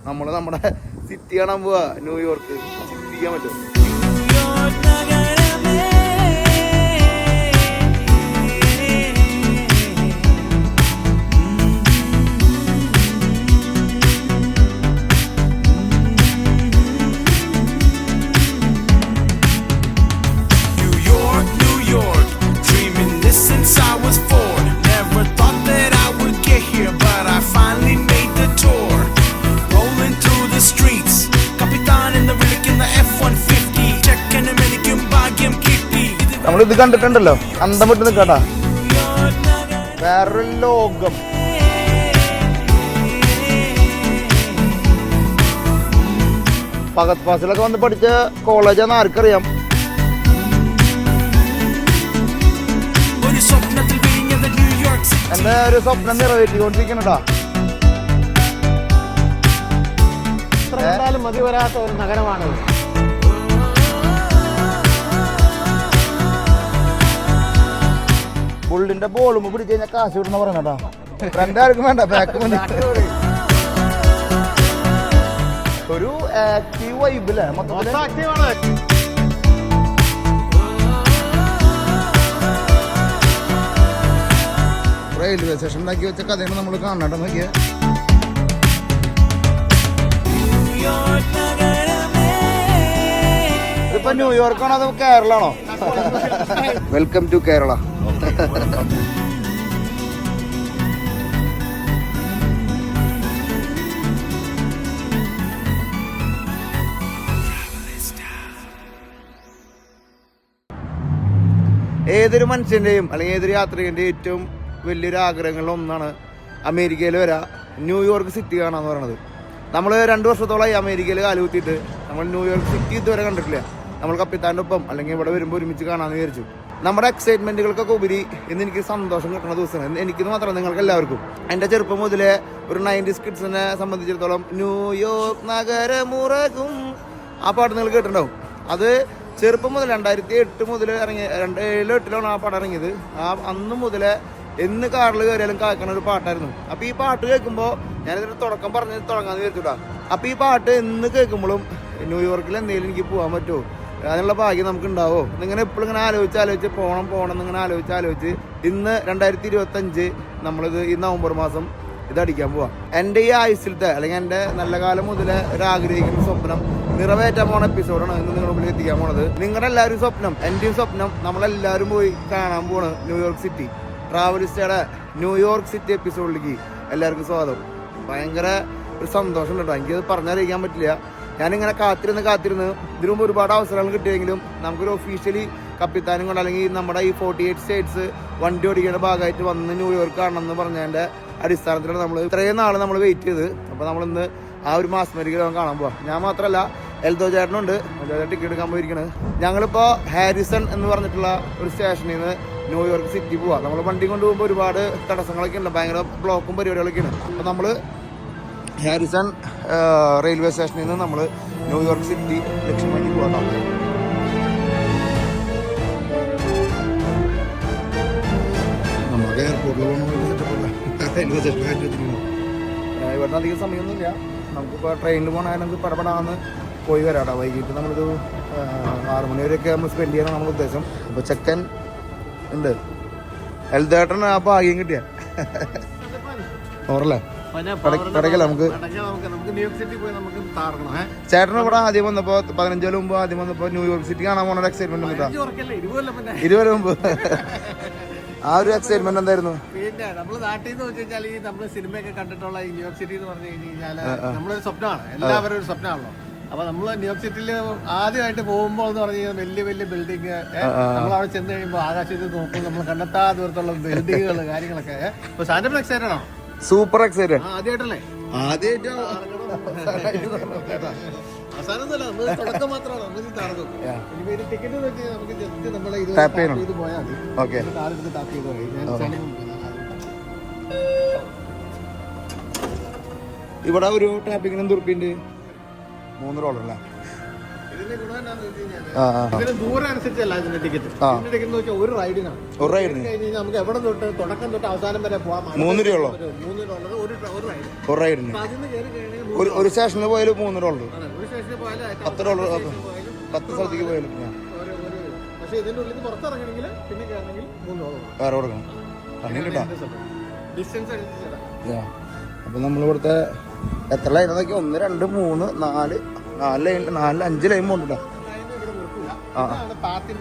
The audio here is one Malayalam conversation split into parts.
നമ്മൾ നമ്മുടെ സിറ്റി കാണാൻ പോവാ. ന്യൂയോർക്ക് സിറ്റി ചെയ്യാൻ പറ്റും. നമ്മളിത് കണ്ടിട്ടുണ്ടല്ലോ, അന്തം വിട്ട് നിൽക്കട്ടാ. വേറൊരു ലോകം. ഫഹദ് ഫാസിലൊക്കെ വന്ന് പഠിച്ച കോളേജാന്ന് ആർക്കറിയാം. എന്റെ ഒരു സ്വപ്നം നിറവേറ്റിക്കൊണ്ടിരിക്കണട്ടാ. മതി വരാത്ത ഒരു നഗരമാണ്. ബുള്ളിന്റെ ബോളുമ്പോ പിടിച്ച് കഴിഞ്ഞാൽ കാശ് വിടുന്ന പറയണട്ടാ. ഫ്രണ്ട് ആർക്കും വേണ്ട, ബാക്ക് മതി. ഒരു ആക്റ്റീവ് വൈബില്ലേ മൊത്തത്തില്. റെയിൽവേ സ്റ്റേഷൻ ഉണ്ടാക്കി വെച്ച കഥയാണ് നമ്മൾ കാണട്ടെ. നോക്കിയേ, ഇതിപ്പോ ന്യൂയോർക്കാണോ അതോ കേരളാണോ? Welcome to Kerala. ഏതൊരു മനുഷ്യൻ്റെയും അല്ലെങ്കിൽ ഏതൊരു യാത്രികൻ്റെയും ഏറ്റവും വലിയൊരു ആഗ്രഹങ്ങളിൽ ഒന്നാണ് അമേരിക്കയിൽ വരാ, ന്യൂയോർക്ക് സിറ്റി കാണാന്ന് പറയുന്നത്. നമ്മൾ 2 വർഷത്തോളമായി അമേരിക്കയിൽ കാലുകുത്തിയിട്ട് നമ്മൾ ന്യൂയോർക്ക് സിറ്റി ഇതുവരെ കണ്ടിട്ടില്ല. നമ്മൾ കപ്പിത്താൻ്റെ ഒപ്പം അല്ലെങ്കിൽ ഇവിടെ വരുമ്പോൾ ഒരുമിച്ച് കാണാമെന്ന് വിചാരിച്ചു. നമ്മുടെ എക്സൈറ്റ്മെൻറ്റുകൾക്കൊക്കെ ഉപരി ഇന്ന് എനിക്ക് സന്തോഷം കിട്ടുന്ന ദിവസമാണ്. എനിക്കെന്ന് മാത്രമല്ല, നിങ്ങൾക്ക് എല്ലാവർക്കും. എൻ്റെ ചെറുപ്പം മുതലേ ഒരു 90s കിഡ്സിനെ സംബന്ധിച്ചിടത്തോളം ന്യൂയോർക്ക് നഗരമുറകും ആ പാട്ട് നിങ്ങൾ കേട്ടിട്ടുണ്ടാവും. അത് ചെറുപ്പം മുതൽ 2008 മുതൽ ഇറങ്ങിയ 2007-8 ആ പാട്ട് ഇറങ്ങിയത്. അന്ന് മുതലേ എന്ന് കാറിൽ കയറിയാലും കേൾക്കണ ഒരു പാട്ടായിരുന്നു. അപ്പോൾ ഈ പാട്ട് കേൾക്കുമ്പോൾ ഞാനിതിൻ്റെ തുടക്കം പറഞ്ഞ് തുടങ്ങാമെന്ന് വിചാരിച്ചിട്ടാ. അപ്പോൾ ഈ പാട്ട് എന്ന് കേൾക്കുമ്പോഴും ന്യൂയോർക്കിൽ എന്തെങ്കിലും എനിക്ക് പോകാൻ പറ്റുമോ, അതിനുള്ള ഭാഗ്യം നമുക്ക് ഉണ്ടാവോ, നിങ്ങനെ എപ്പോഴും ഇങ്ങനെ ആലോചിച്ച് പോകണം എന്നിങ്ങനെ ആലോചിച്ച് ഇന്ന് 2025 നമ്മളിത് ഈ നവംബർ മാസം ഇതടിക്കാൻ പോവാം. എൻ്റെ ഈ ആയുസ്സിലത്തെ അല്ലെങ്കിൽ എൻ്റെ നല്ല കാലം മുതലേ ഒരാഗ്രഹിക്കുന്ന സ്വപ്നം നിറവേറ്റാൻ പോണ എപ്പിസോഡാണ് ഇന്ന് നിങ്ങളുടെ മുമ്പിൽ എത്തിക്കാൻ പോണത്. നിങ്ങളുടെ എല്ലാവരും സ്വപ്നം, എൻ്റെയും സ്വപ്നം, നമ്മളെല്ലാവരും പോയി കാണാൻ പോണ് ന്യൂയോർക്ക് സിറ്റി. ട്രാവലിസ്റ്റയുടെ ന്യൂയോർക്ക് സിറ്റി എപ്പിസോഡിലേക്ക് എല്ലാവർക്കും സ്വാഗതം. ഭയങ്കര ഒരു സന്തോഷം കേട്ടോ, എനിക്കത് പറഞ്ഞറിയിക്കാൻ പറ്റില്ല. ഞാനിങ്ങനെ കാത്തിരുന്ന് ഇതിനു മുമ്പ് ഒരുപാട് അവസരങ്ങൾ കിട്ടിയെങ്കിലും നമുക്കൊരു ഒഫീഷ്യലി കപ്പിത്താനും കൊണ്ട് അല്ലെങ്കിൽ നമ്മുടെ ഈ 48 സ്റ്റേറ്റ്സ് വണ്ടി ഓടിക്കേണ്ട ഭാഗമായിട്ട് വന്ന് ന്യൂയോർക്ക് കാണണമെന്ന് പറഞ്ഞതിൻ്റെ അടിസ്ഥാനത്തിലാണ് നമ്മൾ ഇത്രയും നാൾ നമ്മൾ വെയിറ്റ് ചെയ്ത്. അപ്പോൾ നമ്മളിന്ന് ആ ഒരു മാസ്മരിക് കാണാൻ പോവാം. ഞാൻ മാത്രമല്ല, എൽദോ ചേട്ടനുണ്ട്. എൽദോ ചേട്ടൻ ടിക്കറ്റ് എടുക്കാൻ പോയിരിക്കുന്നത്. ഞങ്ങളിപ്പോൾ ഹാരിസൺ എന്ന് പറഞ്ഞിട്ടുള്ള ഒരു സ്റ്റേഷനിൽ നിന്ന് ന്യൂയോർക്ക് സിറ്റി പോവാം. നമ്മൾ വണ്ടി കൊണ്ട് പോകുമ്പോൾ ഒരുപാട് തടസ്സങ്ങളൊക്കെ ഉണ്ട്, ഭയങ്കര ബ്ലോക്കും പരിപാടികളൊക്കെയാണ്. അപ്പോൾ നമ്മൾ ഹാരിസൺ റെയിൽവേ സ്റ്റേഷനിൽ നിന്ന് നമ്മൾ ന്യൂയോർക്ക് സിറ്റി ലക്ഷ്യമാക്കി പോകാം. നമുക്ക് എയർപോർട്ടിൽ പോകണമെന്ന് റെയിൽവേ സ്റ്റേഷനിൽ ഇവിടുന്ന് അധികം സമയമൊന്നുമില്ല. നമുക്കിപ്പോൾ ട്രെയിനിൽ പോകണമെങ്കിൽ നമുക്ക് പടപടാന്ന് പോയി വരാട്ടോ. വൈകിട്ട് നമ്മളൊരു 6 മണി വരെയൊക്കെ നമ്മൾ സ്പെൻഡ് ചെയ്യാനാണ് നമ്മുടെ ഉദ്ദേശം. അപ്പോൾ ചെക്കൻ ഉണ്ട്, എൽദേട്ടൻ ആ ഭാഗ്യം കിട്ടിയ ഓറല്ലേ പടക്കല്ല. നമുക്ക് ചേട്ടൻ ഇവിടെ ആദ്യം വന്നപ്പോ 15 കൊല്ലം മുമ്പ് ആദ്യം വന്നപ്പോ ന്യൂയോർക്ക് സിറ്റി കാണാൻ പോണ എക്സൈറ്റ്മെന്റ് ഉണ്ട്. 20 മുമ്പ് ആ ഒരു എക്സൈറ്റ്മെന്റ് എന്തായിരുന്നു? പിന്നെ നമ്മള് നാട്ടിൽ നിന്ന് വെച്ച് കഴിഞ്ഞാൽ ഈ നമ്മള് സിനിമയൊക്കെ കണ്ടിട്ടുള്ള ഈ ന്യൂയോർക്ക് സിറ്റി എന്ന് പറഞ്ഞു കഴിഞ്ഞാൽ നമ്മളൊരു സ്വപ്നമാണ്, എല്ലാവരും ഒരു സ്വപ്നമാണല്ലോ. അപ്പൊ നമ്മള് ന്യൂയോർക്ക് സിറ്റിയിൽ ആദ്യമായിട്ട് പോകുമ്പോൾ എന്ന് പറഞ്ഞു കഴിഞ്ഞാൽ വലിയ വലിയ ബിൽഡിങ്, നമ്മൾ അവിടെ ചെന്ന് കഴിയുമ്പോൾ ആകാശത്ത് നോക്കുമ്പോൾ നമ്മൾ കണ്ടെത്താ ദൂരത്തുള്ള ബിൽഡിങ്ങുകൾ കാര്യങ്ങളൊക്കെ. ഇപ്പൊ സാന്റപ്പൻ എക്സൈറ്റഡ് ആണോ? Super excited. ആദ്യമായിട്ടല്ലേ? ആദ്യമായിട്ട് തുടക്കം മാത്രമാണ് നമുക്ക് ടിക്കറ്റ് നമുക്ക് ജസ്റ്റ് നമ്മളെ ഇത് പോയാൽ മതി. ടാപ്പ് ചെയ്ത് ഇവിടെ ഒരു ടാപ്പിങ്ങിന് എന്ത് ഉറുപ്പിണ്ട്? $3 അല്ലേ? ഇത് ഇതിന്റെ ഗുണം എന്താണെന്ന് വെച്ച് കഴിഞ്ഞാൽ ആ ഇതിന് ദൂരം അനുസരിച്ചല്ല ഇതിന്റെ ടിക്കറ്റ്. ഇതിന്റെ ടിക്കറ്റ് എന്ന് വെച്ചാൽ ഒരു റൈഡിനാണ്. ഒരു റൈഡിന് കഴിഞ്ഞ് നമുക്ക് എവിടെ തൊട്ട് തുടക്കം തൊട്ട് അവസാനം വരെ പോകാം. 3 രൂപയുള്ളൂ 3 രൂപ ഉള്ളത് ഒരു റൈഡ്. ഒരു റൈഡിന്. അതിന് കയറി കഴിഞ്ഞാൽ ഒരു സ്റ്റേഷനിൽ പോയാലും 3 രൂപ ഉള്ളൂ. ഒരു സ്റ്റേഷനിൽ പോയാലും $10 10 സ്ഥലത്തേക്ക് പോയാലും പക്ഷെ ഇതിന്റെ ഉള്ളിൽ പുറത്തിറങ്ങണമെങ്കിൽ പിന്നെ കയറണമെങ്കിൽ 3 രൂപ വേറെ കൊടുക്കണം. പണിയിട്ടാ. ഡിസ്റ്റൻസ് അനുസരിച്ച്. അപ്പൊ നമ്മളിവിടുത്തെ എത്ര ലൈൻ നോക്കി 1 2 3 4 5 ലൈൻ പോകണ്ടോ. പാത്ത്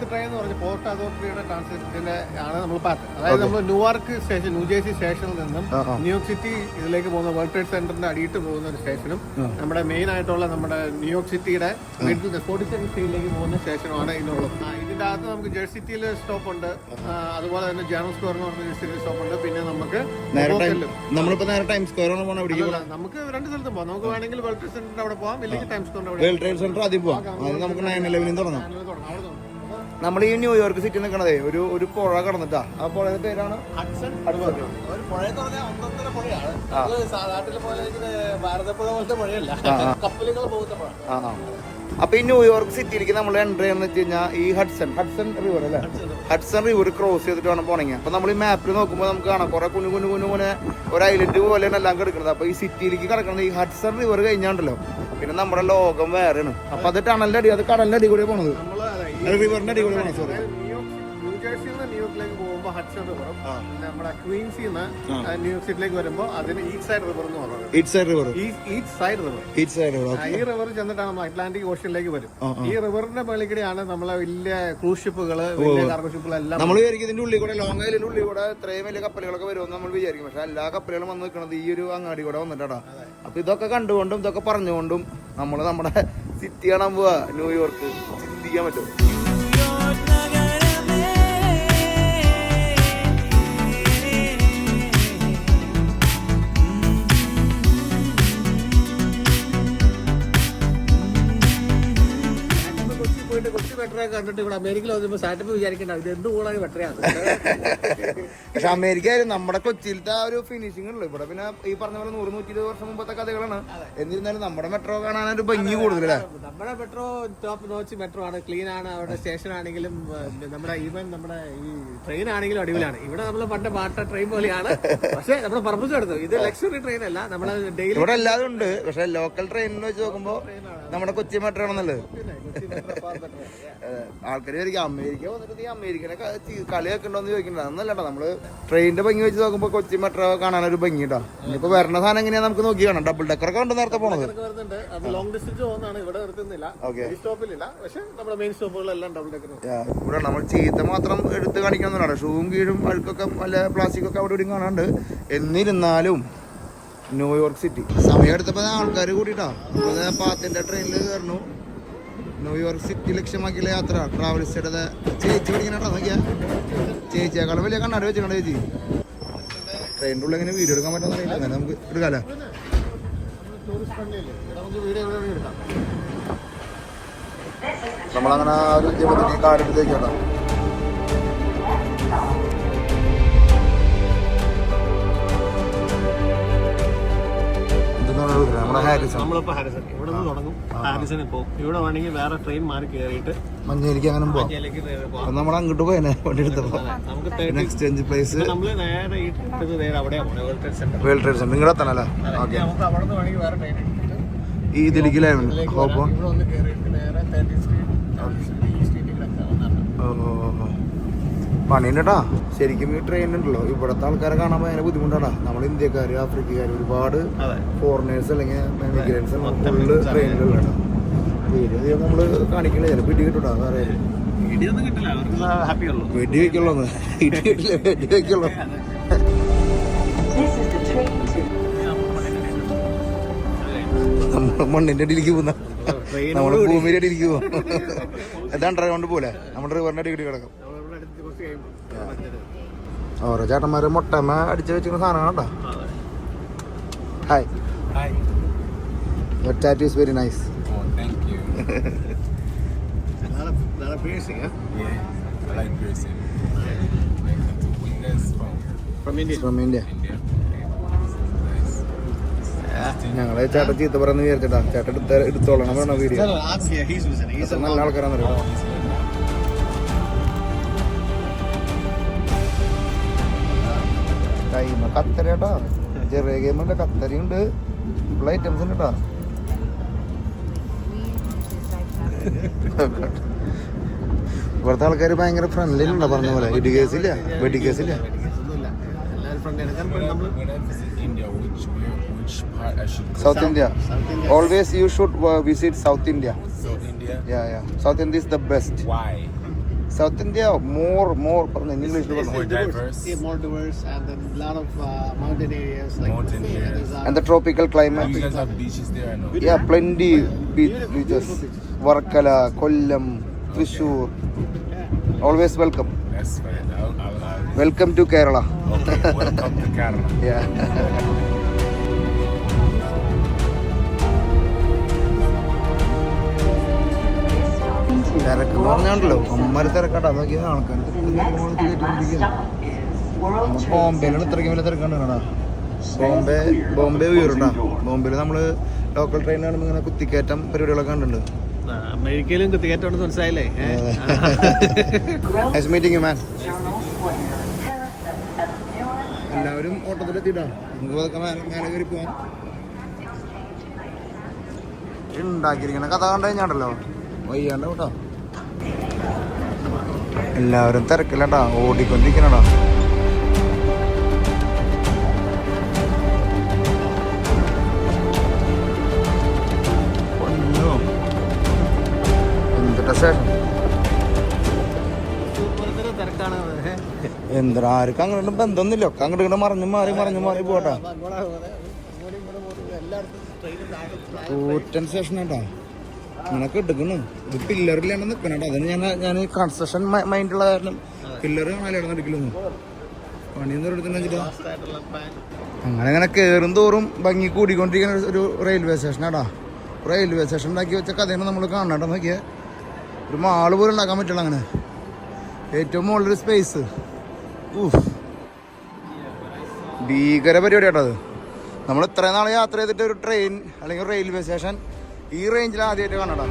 ട്രെയിൻ എന്ന് പറഞ്ഞ പോർട്ട് അതോറിറ്റിയുടെ ട്രാൻസിറ്റിന്റെ ആണ് നമ്മൾ പാത്ത്. അതായത് നമ്മൾ ന്യൂയോർക്ക് സ്റ്റേഷൻ, ന്യൂജേഴ്സി സ്റ്റേഷനിൽ നിന്നും ന്യൂയോർക്ക് സിറ്റി ഇതിലേക്ക് പോകുന്ന വേൾഡ് ട്രേഡ് സെന്ററിന്റെ അടിയിട്ട് പോകുന്ന ഒരു സ്റ്റേഷനും നമ്മുടെ മെയിൻ ആയിട്ടുള്ള നമ്മുടെ ന്യൂയോർക്ക് സിറ്റിയുടെ മിഡിൽ 42nd സ്ട്രീറ്റിലേക്ക് പോകുന്ന സ്റ്റേഷനുമാണ് ഇതിനുള്ളത്. ഇതിന്റെ അകത്ത് നമുക്ക് ജേഴ്സി സിറ്റിയിൽ സ്റ്റോപ്പ് ഉണ്ട്, അതുപോലെ തന്നെ ജേണൽ സ്ക്വയർ എന്ന് പറഞ്ഞ സിറ്റി സ്റ്റോപ്പ് ഉണ്ട്. പിന്നെ നമുക്ക് നമ്മളിപ്പോ നേരെ ടൈം സ്ക്വയർ നമുക്ക് 2 സ്ഥലത്തും പോകാം. നമുക്ക് വേണമെങ്കിൽ വേൾഡ് ട്രേഡ് സെന്ററിന്റെ അവിടെ പോകാം, ഇല്ലെങ്കിൽ ടൈം സ്ക്വയറിന്റെ വേൾഡ് ട്രേഡ് സെന്റർ ആദ്യം പോവാം. അത് നമുക്ക് 9/11 തുടങ്ങാം. നമ്മൾ ഈ ന്യൂയോർക്ക് സിറ്റി നിൽക്കണതേ ഒരു പുഴ കടന്നിട്ടാ. ആ പുഴയുടെ പേരാണ് ഹഡ്സൺ റിവർ. ഒരു പുഴ എന്ന് പറഞ്ഞാൽ ഒന്നൊന്നര പുഴയാണ്. നാട്ടിലെ പോലെ ഭാരതപ്പുഴ പോലത്തെ പുഴയല്ല, കപ്പലുകൾ പോകുന്ന പുഴ. അപ്പൊ ഈ ന്യൂയോർക്ക് സിറ്റിയിലേക്ക് നമ്മൾ എൻട്രി ചെയ്യുന്ന വെച്ച് കഴിഞ്ഞാൽ ഈ ഹഡ്സൺ റിവർ അല്ലേ, ഹഡ്സൺ റിവർ ക്രോസ് ചെയ്തിട്ട് വേണം പോണെങ്കിൽ. അപ്പൊ നമ്മൾ ഈ മാപ്പിൽ നോക്കുമ്പോൾ നമുക്ക് കാണാം കുറെ കുഞ്ഞു ഒരു ഐലൻഡ് പോലെയാണ് എല്ലാം കിടക്കുന്നത്. അപ്പൊ ഈ സിറ്റിയിലേക്ക് കിടക്കുന്നത് ഈ ഹഡ്സൺ റിവർ കഴിഞ്ഞാണ്ടല്ലോ പിന്നെ നമ്മുടെ ലോകം വേറെയാണ്. അപ്പൊ അത് ടണലിന്റെ അടി, അത് കടലിന്റെ അടി കൂടെ പോണത്, റിവറിന്റെ അടി കൂടെ പോണത്. സോറി, ന്യൂജേഴ്സിയിൽ നിന്ന് ന്യൂയോർക്കിലേക്ക് പോകുമ്പോൾ ഹഡ്സൺ റിവറും നമ്മുടെ ക്വീൻസിൽ നിന്ന് ന്യൂയോർക്ക് സിറ്റിയിലേക്ക് വരുമ്പോൾ അതിന് ഈസ്റ്റ് സൈഡ് റിവർ എന്ന് പറയുന്നത്. East side river. ഈ റിവർ ചെന്നിട്ടാണ് നമ്മൾ അറ്റ്ലാന്റിക് ഓഷ്യനിലേക്ക് വരും. ഈ റിവറിന്റെ മേളിക്കൂടെയാണ് നമ്മളെ വലിയ ക്രൂസ് ഷിപ്പുകള്, വലിയ കാർഗോ ഷിപ്പുകളെല്ലാം. നമ്മൾ വിചാരിക്കും ഇതിന്റെ ഉള്ളിൽ കൂടെ, ലോങ് ഐലൻഡിന്റെ ഉള്ളിൽ കൂടെ ഇത്രയും വലിയ കപ്പലുകളൊക്കെ വരുമെന്ന് നമ്മൾ വിചാരിക്കും. പക്ഷെ എല്ലാ കപ്പലുകളും വന്ന് നിൽക്കുന്നത് ഈ ഒരു അങ്ങാടി കൂടെ വന്നിട്ടാ. അപ്പൊ ഇതൊക്കെ കണ്ടുകൊണ്ടും ഇതൊക്കെ പറഞ്ഞുകൊണ്ടും നമ്മൾ നമ്മുടെ സിറ്റി കാണാൻ പോവാ ന്യൂയോർക്ക്. ചിന്തിക്കാൻ പറ്റും. കൊച്ചി ബെറ്ററെ കണ്ടിട്ട് ഇവിടെ അമേരിക്കയിൽ വന്നപ്പോൾ സ്റ്റാർട്ടപ്പ് വിചാരിക്കേണ്ട ഇത് എന്ത് കൂടാതെ ബെറ്ററാണ്. പക്ഷെ അമേരിക്ക ആയാലും നമ്മുടെ കൊച്ചിയിലത്തെ ആ ഒരു ഫിനിഷിംഗ് ഉള്ളു. ഇവിടെ പിന്നെ ഈ പറഞ്ഞ പോലെ 100-120 വർഷം മുമ്പത്തെ കഥകളാണ്. എന്നിരുന്നാലും നമ്മുടെ മെട്രോ കാണാനൊരു ഭംഗി കൂടുതലല്ലേ. നമ്മുടെ മെട്രോ ടോപ്പ് നോച്ച് മെട്രോ ആണ്, ക്ലീൻ ആണ്. അവിടെ സ്റ്റേഷൻ ആണെങ്കിലും നമ്മുടെ ഈവൻ നമ്മുടെ ഈ ട്രെയിൻ ആണെങ്കിലും അടിപൊളിയാണ്. ഇവിടെ നമ്മൾ പണ്ട് പാട്ട ട്രെയിൻ പോലെയാണ്, പക്ഷെ നമ്മുടെ പർപ്പസ് എടുത്തു. ഇത് ലക്ഷറി ട്രെയിൻ അല്ല, നമ്മള് ഡെയിലി ഇവിടെ എല്ലാതും ഉണ്ട്. പക്ഷെ ലോക്കൽ ട്രെയിനിൽ വെച്ച് നോക്കുമ്പോ നമ്മുടെ കൊച്ചി മെട്രോ ആണെന്നുള്ളത്. ആൾക്കാർ വിചാരിക്കും അമേരിക്ക വന്നിട്ട് ഈ അമേരിക്കനെ കളി വെക്കണ്ടോന്ന് ചോദിക്കണ്ട. എന്നല്ലട്ടോ, നമ്മള് ട്രെയിനിന്റെ ഭംഗി വെച്ച് നോക്കുമ്പോ കൊച്ചി മെട്രോ കാണാനൊരു ഭംഗി കേട്ടോ. ഇനിയിപ്പോ വരണ സാധനം എങ്ങനെയാ നമുക്ക് നോക്കി കാണാം. ഡബിൾ ഡെക്കറൊക്കെ ഉണ്ട് നേരത്തെ പോണത്. ലോങ് ഡിസ്റ്റൻസ് പോകുന്നതാണ്, ഇവിടെ നിർത്തുന്നില്ല, സ്റ്റോപ്പിലില്ല. പക്ഷെ നമ്മുടെ മെയിൻ സ്റ്റോപ്പുകളെല്ലാം ഡബിൾ ഡെക്കർ. ഇവിടെ നമ്മൾ ചീത്ത മാത്രം എടുത്ത് കാണിക്കണമെന്നാണ്. ഷൂവും കീഴും അഴുക്കൊക്കെ വല്ല പ്ലാസ്റ്റിക് ഒക്കെ അവിടെ ഇവിടെയും കാണാണ്ട്. എന്നിരുന്നാലും ന്യൂയോർക്ക് സിറ്റി സമയം എടുത്തപ്പോ ആൾക്കാർ കൂടിയിട്ടാ. പാത്തിന്റെ ട്രെയിനിൽ കയറുന്നു. ന്യൂയോർക്ക് സിറ്റി ലക്ഷ്യമാക്കിയുള്ള യാത്ര ട്രാവൽസിയുടെ ചേച്ചി പഠിക്കണോ നോക്കിയാ. ചേച്ചിയേക്കാളും വലിയ കണ്ണാടി വെച്ചിട്ടുണ്ടോ ചേച്ചി? ട്രെയിനിൻ്റെ ഉള്ളിൽ എങ്ങനെ വീഡിയോ എടുക്കാൻ പറ്റുന്ന അറിയില്ല. അങ്ങനെ നമുക്ക് എടുക്കാല്ലേ. നമ്മളങ്ങനെ ഒരു ഉദ്യമത്തിന് കാലെടുത്തേക്ക് കേട്ടോ. നമ്മളിപ്പോ ഹാരിസൺ ഇവിടെ നിന്ന് തുടങ്ങും. ഹാരിസണിൽ പോകും. ഇവിടെ വേണമെങ്കിൽ വേറെ ട്രെയിൻ മാറി കയറിയിട്ട് മഞ്ഞേരിക്ക് അങ്ങനെ പോവാം. നമ്മൾ അങ്ങോട്ട് പോയനെ വണ്ടി എടുത്തപ്പോ എക്സ്ചേഞ്ച് പ്ലേസ് നമ്മള് നേരെ ഈ ട്രിപ്പ് നേരെ അവിടെയാണ് world trade centre. World trade centre നിങ്ങളുടെ എത്തണല്ലേ? ഓക്കെ, നമുക്ക് അവിടെ നിന്ന് വേണമെങ്കിൽ വേറെ ട്രെയിൻ ഈ ഇതിലേക്ക് ഹോപ്പ് ഇവിടെ ഒന്ന് കയറിയിട്ട് നേരെ 30th സ്ട്രീറ്റിലേക്ക് വന്നിട്ടുണ്ട്. പണിയുണ്ടാ. ശരിക്കും ഈ ട്രെയിൻ ഉണ്ടല്ലോ, ഇവിടത്തെ ആൾക്കാരെ കാണാൻ ഭയങ്കര ബുദ്ധിമുട്ടാടാ. നമ്മൾ ഇന്ത്യക്കാര്, ആഫ്രിക്കക്കാര്, ഒരുപാട് ഫോറിനേഴ്സ് അല്ലെങ്കിൽ മിഗ്രൻസ് ഫുള്ള് ട്രെയിനിലുള്ളതാ. വീഡിയോ നമ്മള് കാണിക്കണേ, ചിലപ്പോൾ ഇടി കിട്ടൂടാ. അറിയാം വെടി വെക്കുള്ളൂ, ഇടി കിട്ടില്ല, വെടി വെക്കുള്ളൂ. നമ്മൾ മണ്ണിന്റെ അടിയിലേക്ക് പോകുന്ന, നമ്മള് ഭൂമിയുടെ അടിയിലേക്ക് പോകും. എതാണ്ട് കൊണ്ട് പോലെ നമ്മുടെ റിവറിന്റെ അടിക്കടി കിടക്കും. ഓരോ ചേട്ടന്മാര് മുട്ടമ്മ അടിച്ചു വെച്ചിരിക്കുന്ന സാധനം കേട്ടോ. Hi, your tattoo is very nice. Oh, thank you. Not a piercing, huh? Yeah, I like piercing. Like the wingers from India. From India. India. Nice. ഞങ്ങളെ ചേട്ടൻ ചീത്ത പറയുന്ന വിചാരിച്ചിട്ടാ. ചേട്ടൻ എടുത്തോളണം പറഞ്ഞ video. No, ask here. He's visiting. He's നല്ല ആൾക്കാരാന്നറിയോ. ടൈമ കത്തര കേട്ടാ. ചെറിയ ഗെയിമുണ്ട്, കത്തരിയുണ്ട്, ഫുൾ ഐറ്റംസ് ഉണ്ട് കേട്ടാ. ഇവിടുത്തെ ആൾക്കാർ ഭയങ്കര ഫ്രണ്ട്ലിയിലുണ്ടോ പറഞ്ഞ പോലെ. ഇടി കേസില്ല, വെടി കേസില്ല. When I visit India, which part I should go? South India. Always you should visit South India. South India? Yeah. South India is the best. Why? South India more പറഞ്ഞ ഇംഗ്ലീഷിൽ പറഞ്ഞു. More diverse. Yeah, more diverse, and then a lot of mountain areas. Like Mountain areas. And the tropical climate. You guys have beaches there or no? Yeah, plenty beaches. Varkala, Kollam, Thrissur. Always welcome. That's fine. I'll Welcome to Kerala. okay, welcome to Kerala. Yeah. തിരക്ക് പറഞ്ഞാണല്ലോ അമ്മമാര് തിരക്കാട്ടാ. നോക്കിയാ ആൾക്കാർ ബോംബെയിലാണ് ഇത്രയ്ക്ക് വലിയ തിരക്കാണ് കാണാ. ബോംബെ ഉയരുണ്ടാ. ബോംബെയിൽ നമ്മള് ലോക്കൽ ട്രെയിൻ കാണുമ്പോൾ ഇങ്ങനെ കുത്തിക്കയറ്റം പരിപാടികളൊക്കെ കണ്ടിട്ടുണ്ട്. അമേരിക്കയിലും കുത്തിക്കയറ്റമുണ്ടെന്ന് മനസ്സിലായില്ലേ? Nice meeting you man. എല്ലാവരും ഓട്ടത്തിലെത്തിയിട്ടാ. നമുക്ക് പതുക്കെ മേലെ കയറി പോവാം. ഉണ്ടാക്കിയിരിക്കണ കഥ കണ്ടു കഴിഞ്ഞാണ്ടല്ലോ വയ്യാണ്ട കേട്ടോ. എല്ലാവരും തിരക്കില്ലട്ടാ, ഓടിക്കൊണ്ടിരിക്കണടാ. എന്തിട്ടാ ശേഷം തിരക്കാണ്. എന്താ ആർക്കും അങ്ങോട്ടും ബന്ധമൊന്നുമില്ല. ഒക്കെ അങ്ങോട്ട് ഇങ്ങനെ മറിഞ്ഞു മാറി പോട്ടാ. കൂറ്റൻ സ്റ്റേഷൻ കേട്ടാ. അങ്ങനൊക്കെ എടുക്കണം. ഇത് പില്ലറിലാണ് നിൽക്കണേട്ടാ. അതിന് ഞാൻ കൺസ്ട്രക്ഷൻ മൈൻഡുള്ള കാരണം പില്ലറ് കാണാനായിരുന്നു എടുക്കലൊന്നും. പണിയൊന്നും എടുത്തിട്ടുണ്ടെങ്കിലോ അങ്ങനെ കയറും തോറും ഭംഗി കൂടിക്കൊണ്ടിരിക്കുന്ന ഒരു റെയിൽവേ സ്റ്റേഷനാടാ. റെയിൽവേ സ്റ്റേഷൻ ഉണ്ടാക്കി വെച്ച കഥയാണ് നമ്മൾ കാണാട്ടോ. നോക്കിയാൽ ഒരു മാള് പോലും ഉണ്ടാക്കാൻ പറ്റില്ല. അങ്ങനെ ഏറ്റവും മുകളിലൊരു സ്പേസ്. ഭീകര പരിപാടി കേട്ടോ അത്. നമ്മൾ ഇത്രയും നാൾ യാത്ര ചെയ്തിട്ട് ഒരു ട്രെയിൻ അല്ലെങ്കിൽ റെയിൽവേ സ്റ്റേഷൻ ഈ റേഞ്ചിൽ ആദ്യമായിട്ട് കാണടാ.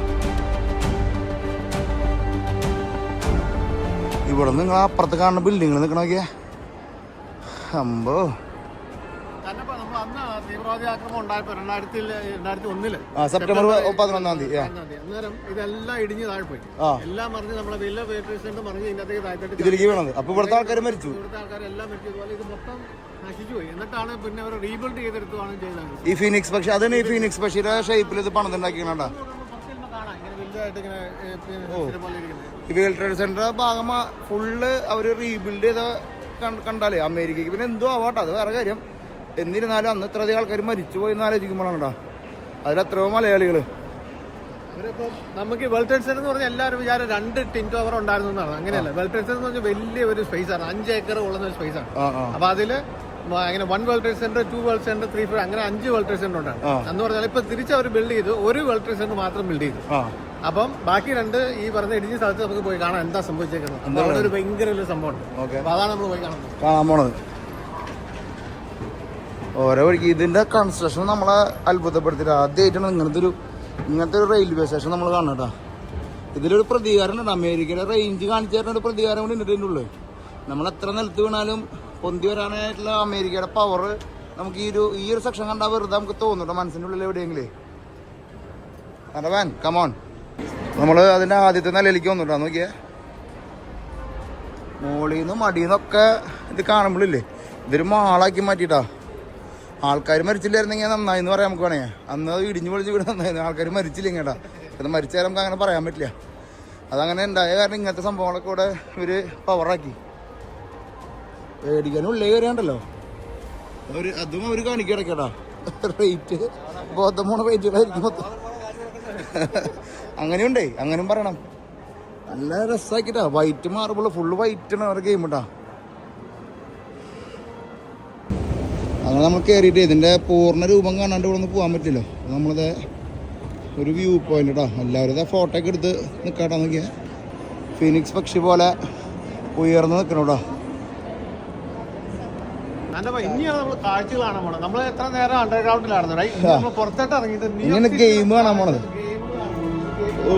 ഇവിടെ നിങ്ങൾ അപ്പുറത്ത് കാണുന്ന ബിൽഡിങ്ങൾ നിൽക്കണ നോക്കിയാ. അമ്പോ സെപ്റ്റംബർ 11-ാം തീയതി അന്നേരം ഇതെല്ലാം ഇടിഞ്ഞ് താഴെ പോയി. എല്ലാം മറിഞ്ഞ് നമ്മളെ വലിയ പേട്രീസിന്റെ മറിഞ്ഞ് ഇതിനകത്തേക്ക് താഴ്ത്തിട്ട് ഇതിലേക്ക് വീണത്. അപ്പൊ ഇവിടുത്തെ ആൾക്കാർ മരിച്ചു. ഇവിടുത്തെ ആൾക്കാരെല്ലാം മരിച്ചതുപോലെ ഇത് മൊത്തം നശിച്ചു പോയി. എന്നിട്ടാണ് പിന്നെ അവർ റീബിൽഡ് ചെയ്തെടുത്തുമാണ് ചെയ്തത്. ഈ ഫീനിക്സ് പക്ഷി അതാണ് ഈ ഫീനിക്സ് പക്ഷിയുടെ ഷേപ്പിൽ ഇത് പണിതുണ്ടാക്കിക്കണ. ഈ വേൾഡ് ട്രേഡ് സെന്റർ ഭാഗം ഫുള്ള് അവര് റീബിൽഡ് ചെയ്ത കണ്ടാലേ അമേരിക്കക്ക് പിന്നെ എന്തോ ആവാട്ടോ. അത് വേറെ കാര്യം. എന്നിരുന്നാലും അന്ന് ഇത്രയധികം ആൾക്കാർ മരിച്ചു പോയി എന്ന് ആലോചിക്കുമ്പോഴാണ് അതിലെത്രയോ മലയാളികൾ. നമുക്ക് വേൾഡ് ട്രേഡ് സെന്റർ എന്ന് പറഞ്ഞാൽ എല്ലാവരും വിചാരം 2 ടിൻ ടവർ ഉണ്ടായിരുന്നു എന്നാണ്. അങ്ങനെയല്ല. വേൾഡ് ട്രേഡ് സെന്റർ എന്ന് പറഞ്ഞാൽ വലിയ ഒരു സ്പേസ് ആണ്. 5 ഏക്കർ ഉള്ള ഒരു സ്പേസ് ആണ്. അപ്പൊ അതില് അങ്ങനെ 1 world trade centre, 2 world centre, 3 അങ്ങനെ 5 വേൾഡ് ട്രേഡ് സെന്റർ ഉണ്ടാണ്. എന്ന് പറഞ്ഞാൽ ഇപ്പൊ തിരിച്ച് അവർ ബിൽഡ് ചെയ്തു. ഒരു വേൾഡ് ട്രേഡ് സെന്റർ മാത്രം ബിൽഡ് ചെയ്തു. അപ്പം ബാക്കി 2 ഈ പറഞ്ഞ ഇടിഞ്ഞ സ്ഥലത്ത് നമുക്ക് പോയി കാണാൻ എന്താ സംഭവിച്ചേക്കുന്നത്. അവിടെ ഒരു ഭയങ്കര ഒരു സംഭവം. അപ്പൊ അതാണ് നമ്മൾ പോയി കാണാൻ പോണത്. ഓരോ വഴിക്ക് ഇതിന്റെ കൺസ്ട്രക്ഷൻ നമ്മളെ അത്ഭുതപ്പെടുത്തിയിട്ട് ആദ്യമായിട്ടാണ് ഇങ്ങനത്തെ ഒരു റെയിൽവേ സ്റ്റേഷൻ നമ്മൾ കാണട്ടോ. ഇതിലൊരു പ്രതികാരം ഉണ്ട്. അമേരിക്കയുടെ റേഞ്ച് കാണിച്ചു തരുന്ന ഒരു പ്രതികാരം കൂടി ഉണ്ട് ഇതിൻ്റെ ഉള്ളിൽ. നമ്മൾ എത്ര നിലത്ത് വീണാലും പൊന്തി വരാനായിട്ടുള്ള അമേരിക്കയുടെ പവർ നമുക്ക് ഈ ഒരു സെക്ഷൻ കണ്ടാൽ വെറുതെ നമുക്ക് തോന്നുന്നുണ്ടോ മനസ്സിൻ്റെ ഉള്ളിൽ എവിടെയെങ്കിലും. അല്ല വാൻ കമോൺ. നമ്മൾ അതിൻ്റെ ആദ്യത്തെ നിലയിലേക്ക് വന്നിട്ടാ. നോക്കിയേ, മോളിൽ നിന്നും മടിയിൽ നിന്നൊക്കെ ഇത് കാണുമ്പോഴില്ലേ ഇതൊരു മാളാക്കി മാറ്റിയിട്ടാ. ആൾക്കാർ മരിച്ചില്ലായിരുന്നെങ്കിൽ നന്നായി എന്ന് പറയാൻ നമുക്ക് വേണേ. അന്ന് അത് ഇടിഞ്ഞു പൊളിഞ്ഞ് വീട് നന്നായിരുന്നു. ആൾക്കാർ മരിച്ചില്ലെങ്കിൽ കേട്ടാ. അത് മരിച്ചാലും നമുക്ക് അങ്ങനെ പറയാൻ പറ്റില്ല. അതങ്ങനെ ഉണ്ടായ കാരണം ഇങ്ങനത്തെ സംഭവങ്ങളൊക്കെ ഇവിടെ ഇവർ പവറാക്കി. പേടിക്കാനും ഉള്ളേ കയറിയാണ്ടല്ലോ അതും അവർ കാണിക്കിടക്കട്ടാ. റേറ്റ് ബോധം പോണ റേറ്റുകളായിരിക്കും മൊത്തം. അങ്ങനെയുണ്ടേ, അങ്ങനെയും പറയണം. നല്ല രസമാക്കിട്ടാ. വൈറ്റ് മാർബിൾ ഫുള്ള് വൈറ്റാണ് അവരുടെ ഗെയിം കേട്ടാ. അങ്ങനെ നമ്മൾ കയറിയിട്ട് ഇതിൻ്റെ പൂർണ്ണ രൂപം കാണാണ്ട് ഇവിടെ നിന്ന് പോകാൻ പറ്റില്ല. നമ്മളത് ഒരു വ്യൂ പോയിന്റ് കേട്ടോ. എല്ലാവരും ഇതാ ഫോട്ടോ ഒക്കെ എടുത്ത് നിൽക്കാട്ടോ. നോക്കിയാൽ ഫീനിക്സ് പക്ഷി പോലെ ഉയർന്ന് നിൽക്കണം കേട്ടോ. ഇനിയാണ് നമ്മൾ കാഴ്ചകൾ കാണാൻ പോണത്. നമ്മൾ എത്ര നേരം അണ്ടർഗ്രൗണ്ടിലായിരുന്നു, നമ്മൾ പുറത്തോട്ട് ഇറങ്ങിയിട്ട് ഇങ്ങനെ ഗെയിം കാണാൻ പോണത്. ഓ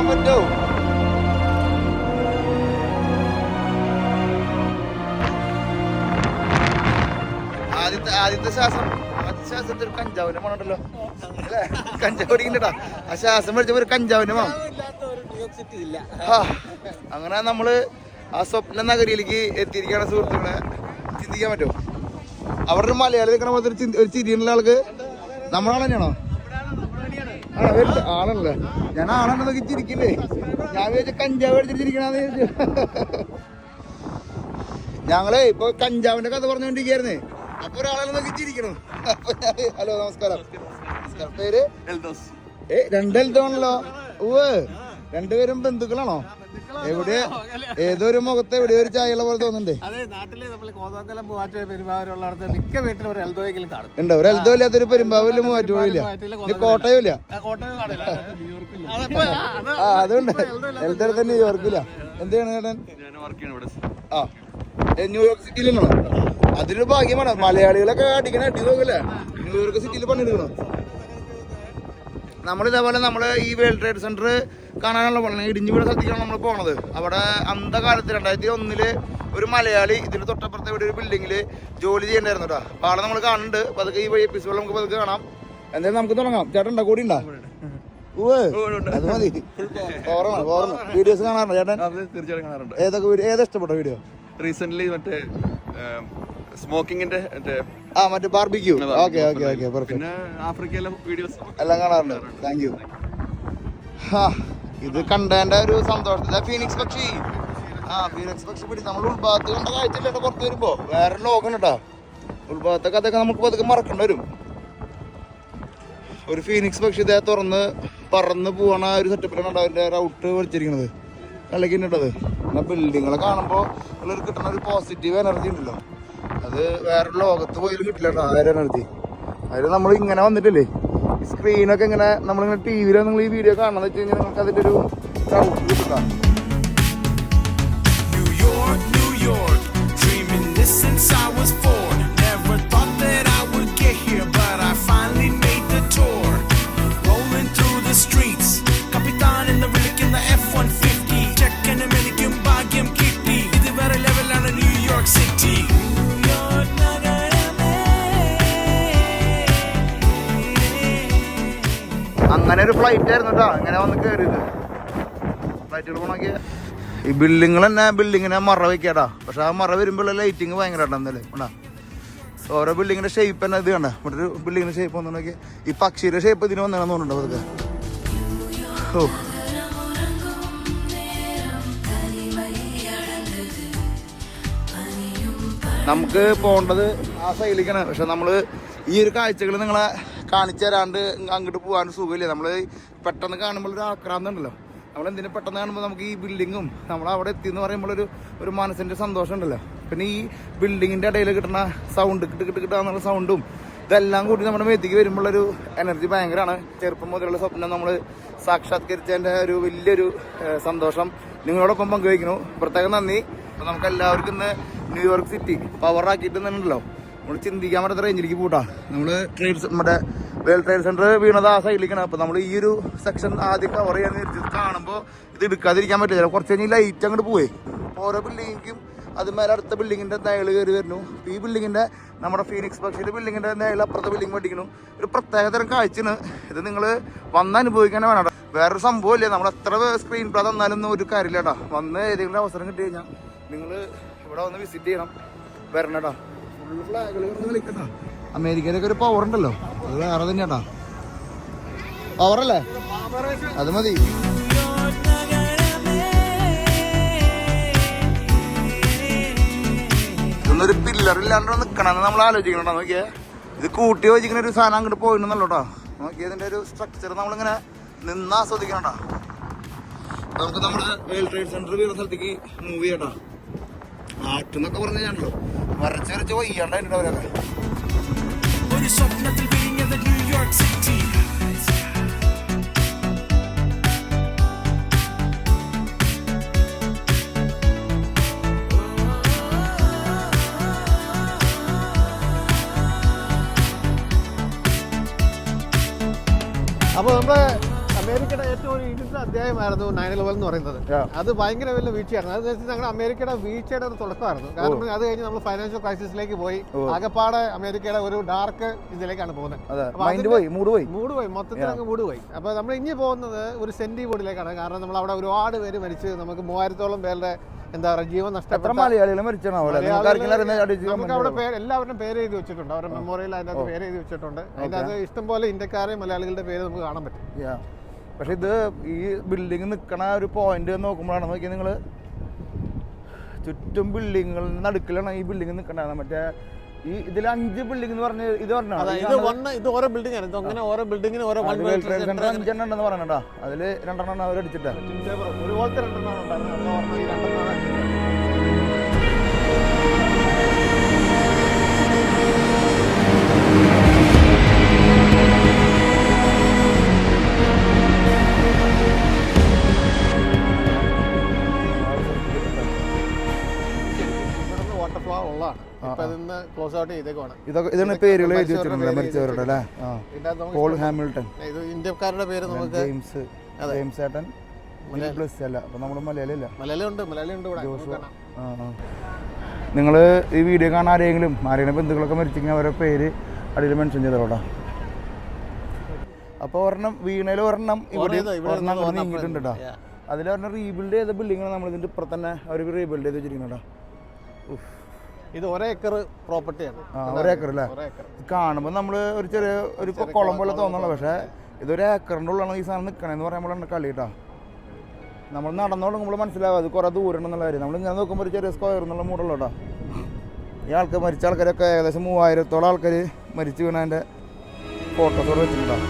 പറ്റോ ആദ്യത്തെ ശ്വാസത്തിൽ ഒരു കഞ്ചാവിന്റെ മണമുണ്ടല്ലോ അല്ലേ? കഞ്ചാവ് അടിക്കണ്ടട്ടാ. ആ ശ്വാസം മേടിച്ചപ്പോ ഒരു കഞ്ചാവിന്റെ മണം. അങ്ങനെ നമ്മള് ആ സ്വപ്ന നഗരിയിലേക്ക് എത്തിയിരിക്കുകയാണ് സുഹൃത്തുക്കളെ. ചിന്തിക്കാൻ പറ്റുമോ? അവിടെ ഒരു മലയാളി നിൽക്കണ പോലത്തെ ഒരു ചിരിയുള്ള ആൾക്ക് നമ്മളാൾ തന്നെയാണോ? ആളല്ലേ? ഞാൻ ആളെന്നെ നോക്കി ചിരിക്കില്ലേ? ഞാൻ വിചാരിച്ച കഞ്ചാവ് അടിച്ചിരിക്കണെന്ന് വിചാരിച്ചു. ഞങ്ങളെ ഇപ്പൊ കഞ്ചാവിന്റെ കഥ പറഞ്ഞുകൊണ്ടിരിക്കുകയായിരുന്നേ. അപ്പൊ ഒരാളെ നോക്കി ചിരിക്കണം. ഹലോ, നമസ്കാരം. പേര് രണ്ടെൽത്താണല്ലോ. രണ്ടുപേരും ബന്ധുക്കളാണോ? എവിടെ ഏതോ ഒരു മുഖത്ത് എവിടെയോ ഒരു ചായയുള്ള പോലെ തോന്നുന്നുണ്ട്. ഉണ്ടോ? ഒരു എൽദോ ഇല്ലാത്തൊരു പെരുമ്പാവില്ല, മൂവാറ്റുപോയില്ല, കോട്ടയം ഇല്ല. അതുകൊണ്ട് എൽദോ തന്നെ ന്യൂയോർക്കില്ല. എന്താണ് ചേട്ടൻ? ആ, ന്യൂയോർക്ക് സിറ്റിയിലാണോ? അതിനൊരു ഭാഗ്യമാണ്. മലയാളികളൊക്കെ അടിക്കണ അടി നോക്കില്ല. ന്യൂയോർക്ക് സിറ്റിയിൽ പണിയെടുക്കണം. നമ്മളിതേപോലെ നമ്മൾ ഈ വേൾഡ് ട്രേഡ് സെന്റർ കാണാനുള്ള പോലെ ഇടിഞ്ഞു വീണ സ്ഥലത്തേക്കാണ് നമ്മൾ പോണത്. അവിടെ അന്ധകാലത്ത് 2001 ഒരു മലയാളി ഇതിന് തൊട്ടപ്പുറത്തെ ഇവിടെ ഒരു ബിൽഡിങ്ങിൽ ജോലി ചെയ്യണ്ടായിരുന്നു കേട്ടോ. അപ്പോൾ ആളെ നമ്മൾ കാണുന്നുണ്ട്. അപ്പോൾ അതൊക്കെ ഈ എപ്പിസോഡിൽ നമുക്ക് പതുക്കെ കാണാം. എന്തായാലും നമുക്ക് തുടങ്ങാം. ചേട്ടൻ ഉണ്ടോ? കൂടി ഉണ്ടോ? അത് മതി. ഓർമ്മ വീഡിയോസ് കാണാറുണ്ടോ ചേട്ടൻ? തീർച്ചയായിട്ടും കാണാറുണ്ട്. ഏതാ ഇഷ്ടപ്പെട്ട വീഡിയോ? റീസെന്റ് മറ്റേ സ്മോക്കിങ്ങിന്റെ മറ്റേ ബാർബിക്യൂ. ഓക്കെ പിന്നെ ആഫ്രിക്കയിലെ വീഡിയോസ് എല്ലാം കാണാറുണ്ട്. Thank you. ഇത് കണ്ടതിന്റെ ഒരു സന്തോഷത്തില്ല. ഫീനിക്സ് പക്ഷി പിടി നമ്മൾ ഉൾഭാഗത്ത് കണ്ട കാഴ്ചയില്ല. പുറത്ത് വരുമ്പോ വേറെ ലോകം കേട്ടോ. ഉൾഭാഗത്തൊക്കെ അതൊക്കെ നമുക്ക് പതുക്കെ മറക്കേണ്ടി വരും. ഒരു ഫീനിക്സ് പക്ഷി ഇതേ തുറന്ന് പറന്ന് പോകണ ഒരു സെറ്റപ്പിലാണ് അതിന്റെ റൗട്ട് വലിച്ചിരിക്കുന്നത്. കളിക്കുന്നുണ്ടത്. പിന്നെ ബിൽഡിങ്ങളെ കാണുമ്പോൾ ഉള്ളൊരു കിട്ടുന്ന ഒരു പോസിറ്റീവ് എനർജി ഉണ്ടല്ലോ, അത് വേറെ ലോകത്ത് പോയാലും കിട്ടില്ല കേട്ടോ. ആ ഒരു എനർജി അതിൽ നമ്മൾ ഇങ്ങനെ വന്നിട്ടില്ലേ, ഈ സ്ക്രീനൊക്കെ ഇങ്ങനെ നമ്മളിങ്ങനെ ടി വിയിൽ നിങ്ങൾ ഈ വീഡിയോ കാണാന്ന് വെച്ച് കഴിഞ്ഞാൽ നിങ്ങൾക്ക് അതിൻ്റെ ഒരു റൗട്ട് കിട്ടുക. അങ്ങനെ ഒരു ഫ്ലൈറ്റ് ആയിരുന്നു കേട്ടോ. ഇങ്ങനെ വന്ന് കയറിയത്. ഫ്ലൈറ്റുകൾ പോണൊക്കെ ഈ ബിൽഡിങ്ങൾ തന്നെ ബിൽഡിങ്ങിനെ മറ വെക്കാട്ടാ. പക്ഷെ ആ മറ വരുമ്പോഴുള്ള ലൈറ്റിങ് ഭയങ്കര എന്തായാലും ഉണ്ടാ. ഓരോ ബിൽഡിങ്ങിന്റെ ഷേപ്പ് തന്നെ ഇത് കണ്ട. ഇവിടെ ഒരു ബിൽഡിങ്ങിന്റെ ഷേപ്പ് വന്നോക്കെ ഈ പക്ഷിയുടെ ഷേപ്പ് ഇതിന് വന്നതാണെന്ന് തോന്നുന്നുണ്ടോ അതൊക്കെ. നമുക്ക് പോകേണ്ടത് ആ സൈഡിലേക്കാണ്. പക്ഷെ നമ്മള് ഈ ഒരു കാഴ്ചകൾ നിങ്ങളെ കാണിച്ചു തരാണ്ട് അങ്ങോട്ട് പോകാൻ സുഖമില്ല. നമ്മൾ പെട്ടെന്ന് കാണുമ്പോൾ ഒരു ആക്രാന്തമുണ്ടല്ലോ. നമ്മളെന്തിനും പെട്ടെന്ന് കാണുമ്പോൾ നമുക്ക് ഈ ബിൽഡിങ്ങും നമ്മൾ അവിടെ എത്തിയെന്ന് പറയുമ്പോൾ ഒരു മനസ്സിൻ്റെ സന്തോഷം ഉണ്ടല്ലോ. പിന്നെ ഈ ബിൽഡിങ്ങിൻ്റെ ഇടയിൽ കിട്ടുന്ന സൗണ്ട് കിട്ടാന്നുള്ള സൗണ്ടും ഇതെല്ലാം കൂടി നമ്മുടെ മേത്തേക്ക് വരുമ്പോഴൊരു എനർജി ഭയങ്കരമാണ്. ചെറുപ്പം മുതലുള്ള സ്വപ്നം നമ്മൾ സാക്ഷാത്കരിച്ചതിൻ്റെ ഒരു വലിയൊരു സന്തോഷം നിങ്ങളോടൊപ്പം പങ്കുവയ്ക്കുന്നു. പ്രത്യേകം നന്ദി. അപ്പോൾ നമുക്ക് എല്ലാവർക്കും ഇന്ന് ന്യൂയോർക്ക് സിറ്റി പവറാക്കിയിട്ടുണ്ടല്ലോ. നമ്മൾ ചിന്തിക്കാൻ പറ്റാത്ത റേഞ്ചിലേക്ക് പോട്ടാ. നമ്മൾ നമ്മുടെ വേൾഡ് ട്രേഡ് സെന്റർ വീണത് ആ സൈഡിലേക്കാണ്. അപ്പോൾ നമ്മൾ ഈ ഒരു സെക്ഷൻ ആദ്യം കവർ ചെയ്യാൻ വിചാരിച്ചത് കാണുമ്പോൾ ഇത് എടുക്കാതിരിക്കാൻ പറ്റില്ല. കുറച്ച് കഴിഞ്ഞ് ലൈറ്റ് അങ്ങോട്ട് പോവേ. ഓരോ ബിൽഡിങ്ങും അതുമേലെ അടുത്ത ബിൽഡിങ്ങിൻ്റെ നേള് കയറി വരുന്നു. ഈ ബിൽഡിങ്ങിൻ്റെ നമ്മുടെ ഫീനിക്സ് പക്ഷിയുടെ ബിൽഡിങ്ങിൻ്റെ നേള് അപ്പുറത്തെ ബിൽഡിംഗ് പഠിക്കുന്നു. ഒരു പ്രത്യേകതരം കാഴ്ചയാണ് ഇത്. നിങ്ങൾ വന്ന് അനുഭവിക്കാൻ വേണം. വേറൊരു സംഭവമില്ല. നമ്മൾ എത്ര സ്ക്രീൻ പ്ലേ തന്നാലൊന്നും ഒരു കാര്യമില്ല കേട്ടോ. വന്ന് ഏതെങ്കിലും അവസരം കിട്ടി കഴിഞ്ഞാൽ നിങ്ങൾ ഇവിടെ വന്ന് വിസിറ്റ് ചെയ്യണം, വരണം കേട്ടോ. ഫുൾ ഫ്ലാഗുകൾ കളിക്കട്ടോ. അമേരിക്കയിലൊക്കെ ഒരു പവർ ഉണ്ടല്ലോ, അത് വേറെ തന്നെയാട്ടോ. പവറല്ലേ, അത് മതി. ഇതൊന്നൊരു പില്ലറില്ലാണ്ട് നിൽക്കണമെന്ന് നമ്മൾ ആലോചിക്കണോ. നോക്കിയേ, ഇത് കൂട്ടി യോജിക്കുന്ന ഒരു സാധനം അങ്ങോട്ട് പോയിട്ടുണ്ടല്ലോ കേട്ടോ. നോക്കിയേ, ഇതിൻ്റെ ഒരു സ്ട്രക്ചർ നമ്മളിങ്ങനെ നിന്ന് ആസ്വദിക്കണം കേട്ടോ. നമുക്ക് നമ്മുടെ വേൾഡ് ട്രേഡ് സെന്റർ വീണ സ്ഥലത്തേക്ക് മൂവ് ചെയ്യട്ടോ. ആറ്റെന്നൊക്കെ പറഞ്ഞു കഴിഞ്ഞാണല്ലോ വരച്ച് വയ്യാണ്ടായിട്ട് അവരൊക്കെ. ഒരു സ്വപ്നത്തിൽ വിരിഞ്ഞത് ന്യൂയോർക്ക് സിറ്റി. അപ്പോൾ നമ്മുടെ അമേരിക്കയുടെ ഏറ്റവും ഒരു ഇരുണ്ട അധ്യായമായിരുന്നു 9/11 എന്ന് പറയുന്നത്. അത് ഭയങ്കര വലിയ വീഴ്ചയായിരുന്നു. അത് ഞങ്ങളുടെ അമേരിക്കയുടെ വീഴ്ചയുടെ ഒരു തുടക്കമായിരുന്നു. കാരണം അത് കഴിഞ്ഞ് നമ്മൾ ഫൈനാൻഷ്യൽ ക്രൈസിസിലേക്ക് പോയി. ആകപ്പാടെ അമേരിക്കയുടെ ഒരു ഡാർക്ക് ഇതിലേക്കാണ് പോകുന്നത്. മൂഡ് പോയി, മൊത്തത്തിൽ അങ്ങ് മൂഡ് പോയി. അപ്പോൾ നമ്മൾ ഇനി പോകുന്നത് ഒരു സെന്റി ബോർഡിലേക്കാണ്. കാരണം നമ്മൾ അവിടെ ഒരുപാട് പേര് മരിച്ച്, നമുക്ക് 3000-ഓളം പേരുടെ എന്താ പറയുക ജീവൻ നഷ്ടപ്പെട്ട നമുക്ക് അവിടെ എല്ലാവരുടെയും പേര് എഴുതി വെച്ചിട്ടുണ്ട്. അവരുടെ മെമ്മോറിയൽ അതിൻ്റെ അകത്ത് പേര് എഴുതി വെച്ചിട്ടുണ്ട്. അതിൻ്റെ അത് ഇഷ്ടംപോലെ ഇന്ത്യക്കാരെയും മലയാളികളുടെ പേര് നമുക്ക് കാണാൻ പറ്റും. പക്ഷെ ഇത് ഈ ബിൽഡിംഗ് നിൽക്കണ ഒരു പോയിന്റ് നോക്കുമ്പോഴാണ് നോക്കിയാൽ നിങ്ങൾ ചുറ്റും ബിൽഡിങ്ങുകളുടെ നടുക്കിലാണ് ഈ ബിൽഡിംഗ് നിൽക്കണ്ടാണ്. മറ്റേ ഈ ഇതിൽ 5 ബിൽഡിംഗ് എന്ന് പറഞ്ഞ് ഇത് പറഞ്ഞാൽ ഇത് ഓരോ ബിൽഡിംഗ് ആണ്. ഇതങ്ങനെ ഓരോ ബിൽഡിങ്ങിന് ഓരോ 5 ഉണ്ടെന്ന് പറഞ്ഞാ അതിൽ 2 അവർ അടിച്ചിട്ടാ. ഒരുപോലത്തെ 2 ഉണ്ടായിരുന്നു. ഇതാണ് പേരുകൾ എഴുതി വെച്ചിട്ടുണ്ട് മരിച്ചവരുടെ അല്ലേ. പോൾ ഹാമിൽട്ടൺ, ഇന്ത്യക്കാരുടെ പേര് നമുക്ക് ജെയിംസ് ഏട്ടൻ പ്ലസ് അല്ല. അപ്പൊ നമ്മള് മലയാളിയുണ്ട്. നിങ്ങൾ ഈ വീഡിയോ കാണാൻ ആരെങ്കിലും ബന്ധുക്കളൊക്കെ മരിച്ചെങ്കിൽ അവരുടെ പേര് അടിയിൽ മെൻഷൻ ചെയ്തോടാ. അപ്പോൾ ഒരെണ്ണം വീണയിൽ ഒരെണ്ണം ഇവിടെ നീങ്ങിയിട്ടുണ്ട് കേട്ടോ. അതിലൊരെണ്ണം റീബിൽഡ് ചെയ്ത ബിൽഡിങ്ങാണ് നമ്മളിതിൻ്റെ ഇപ്പുറത്ത് തന്നെ അവർ റീബിൽഡ് ചെയ്ത് വെച്ചിരിക്കുന്നുണ്ടോ. ഇത് 1 ഏക്കർ പ്രോപ്പർട്ടിയാണ്. 1 ഏക്കർ അല്ലേ. കാണുമ്പോൾ നമ്മൾ ഒരു ചെറിയ ഒരു കുളം പോലെ തോന്നുള്ളൂ. പക്ഷേ ഇതൊരു ഏക്കറിൻ്റെ ഉള്ളിലാണ് ഈ സാധനം നിൽക്കണമെന്ന് പറയുമ്പോഴാണ് കളി കേട്ടോ. നമ്മൾ നടന്നു തുടങ്ങുമ്പോൾ മനസ്സിലാവും അത് കുറേ ദൂരം ഉണ്ടെന്നുള്ള കാര്യം. നമ്മളിങ്ങനെ നോക്കുമ്പോൾ ഒരു ചെറിയ സ്ക്വയർ എന്നുള്ള മൂടുള്ളൂ കേട്ടോ. ഈ മരിച്ച ആൾക്കാരൊക്കെ ഏകദേശം 3000-ഓളം ആൾക്കാർ മരിച്ചു വീണതിൻ്റെ ഫോട്ടോസോട് വെച്ചിട്ടുണ്ടാവും.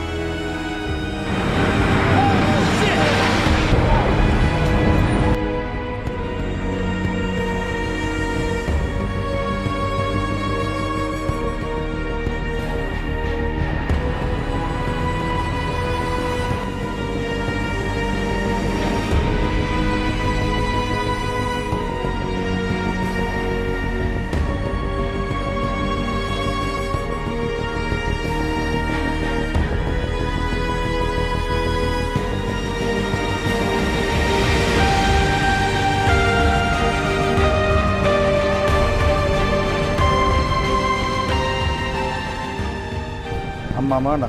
അമ്മാമ്മ കണ്ട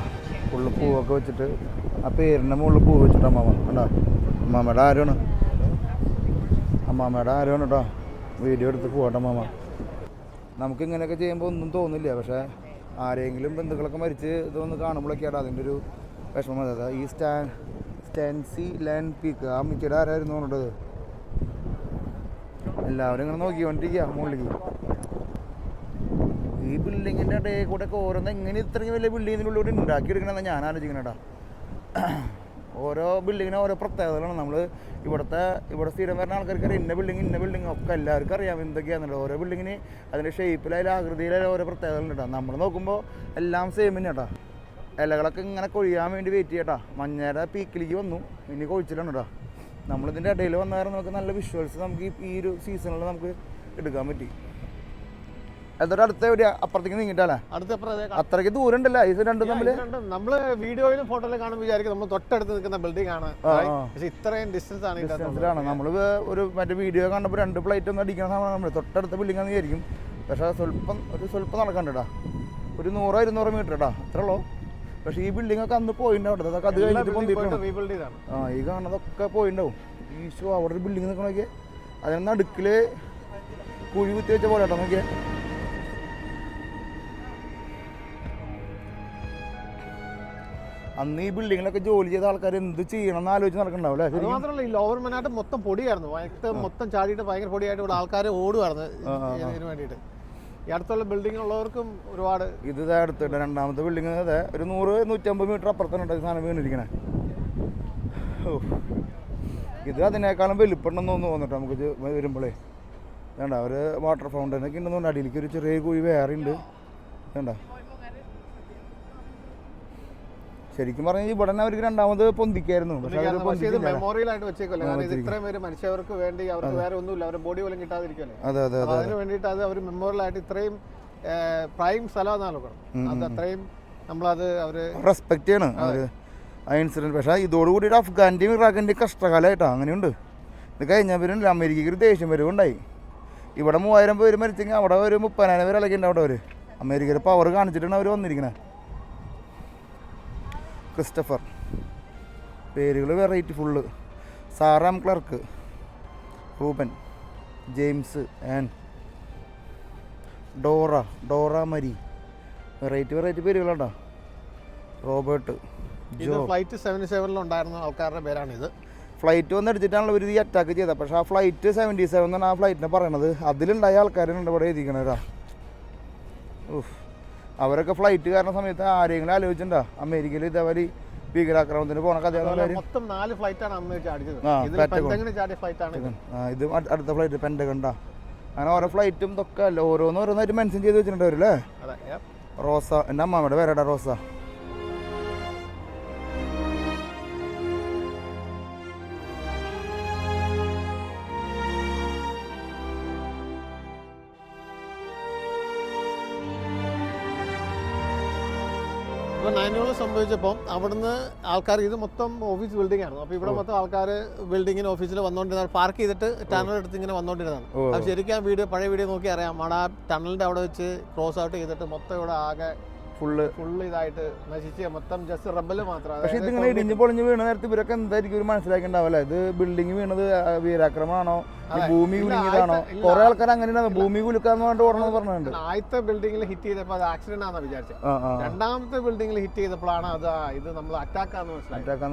ഫുള്ള് പൂവൊക്കെ വെച്ചിട്ട് ആ പേരിൻ്റെ മുകളിൽ പൂ വെച്ചിട്ട് അമ്മാമ്മ കണ്ടോ. അമ്മാമ്മയുടെ ആരാണ് കേട്ടോ. വീഡിയോ എടുത്ത് പോകട്ടെ അമ്മാമ്മ. നമുക്കിങ്ങനെയൊക്കെ ചെയ്യുമ്പോൾ ഒന്നും തോന്നില്ല. പക്ഷേ ആരെങ്കിലും ബന്ധുക്കളൊക്കെ മരിച്ച് ഇതൊന്ന് കാണുമ്പോഴൊക്കെയാണ് അതിൻ്റെ ഒരു വിഷമം. അതായത് ഈ സ്റ്റാൻസി ലാൻഡ് പീക്ക് ആ മിക്കയുടെ ആരായിരുന്നു പറഞ്ഞത്. എല്ലാവരും ഇങ്ങനെ നോക്കിക്കൊണ്ടിരിക്കുക മുകളിലേക്ക്. ഈ ബിൽഡിങ്ങിൻ്റെ ഇടയിൽ കൂടെ ഒക്കെ ഓരോന്ന് എങ്ങനെ ഇത്രയും വലിയ ബിൽഡിങ്ങിനുള്ളിലൂടെ ഉണ്ടാക്കിയെടുക്കണമെന്ന് ഞാൻ ആലോചിക്കണേട്ടാ. ഓരോ ബിൽഡിങ്ങിനും ഓരോ പ്രത്യേകതകളാണ്. നമ്മൾ ഇവിടെ സ്ഥിരം വരുന്ന ആൾക്കാർക്ക് ഇന്ന ബിൽഡിങ് ഒക്കെ എല്ലാവർക്കും അറിയാം എന്തൊക്കെയാണെന്നുണ്ട്. ഓരോ ബിൽഡിങ്ങിന് അതിൻ്റെ ഷേപ്പിലായാലും ആകൃതിയിലായാലും ഓരോ പ്രത്യേകതകളുണ്ട്. നമ്മൾ നോക്കുമ്പോൾ എല്ലാം സെയിം തന്നെ കേട്ടോ. ഇലകളൊക്കെ ഇങ്ങനെ കൊഴിയാൻ വേണ്ടി വെയിറ്റ് ചെയ്യട്ടാ. മഞ്ഞയുടെ പീക്കിലേക്ക് വന്നു, ഇനി കൊഴിച്ചിലാണ് കേട്ടോ. നമ്മളിതിൻ്റെ ഇടയിൽ വന്നേരം നമുക്ക് നല്ല വിഷ്വൽസ് നമുക്ക് ഈ ഒരു സീസണിൽ നമുക്ക് എടുക്കാൻ പറ്റി. അതൊരു അടുത്ത എവിടെയാ അപ്പുറത്തേക്ക് നീങ്ങിട്ടല്ലേ. അത്രയ്ക്ക് ദൂരം ഉണ്ടല്ലോ ഇത് രണ്ടും തമ്മില്. നമ്മള് വീഡിയോയിലും ഫോട്ടോയിലും കാണുമ്പോൾ വിചാരിക്കും നമ്മൾ തൊട്ടടുത്ത് നിൽക്കുന്ന ബിൽഡിംഗ് ആണ്. പക്ഷെ ഇത്രയും ഡിസ്റ്റൻസ് ആണ്. നമ്മള് ഒരു മറ്റേ വീഡിയോ കണ്ടപ്പോൾ 2 ഫ്ലൈറ്റ് ഒന്നും അടിക്കുന്ന സമയം നമ്മൾ തൊട്ടടുത്ത ബിൽഡിംഗ് ആണെന്ന് വിചാരിക്കും. പക്ഷെ സ്വല്പം നടക്കണ്ടടാ. ഒരു 100-200 മീറ്റർ ഇടാ അത്രേ ഉള്ളൂ. പക്ഷെ ഈ ബിൽഡിംഗ് ഒക്കെ അന്ന് പോയിണ്ടാവും. അതൊക്കെ അത് കഴിഞ്ഞിട്ട് പൊന്തിട്ടുണ്ട്. ഈ കാണുന്നതൊക്കെ പോയിണ്ടാവും. ഈശോ അവിടെ ഒരു ബിൽഡിംഗ് നിൽക്കണോക്കെ അതിന് നടുക്കില് കുഴി കുത്തി വെച്ച പോലെ കേട്ടോ. നോക്കിയേ അന്ന് ഈ ബിൽഡിങ്ങിലൊക്കെ ജോലി ചെയ്ത ആൾക്കാർ എന്ത് ചെയ്യണം എന്ന് ആലോചിച്ച് നടക്കണ്ടാവില്ലേ. അത് മാത്രമല്ല ഈ ലോവർ മനായിട്ട് മൊത്തം പൊടിയായിരുന്നു. മൊത്തം ചാടിയിട്ട് ഭയങ്കര പൊടിയായിട്ട് ഇവിടെ ആൾക്കാർ ഓടുമായിരുന്നു ഇതിന് വേണ്ടിയിട്ട്. ഈ അടുത്തുള്ള ബിൽഡിംഗ് ഉള്ളവർക്കും ഒരുപാട് ഇത് അടുത്തുണ്ട്. രണ്ടാമത്തെ ബിൽഡിംഗ് അതെ ഒരു 100-150 മീറ്റർ അപ്പുറത്തുണ്ട് ഈ സാധനം വീണിരിക്കണേ. ഇത് അതിനേക്കാളും വലിപ്പുണ്ടെന്ന് തോന്നിട്ട് നമുക്ക് വരുമ്പോഴേ വേണ്ട. ഒരു വാട്ടർ ഫൗണ്ടനൊക്കെ ഉണ്ടെന്നുണ്ട്. അടിയിലേക്ക് ഒരു ചെറിയ കുഴി വേറെ ഉണ്ട് വേണ്ട. ശരിക്കും പറഞ്ഞാൽ ഇവിടെ തന്നെ അവർക്ക് രണ്ടാമത് പൊന്തിക്കായിരുന്നു. പക്ഷേ ഇത് മെമ്മോറിയലായിട്ട് വെച്ചേക്കല്ലേ. കാരണം ഇത് ഇത്രയും പേര് മനുഷ്യർക്ക് വേണ്ടി അവർക്ക് വേറെ ഒന്നുമില്ല, അവരുടെ ബോഡി പോലും കിട്ടാതിരിക്കുമല്ലേ. അതിന് വേണ്ടിയിട്ട് അത് അവർ മെമ്മോറിയലായിട്ട് ഇത്രയും പ്രൈം സ്ഥലം എന്നാണ്. അത് അത്രയും നമ്മളത് അവര് റെസ്പെക്ട് ചെയ്യണം. ആ ഇൻസിഡൻറ്റ്. പക്ഷേ ഇതോടുകൂടിയിട്ട് അഫ്ഗാൻ്റെയും ഇറാഖിൻ്റെയും കഷ്ടകാലമായിട്ടാണ്. അങ്ങനെയുണ്ട്. ഇത് കഴിഞ്ഞാൽ പിന്നെ അമേരിക്കയ്ക്ക് ഒരു ദേഷ്യം വരവുണ്ടായി. ഇവിടെ 3000 പേര് മരിച്ചെങ്കിൽ അവിടെ ഒരു 30,000 പേര് ഇളകിണ്ട്. അവിടെ അവർ അമേരിക്കയുടെ പവർ കാണിച്ചിട്ടാണ് അവർ വന്നിരിക്കുന്നത്. ക്രിസ്റ്റഫർ, പേരുകൾ വെറൈറ്റി ഫുള്ള്. സാറാം Clark, Reuben, James and Dora Marie. Variety പേരുകളുണ്ടോ. റോബർട്ട്, ഇത് ഫ്ലൈറ്റ് 77 ഉണ്ടായിരുന്ന ആൾക്കാരുടെ പേരാണിത്. ഫ്ലൈറ്റ് വന്ന് എടുത്തിട്ടാണല്ലോ ഇവർ ഈ അറ്റാക്ക് ചെയ്തത്. പക്ഷേ ആ ഫ്ലൈറ്റ് 77 എന്നാണ് ആ ഫ്ലൈറ്റിനെ പറയണത്. അതിലുണ്ടായ ആൾക്കാരുണ്ട് ഇവിടെ എഴുതിക്കണവരാ. അവരൊക്കെ ഫ്ലൈറ്റ് കയറുന്ന സമയത്ത് ആരെങ്കിലും ആലോചിച്ചിട്ടുണ്ടോ അമേരിക്കയിൽ ഇതേപോലെ ഭീകരാക്രമണത്തിന് പോണ കഥയാണ്. മൊത്തം 4 ഫ്ലൈറ്റാണ് അന്ന് ചാടിച്ചത്. ഇത് അടുത്ത ഫ്ലൈറ്റ് പെൻറ്റഗണ്ടാ. അങ്ങനെ ഓരോ ഫ്ലൈറ്റും ഇതൊക്കെ അല്ല ഓരോന്നായിട്ട് മെൻഷൻ ചെയ്ത് വെച്ചിട്ടുണ്ട് അവരല്ലേ. റോസ, എൻ്റെ അമ്മാമ്മയുടെ പേരാടാ റോസ. ഇപ്പോൾ 9/11 സംഭവിച്ചപ്പോൾ അവിടുന്ന് ആൾക്കാർ, ഇത് മൊത്തം ഓഫീസ് ബിൽഡിംഗ് ആണ്. അപ്പോൾ ഇവിടെ മൊത്തം ആൾക്കാർ ബിൽഡിങ്ങിന് ഓഫീസിൽ വന്നുകൊണ്ടിരുന്നതാണ്. പാർക്ക് ചെയ്തിട്ട് ടണൽ എടുത്ത് ഇങ്ങനെ വന്നുകൊണ്ടിരുന്നതാണ്. അപ്പോൾ ശരിക്കും ആ പഴയ വീഡിയോ നോക്കി അറിയാം. അവിടെ ആ ടണലിൻ്റെ അവിടെ വെച്ച് ക്രോസ് ഔട്ട് ചെയ്തിട്ട് മൊത്തം ഇവിടെ ആകെ ഫുള്ള് ഇതായിട്ട് നശിച്ച് മൊത്തം ജസ്റ്റ് റബ്ബല് മാത്രമാണ്. പക്ഷെ ഇതിങ്ങനെ ഇടിഞ്ഞ് പൊളിഞ്ഞ് വീണ നേരത്തെ ഇവരൊക്കെ എന്തായിരിക്കും ഒരു മനസ്സിലാക്കിണ്ടാവില്ല. ഇത് ബിൽഡിംഗ് വീണത് വീരാക്രമണമാണോ, ഭൂമി കുലുങ്ങിയതാണോ? കുറെ ആൾക്കാർ അങ്ങനെയാണ് ഭൂമി കുലുക്കാന്ന് പറഞ്ഞിട്ട് ഓർമ്മ പറഞ്ഞിട്ടുണ്ട്. ആദ്യത്തെ ബിൽഡിംഗിൽ ഹിറ്റ് ചെയ്തപ്പോൾ അത് ആക്സിഡന്റ് ആണെന്ന് വിചാരിച്ചത്. രണ്ടാമത്തെ ബിൽഡിംഗിൽ ഹിറ്റ് ചെയ്തപ്പോഴാണ് ഇത് നമ്മൾ അറ്റാക്കാന്ന്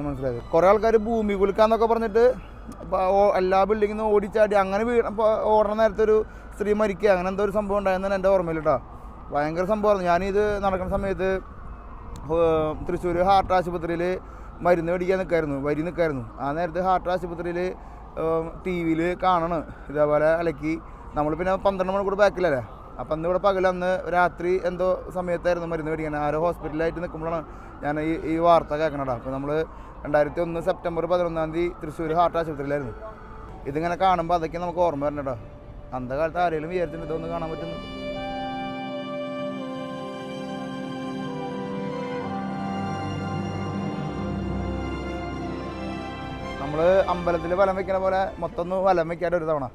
മനസ്സിലായത്. കുറെ ആൾക്കാർ ഭൂമി കുലുക്കാന്നൊക്കെ പറഞ്ഞിട്ട് എല്ലാ ബിൽഡിങ്ങിൽ നിന്ന് ഓടിച്ചാടി അങ്ങനെ ഓടണ നേരത്തെ ഒരു സ്ത്രീ മരിക്കുക അങ്ങനെ എന്തോ ഒരു സംഭവം ഉണ്ടായെന്നാണ് എൻ്റെ ഓർമ്മയിൽ കേട്ടോ. ഭയങ്കര സംഭവമായിരുന്നു. ഞാനിത് നടക്കുന്ന സമയത്ത് തൃശ്ശൂർ ഹാർട്ട് ആശുപത്രിയിൽ മരുന്ന് മേടിക്കാൻ നിൽക്കായിരുന്നു. ആ നേരത്തെ ഹാർട്ട് ആശുപത്രിയിൽ TV-യിൽ കാണണം ഇതേപോലെ അലക്കി. നമ്മൾ പിന്നെ 12 മണിക്കൂർ ബാക്കിലല്ലേ. അപ്പം അന്ന് ഇവിടെ പകലന്ന് രാത്രി എന്തോ സമയത്തായിരുന്നു മരുന്ന് മേടിക്കാൻ. ആരോ ഹോസ്പിറ്റലായിട്ട് നിൽക്കുമ്പോഴാണ് ഞാൻ ഈ വാർത്ത കേൾക്കണടാ. അപ്പോൾ നമ്മൾ 2001 സെപ്റ്റംബർ 11 തൃശ്ശൂർ ഹാർട്ട് ആശുപത്രിയിലായിരുന്നു. ഇതിങ്ങനെ കാണുമ്പോൾ അതൊക്കെ നമുക്ക് ഓർമ്മ വരണേട്ടോ. അന്ത കാലത്ത് ആരെങ്കിലും വിചാരിച്ചിട്ട് ഇതൊന്ന് കാണാൻ പറ്റുന്നു. നമ്മൾ അമ്പലത്തിൽ വലം വെക്കണ പോലെ മൊത്തം ഒന്ന് വലം വെക്കാണ്ട് ഒരു തവണ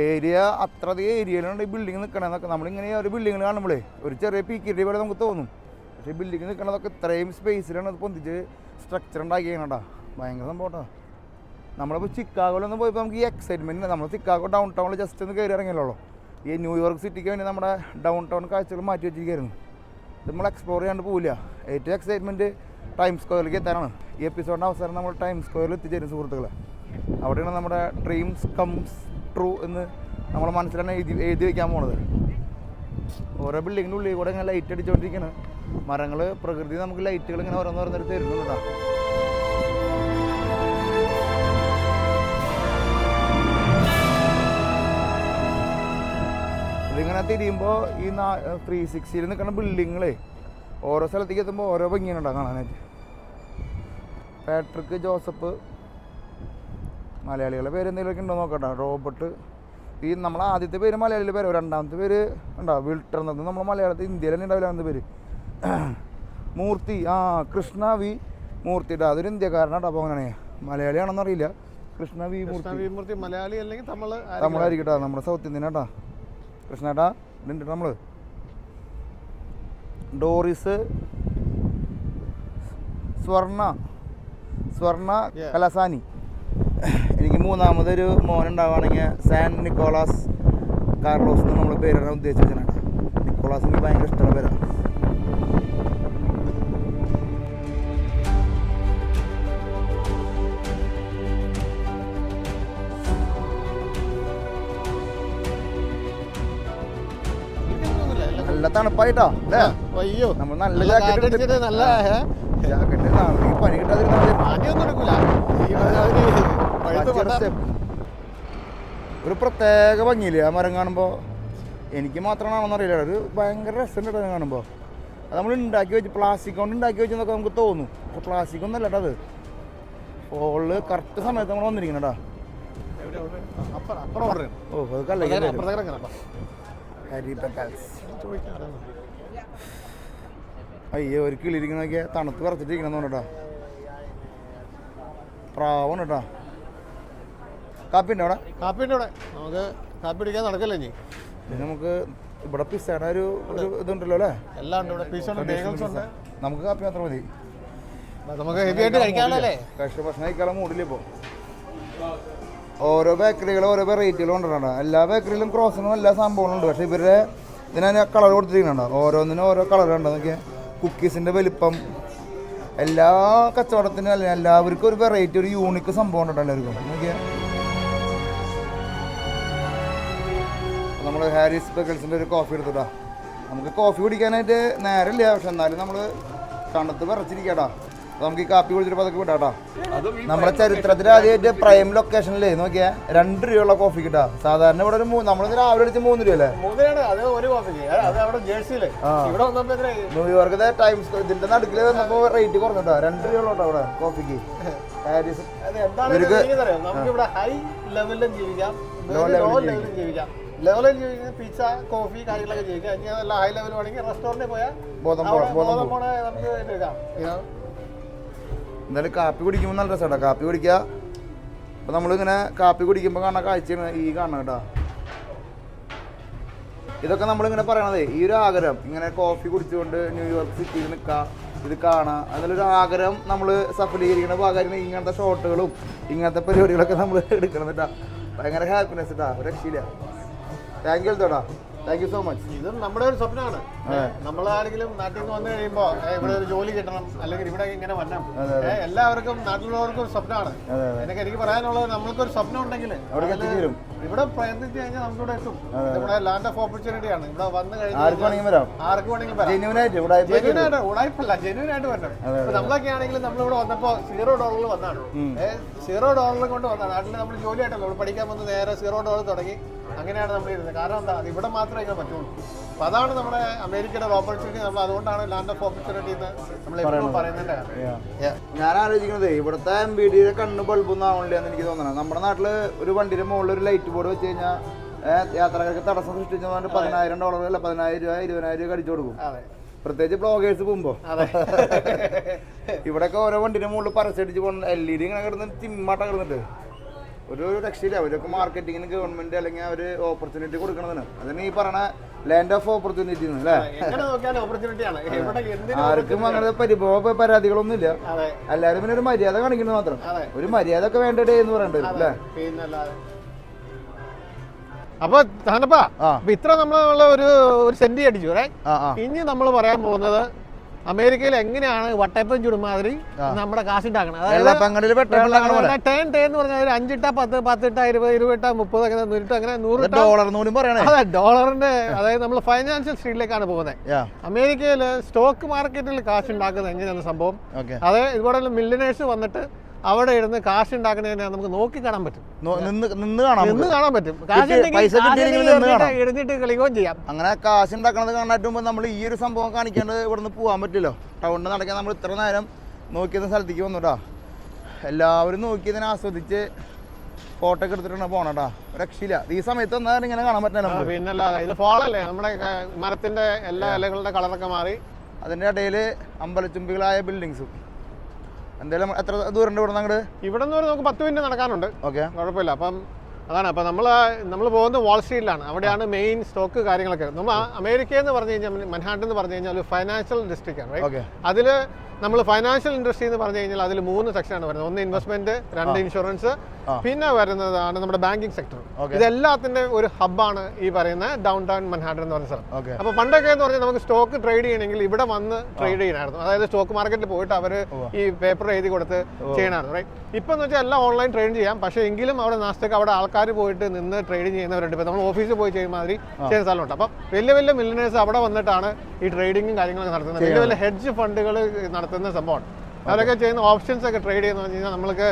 ഏരിയ അത്രയധികം ഏരിയയിലുണ്ട് ഈ ബിൽഡിങ് നിൽക്കണമെന്നൊക്കെ. നമ്മളിങ്ങനെ ഒരു ബിൽഡിങ്ങിൽ കാണുമ്പോഴേ ഒരു ചെറിയ പീക്കിരി പോലെ നമുക്ക് തോന്നും. പക്ഷേ ബിൽഡിങ് നിൽക്കണതൊക്കെ ഇത്രയും സ്പേസിലാണ് അത് പൊന്തിച്ച് സ്ട്രക്ചർ ഉണ്ടാക്കിയേക്കണേട്ടാ. ഭയങ്കര സംഭവം കേട്ടോ. നമ്മളിപ്പോൾ ചിക്കാഗോയിലൊന്നും പോയപ്പോൾ നമുക്ക് ഈ എക്സൈറ്റ്മെൻറ്റ്, നമ്മൾ ചിക്കാഗോ ഡൗൺ ടൗണിൽ ജസ്റ്റ് ഒന്ന് കയറി ഇറങ്ങിയല്ലോ. ഈ ന്യൂയോർക്ക് സിറ്റിക്ക് വേണ്ടി നമ്മുടെ ഡൗൺ ടൗൺ കാഴ്ചകൾ മാറ്റി വെച്ചിരിക്കുകയായിരുന്നു. ഇത് നമ്മൾ എക്സ്പ്ലോർ ചെയ്യാണ്ട് പോവില്ല. ഏറ്റവും എക്സൈറ്റ്മെൻറ്റ് ടൈം സ്ക്വയറിലേക്ക് എത്താനാണ്. ഈ എപ്പിസോഡിൻ്റെ അവസാനം നമ്മൾ ടൈം സ്ക്വയറിൽ എത്തിച്ചേരും സുഹൃത്തുക്കളെ. അവിടെയാണ് നമ്മുടെ ഡ്രീംസ് കംസ് ട്രൂ എന്ന് നമ്മളെ മനസ്സിലാണ് എഴുതി വയ്ക്കാൻ പോണത്. ഓരോ ബിൽഡിങ്ങിൻ്റെ ഉള്ളിൽ കൂടെ ഇങ്ങനെ ലൈറ്റ് അടിച്ചുകൊണ്ടിരിക്കുകയാണ്. മരങ്ങൾ, പ്രകൃതി നമുക്ക് ലൈറ്റുകൾ ഇങ്ങനെ ഓരോന്നോരോന്നേരം തരുന്നുണ്ട് കേട്ടോ. ഇതിങ്ങനെ തിരിയുമ്പോൾ ഈ 360 നിൽക്കുന്ന ബിൽഡിങ്ങളെ ഓരോ സ്ഥലത്തേക്ക് എത്തുമ്പോൾ ഓരോ ഭംഗിയുണ്ടാകും കാണാനായിട്ട്. പാട്രിക് ജോസഫ്, മലയാളികളുടെ പേര് എന്തെങ്കിലുമൊക്കെ ഉണ്ടോ നോക്കട്ടെ. റോബർട്ട്, ഈ നമ്മളെ ആദ്യത്തെ പേര് മലയാളിയുടെ പേര്, രണ്ടാമത്തെ പേര് ഉണ്ടാവും വിൽട്ടർ എന്നത് നമ്മൾ മലയാളത്തിൽ ഇന്ത്യയിൽ തന്നെ ഉണ്ടാവില്ല അന്ന് പേര്. മൂർത്തി, കൃഷ്ണ വി മൂർത്തിയുടെ അതൊരു ഇന്ത്യക്കാരനാട്ടോ. അപ്പോൾ അങ്ങനെ മലയാളിയാണെന്ന് അറിയില്ല. കൃഷ്ണ വി മൂർത്തി മലയാളി അല്ലെങ്കിൽ തമിഴായിരിക്കട്ടോ, നമ്മുടെ സൗത്ത് ഇന്ത്യൻ കേട്ടോ. കൃഷ്ണേട്ടാ ഉണ്ട് നമ്മൾ. ഡോറിസ്, സ്വർണ കലസാനി. എനിക്ക് മൂന്നാമതൊരു മോനുണ്ടാവുകയാണെങ്കിൽ സാൻ നിക്കോളാസ് കാർലോസ് എന്ന് നമ്മൾ പേരാണ് ഉദ്ദേശിച്ചത്. നിക്കോളാസ് എനിക്ക് ഭയങ്കര ഇഷ്ടമുള്ള പേരാണ്. നല്ല തണുപ്പായിട്ടോ അല്ലേ? അയ്യോ, നമ്മൾ നല്ല ജാക്കറ്റ് നല്ല പനി ഒരു പ്രത്യേക ഭംഗിയില്ലേ ആ മരം കാണുമ്പോൾ. എനിക്ക് മാത്രമാണെന്ന് അറിയില്ല, ഒരു ഭയങ്കര രസമുണ്ട് അത് കാണുമ്പോൾ. അത് നമ്മൾ ഉണ്ടാക്കി വെച്ച് പ്ലാസ്റ്റിക് കൊണ്ട് ഉണ്ടാക്കി വെച്ചെന്നൊക്കെ നമുക്ക് തോന്നും. പക്ഷെ പ്ലാസ്റ്റിക് ഒന്നും അല്ല കേട്ടോ. അത് ഫോളില് കറക്റ്റ് സമയത്ത് നമ്മൾ വന്നിരിക്കണേട്ടാ. ഓ അത് കല്ല അയ്യോ ഒരു കിളിയിരിക്കണൊക്കെ തണുത്ത് വിറച്ചിട്ടിരിക്കണം കേട്ടോ. പ്രാവാണ് കേട്ടോ. കാപ്പി ഉണ്ടോ അവിടെ? കാപ്പിൻ്റെ ഇവിടെ നമുക്ക് കാപ്പി പിടിക്കാൻ നടക്കല്ലേ ഇനി. പിന്നെ നമുക്ക് ഇവിടെ പിസ്സയുടെ ഒരു ഇതുണ്ടല്ലോ അല്ലേ? എല്ലാം ഉണ്ട് ഇവിടെ. പീസ് ഉണ്ട്, ബേഗൽസ് ഉണ്ട്. നമുക്ക് കാപ്പി മാത്രം മതി. നമുക്ക് ഹെവി ആയിട്ട് കഴിക്കാമല്ലേ? ഭക്ഷണം കഴിക്കാനുള്ള മൂടില്ല ഇപ്പോൾ. ഓരോ ബേക്കറികളും ഓരോ വെറൈറ്റികളും കൊണ്ടുവരണ്ട. എല്ലാ ബേക്കറിയിലും ക്രോസിനും എല്ലാ സംഭവങ്ങളും ഉണ്ട്. പക്ഷേ ഇവരുടെ ഇതിനെ കളർ കൊടുത്തിരിക്കണുണ്ടോ? ഓരോന്നിനും ഓരോ കളറുണ്ട്. നോക്കിയാൽ കുക്കീസിൻ്റെ വലിപ്പം എല്ലാ കച്ചവടത്തിനും അല്ല, എല്ലാവർക്കും ഒരു വെറൈറ്റി ഒരു യൂണിക്ക് സംഭവം ഉണ്ടോ എല്ലാവർക്കും. നോക്കിയാൽ നമ്മൾ ഹാരിസ് ബേക്കേഴ്സിൻ്റെ ഒരു കോഫി എടുത്തിട്ടാ. നമുക്ക് കോഫി കുടിക്കാനായിട്ട് നേരമില്ല, പക്ഷെ എന്നാലും നമ്മൾ തണുത്ത് വിറച്ചിരിക്കാട്ടാ. നമുക്ക് ഈ കാപ്പി കുടിച്ചിട്ട് അതൊക്കെ വിടാട്ടാ. നമ്മുടെ ചരിത്രത്തിൽ ആദ്യമായിട്ട് പ്രൈം ലൊക്കേഷനിലേ നോക്കിയാൽ 2 രൂപയുള്ള കോഫി കിട്ടാ. സാധാരണ ഇവിടെ ഒരു നമ്മൾ രാവിലെ അടിച്ച് 3 രൂപ അല്ലേ? ന്യൂയോർക്ക് ടൈംസ് ഇതിന്റെ നടുക്കിൽ വന്നപ്പോ റേറ്റ് കുറഞ്ഞിട്ടാ. 2 രൂപ കേട്ടോ അവിടെ കോഫിക്ക്. ഹാരിസ് ലെവലിൽ ജീവിക്കുന്ന പിസ്സ, കോഫി കാര്യങ്ങളൊക്കെ ജീവിക്കാം. ഇനി അതല്ല ഹൈ ലെവൽ വേണമെങ്കിൽ റെസ്റ്റോറൻറ്റിൽ പോയാൽ നമുക്ക് എടുക്കാം. എന്തായാലും കാപ്പി കുടിക്കുമ്പോൾ നല്ല രസമാട്ടോ കാപ്പി കുടിക്കുക. അപ്പോൾ നമ്മളിങ്ങനെ കാപ്പി കുടിക്കുമ്പോൾ കാണുന്ന കാഴ്ചയാണ് ഈ കാണുന്നത് കേട്ടോ. ഇതൊക്കെ നമ്മളിങ്ങനെ പറയണതേ ഈ ഒരു ആഗ്രഹം, ഇങ്ങനെ കോഫി കുടിച്ചുകൊണ്ട് ന്യൂയോർക്ക് സിറ്റിയിൽ നിൽക്കുക, ഇത് കാണാം, അതിലൊരു ആഗ്രഹം നമ്മൾ സഫലീകരിക്കുന്ന ഭാഗമായിരുന്നു ഇങ്ങനത്തെ ഷോട്ടുകളും ഇങ്ങനത്തെ പരിപാടികളൊക്കെ നമ്മൾ എടുക്കണം കേട്ടോ. ഭയങ്കര ഹാപ്പിനെസ് കേട്ടോ, രക്ഷയില്ല. താങ്ക് യു തോടാ, താങ്ക് യു സോ മച്ച്. ഇതും നമ്മുടെ ഒരു സ്വപ്നമാണ്. നമ്മളാരെങ്കിലും നാട്ടിൽ നിന്ന് വന്നു കഴിയുമ്പോൾ ഇവിടെ ഒരു ജോലി കിട്ടണം, അല്ലെങ്കിൽ ഇവിടെ ഇങ്ങനെ വരണം. എല്ലാവർക്കും നാട്ടിലുള്ളവർക്കും ഒരു സ്വപ്നമാണ്. എനിക്ക് പറയാനുള്ളത്, നമ്മൾക്കൊരു സ്വപ്നം ഉണ്ടെങ്കിൽ ഇവിടെ പ്രയത്നിച്ചു കഴിഞ്ഞാൽ നമുക്ക് ഇവിടെ എത്തും. ഇവിടെ ലാൻഡ് ഓഫ് ഓപ്പർച്യൂണിറ്റിയാണ്. ഇവിടെ വന്നു കഴിഞ്ഞാൽ ആർക്ക് വേണമെങ്കിലും വരാം. ഉടായ്പല്ല, ജെന്യൂനായിട്ട് വരണം. നമ്മളൊക്കെ ആണെങ്കിലും നമ്മളിവിടെ വന്നപ്പോൾ $0 വന്നാണ്. $0 കൊണ്ട് വന്നതാണ്. നാട്ടിൽ നമ്മൾ ജോലിയായിട്ടല്ലോ ഇവിടെ പഠിക്കാൻ വന്ന് നേരെ $0 തുടങ്ങി. അങ്ങനെയാണ് നമ്മൾ ഇരുന്നത്. കാരണം എന്താ, അത് ഇവിടെ മാത്രമേ ഇങ്ങനെ പറ്റുള്ളൂ. അപ്പോൾ അതാണ് നമ്മുടെ അമേരിക്കയുടെ ഓപ്പർച്യൂണിറ്റി. നമ്മൾ അതുകൊണ്ടാണ് ലാൻഡ് ഓഫ് ഓപ്പർച്യൂണിറ്റി എന്ന് നമ്മൾ എപ്പോഴും പറയുന്നതിൻ്റെ കാര്യം. ഞാൻ ആലോചിക്കുന്നത് ഇവിടുത്തെ MBDയുടെ കണ്ണ് ബൾബൊന്നും ആവണില്ല എന്ന് എനിക്ക് തോന്നണം. നമ്മുടെ നാട്ടിൽ ഒരു വണ്ടിയുടെ മുകളിൽ ഒരു ലൈറ്റ് ബോർഡ് വെച്ച് കഴിഞ്ഞാൽ യാത്രക്കാർക്ക് തടസ്സം സൃഷ്ടിച്ചതുകൊണ്ട് $10,000 അല്ല 10,000 രൂപ 20,000 രൂപ അടിച്ചു കൊടുക്കും. പ്രത്യേകിച്ച് ബ്ലോഗേഴ്സ് പോകുമ്പോൾ. ഇവിടെയൊക്കെ ഓരോ വണ്ടിയുടെ മുകളിൽ പരസ്യടിച്ച് പോകുന്ന LED ഇങ്ങനെ കിടന്ന് ചിമ്മാട്ട കിടന്നിട്ട് ഒരു രക്ഷയില്ല. അവരൊക്കെ മാർക്കറ്റിങ്ങിന് ഗവൺമെന്റ് അല്ലെങ്കിൽ അവർ ഓപ്പർച്യൂണിറ്റി കൊടുക്കണതിന്. അതിന് ഈ പറഞ്ഞ ലാൻഡ് ഓഫ് ഓപ്പർച്യൂണിറ്റി അല്ലേ? ആർക്കും അങ്ങനെ പരിഭവ പരാതികളൊന്നും ഇല്ല. എല്ലാവരും പിന്നെ ഒരു മര്യാദ കാണിക്കുന്നത് മാത്രം. ഒരു മര്യാദ ഒക്കെ വേണ്ടേ എന്ന് പറയണ്ടത് അല്ലേ? അപ്പൊ താനപ്പാ ഇത്ര നമ്മളുള്ള ഒരു സെന്റി അടിച്ചു. ഇനി നമ്മൾ പറയാൻ പോകുന്നത് അമേരിക്കയിൽ എങ്ങനെയാണ് വട്ടയപ്പം ചുടുമാതിരി നമ്മുടെ കാശുണ്ടാക്കണം. അതായത് എന്ന് പറഞ്ഞാൽ 5 ഇട്ട 10, 10 ഇട്ട 20, 20 ഇട്ട 30, അങ്ങനെ 100 ഇട്ട അങ്ങനെ 100 അതെ ഡോളറിന്റെ. അതായത് നമ്മൾ ഫൈനാൻഷ്യൽ സ്ട്രീറ്റിലേക്കാണ് പോകുന്നത്. അമേരിക്കയിൽ സ്റ്റോക്ക് മാർക്കറ്റിൽ കാശുണ്ടാക്കുന്നത് എങ്ങനെയാണ് സംഭവം. അതെ, ഇതുപോലെ മില്യനേഴ്സ് വന്നിട്ട് അവിടെ ഇരുന്ന് കാശ് ഉണ്ടാക്കുന്നതിനെ നമുക്ക് നോക്കി കാണാൻ പറ്റും, നിന്ന് കാണാൻ പറ്റും. എഴുന്നിട്ട് കളിക്കുകയും ചെയ്യാം. അങ്ങനെ കാശ് ഉണ്ടാക്കണത് കാണാൻ മുമ്പ് നമ്മൾ ഈ ഒരു സംഭവം കാണിക്കാണ്ട് ഇവിടുന്ന് പോകാൻ പറ്റില്ലോ. ടൗണിൽ നടക്കാൻ നമ്മൾ ഇത്ര നേരം നോക്കിയ സ്ഥലത്തേക്ക് വന്നുട്ടാ. എല്ലാവരും നോക്കിയതിനെ ആസ്വദിച്ച് ഫോട്ടോ ഒക്കെ എടുത്തിട്ടാണ് പോണട്ടാ. രക്ഷയില്ല. ഈ സമയത്ത് ഒന്നും ഇങ്ങനെ കാണാൻ പറ്റില്ല. പിന്നല്ലാതെ ഇത് ഫോളല്ലേ, നമ്മുടെ മരത്തിന്റെ എല്ലാ ഇലകളുടെ കളറൊക്കെ മാറി. അതിന്റെ ഇടയിൽ അമ്പലച്ചുംബികളായ ബിൽഡിങ്സും. എന്തായാലും എത്ര ദൂരം ഇവിടെ നിന്ന് ഇവിടെ നിന്ന് നമുക്ക് 10 മിനിറ്റ് നടക്കാനുണ്ട്. ഓക്കെ, കുഴപ്പമില്ല. അപ്പം അതാണ്. അപ്പം നമ്മൾ പോകുന്നത് വാൾ സ്ട്രീറ്റിലാണ്. അവിടെയാണ് മെയിൻ സ്റ്റോക്ക് കാര്യങ്ങളൊക്കെ. നമ്മൾ അമേരിക്ക എന്ന് പറഞ്ഞു കഴിഞ്ഞാൽ, മൻഹാട്ടൻ എന്ന് പറഞ്ഞു കഴിഞ്ഞാൽ ഒരു ഫൈനാൻഷ്യൽ ഡിസ്ട്രിക്റ്റ് ആണ്. അതിൽ നമ്മൾ ഫൈനാൻഷ്യൽ ഇൻഡസ്ട്രി എന്ന് പറഞ്ഞു കഴിഞ്ഞാൽ അതിൽ 3 സെക്ഷനാണ് വരുന്നത്. 1 ഇൻവെസ്റ്റ്മെന്റ്, 2 ഇൻഷുറൻസ്, പിന്നെ വരുന്നതാണ് നമ്മുടെ ബാങ്കിങ് സെക്ടർ. ഇതെല്ലാത്തിന്റെ ഒരു ഹബ്ബാണ് ഈ പറയുന്ന ഡൗൺ ടൗൺ മൻഹാട്ടൻ എന്ന് പറഞ്ഞ സ്ഥലം. അപ്പോൾ പണ്ടൊക്കെ എന്ന് പറഞ്ഞാൽ നമുക്ക് സ്റ്റോക്ക് ട്രേഡ് ചെയ്യണമെങ്കിൽ ഇവിടെ വന്ന് ട്രേഡ് ചെയ്യണമായിരുന്നു. അതായത് സ്റ്റോക്ക് മാർക്കറ്റിൽ പോയിട്ട് അവർ ഈ പേപ്പർ എഴുതി കൊടുത്ത് ചെയ്യണമായിരുന്നു. റൈറ്റ്. ഇപ്പം എന്ന് വെച്ചാൽ എല്ലാം ഓൺലൈൻ ട്രേഡ് ചെയ്യാം. പക്ഷേ എങ്കിലും അവിടെ നാസ്തക്ക് അവിടെ ആൾക്കാർ പോയിട്ട് നിന്ന് ട്രേഡ് ചെയ്യുന്നവരുണ്ട്. ഇപ്പോൾ നമ്മൾ ഓഫീസിൽ പോയി ചെയ്യുന്ന മാതിരി ചെയ്യുന്ന സ്ഥലമുണ്ട്. അപ്പം വലിയ വലിയ മില്യനേഴ്സ് അവിടെ വന്നിട്ടാണ് ഈ ട്രേഡിങ്ങും കാര്യങ്ങളൊക്കെ നടത്തുന്നത്. വലിയ വലിയ ഹെഡ്ജ് ഫണ്ടുകൾ നടത്തുന്ന സംഭവമാണ്. അവരൊക്കെ ചെയ്യുന്ന ഓപ്ഷൻസ് ഒക്കെ ട്രേഡ് ചെയ്യുന്ന കഴിഞ്ഞാൽ നമ്മൾക്ക്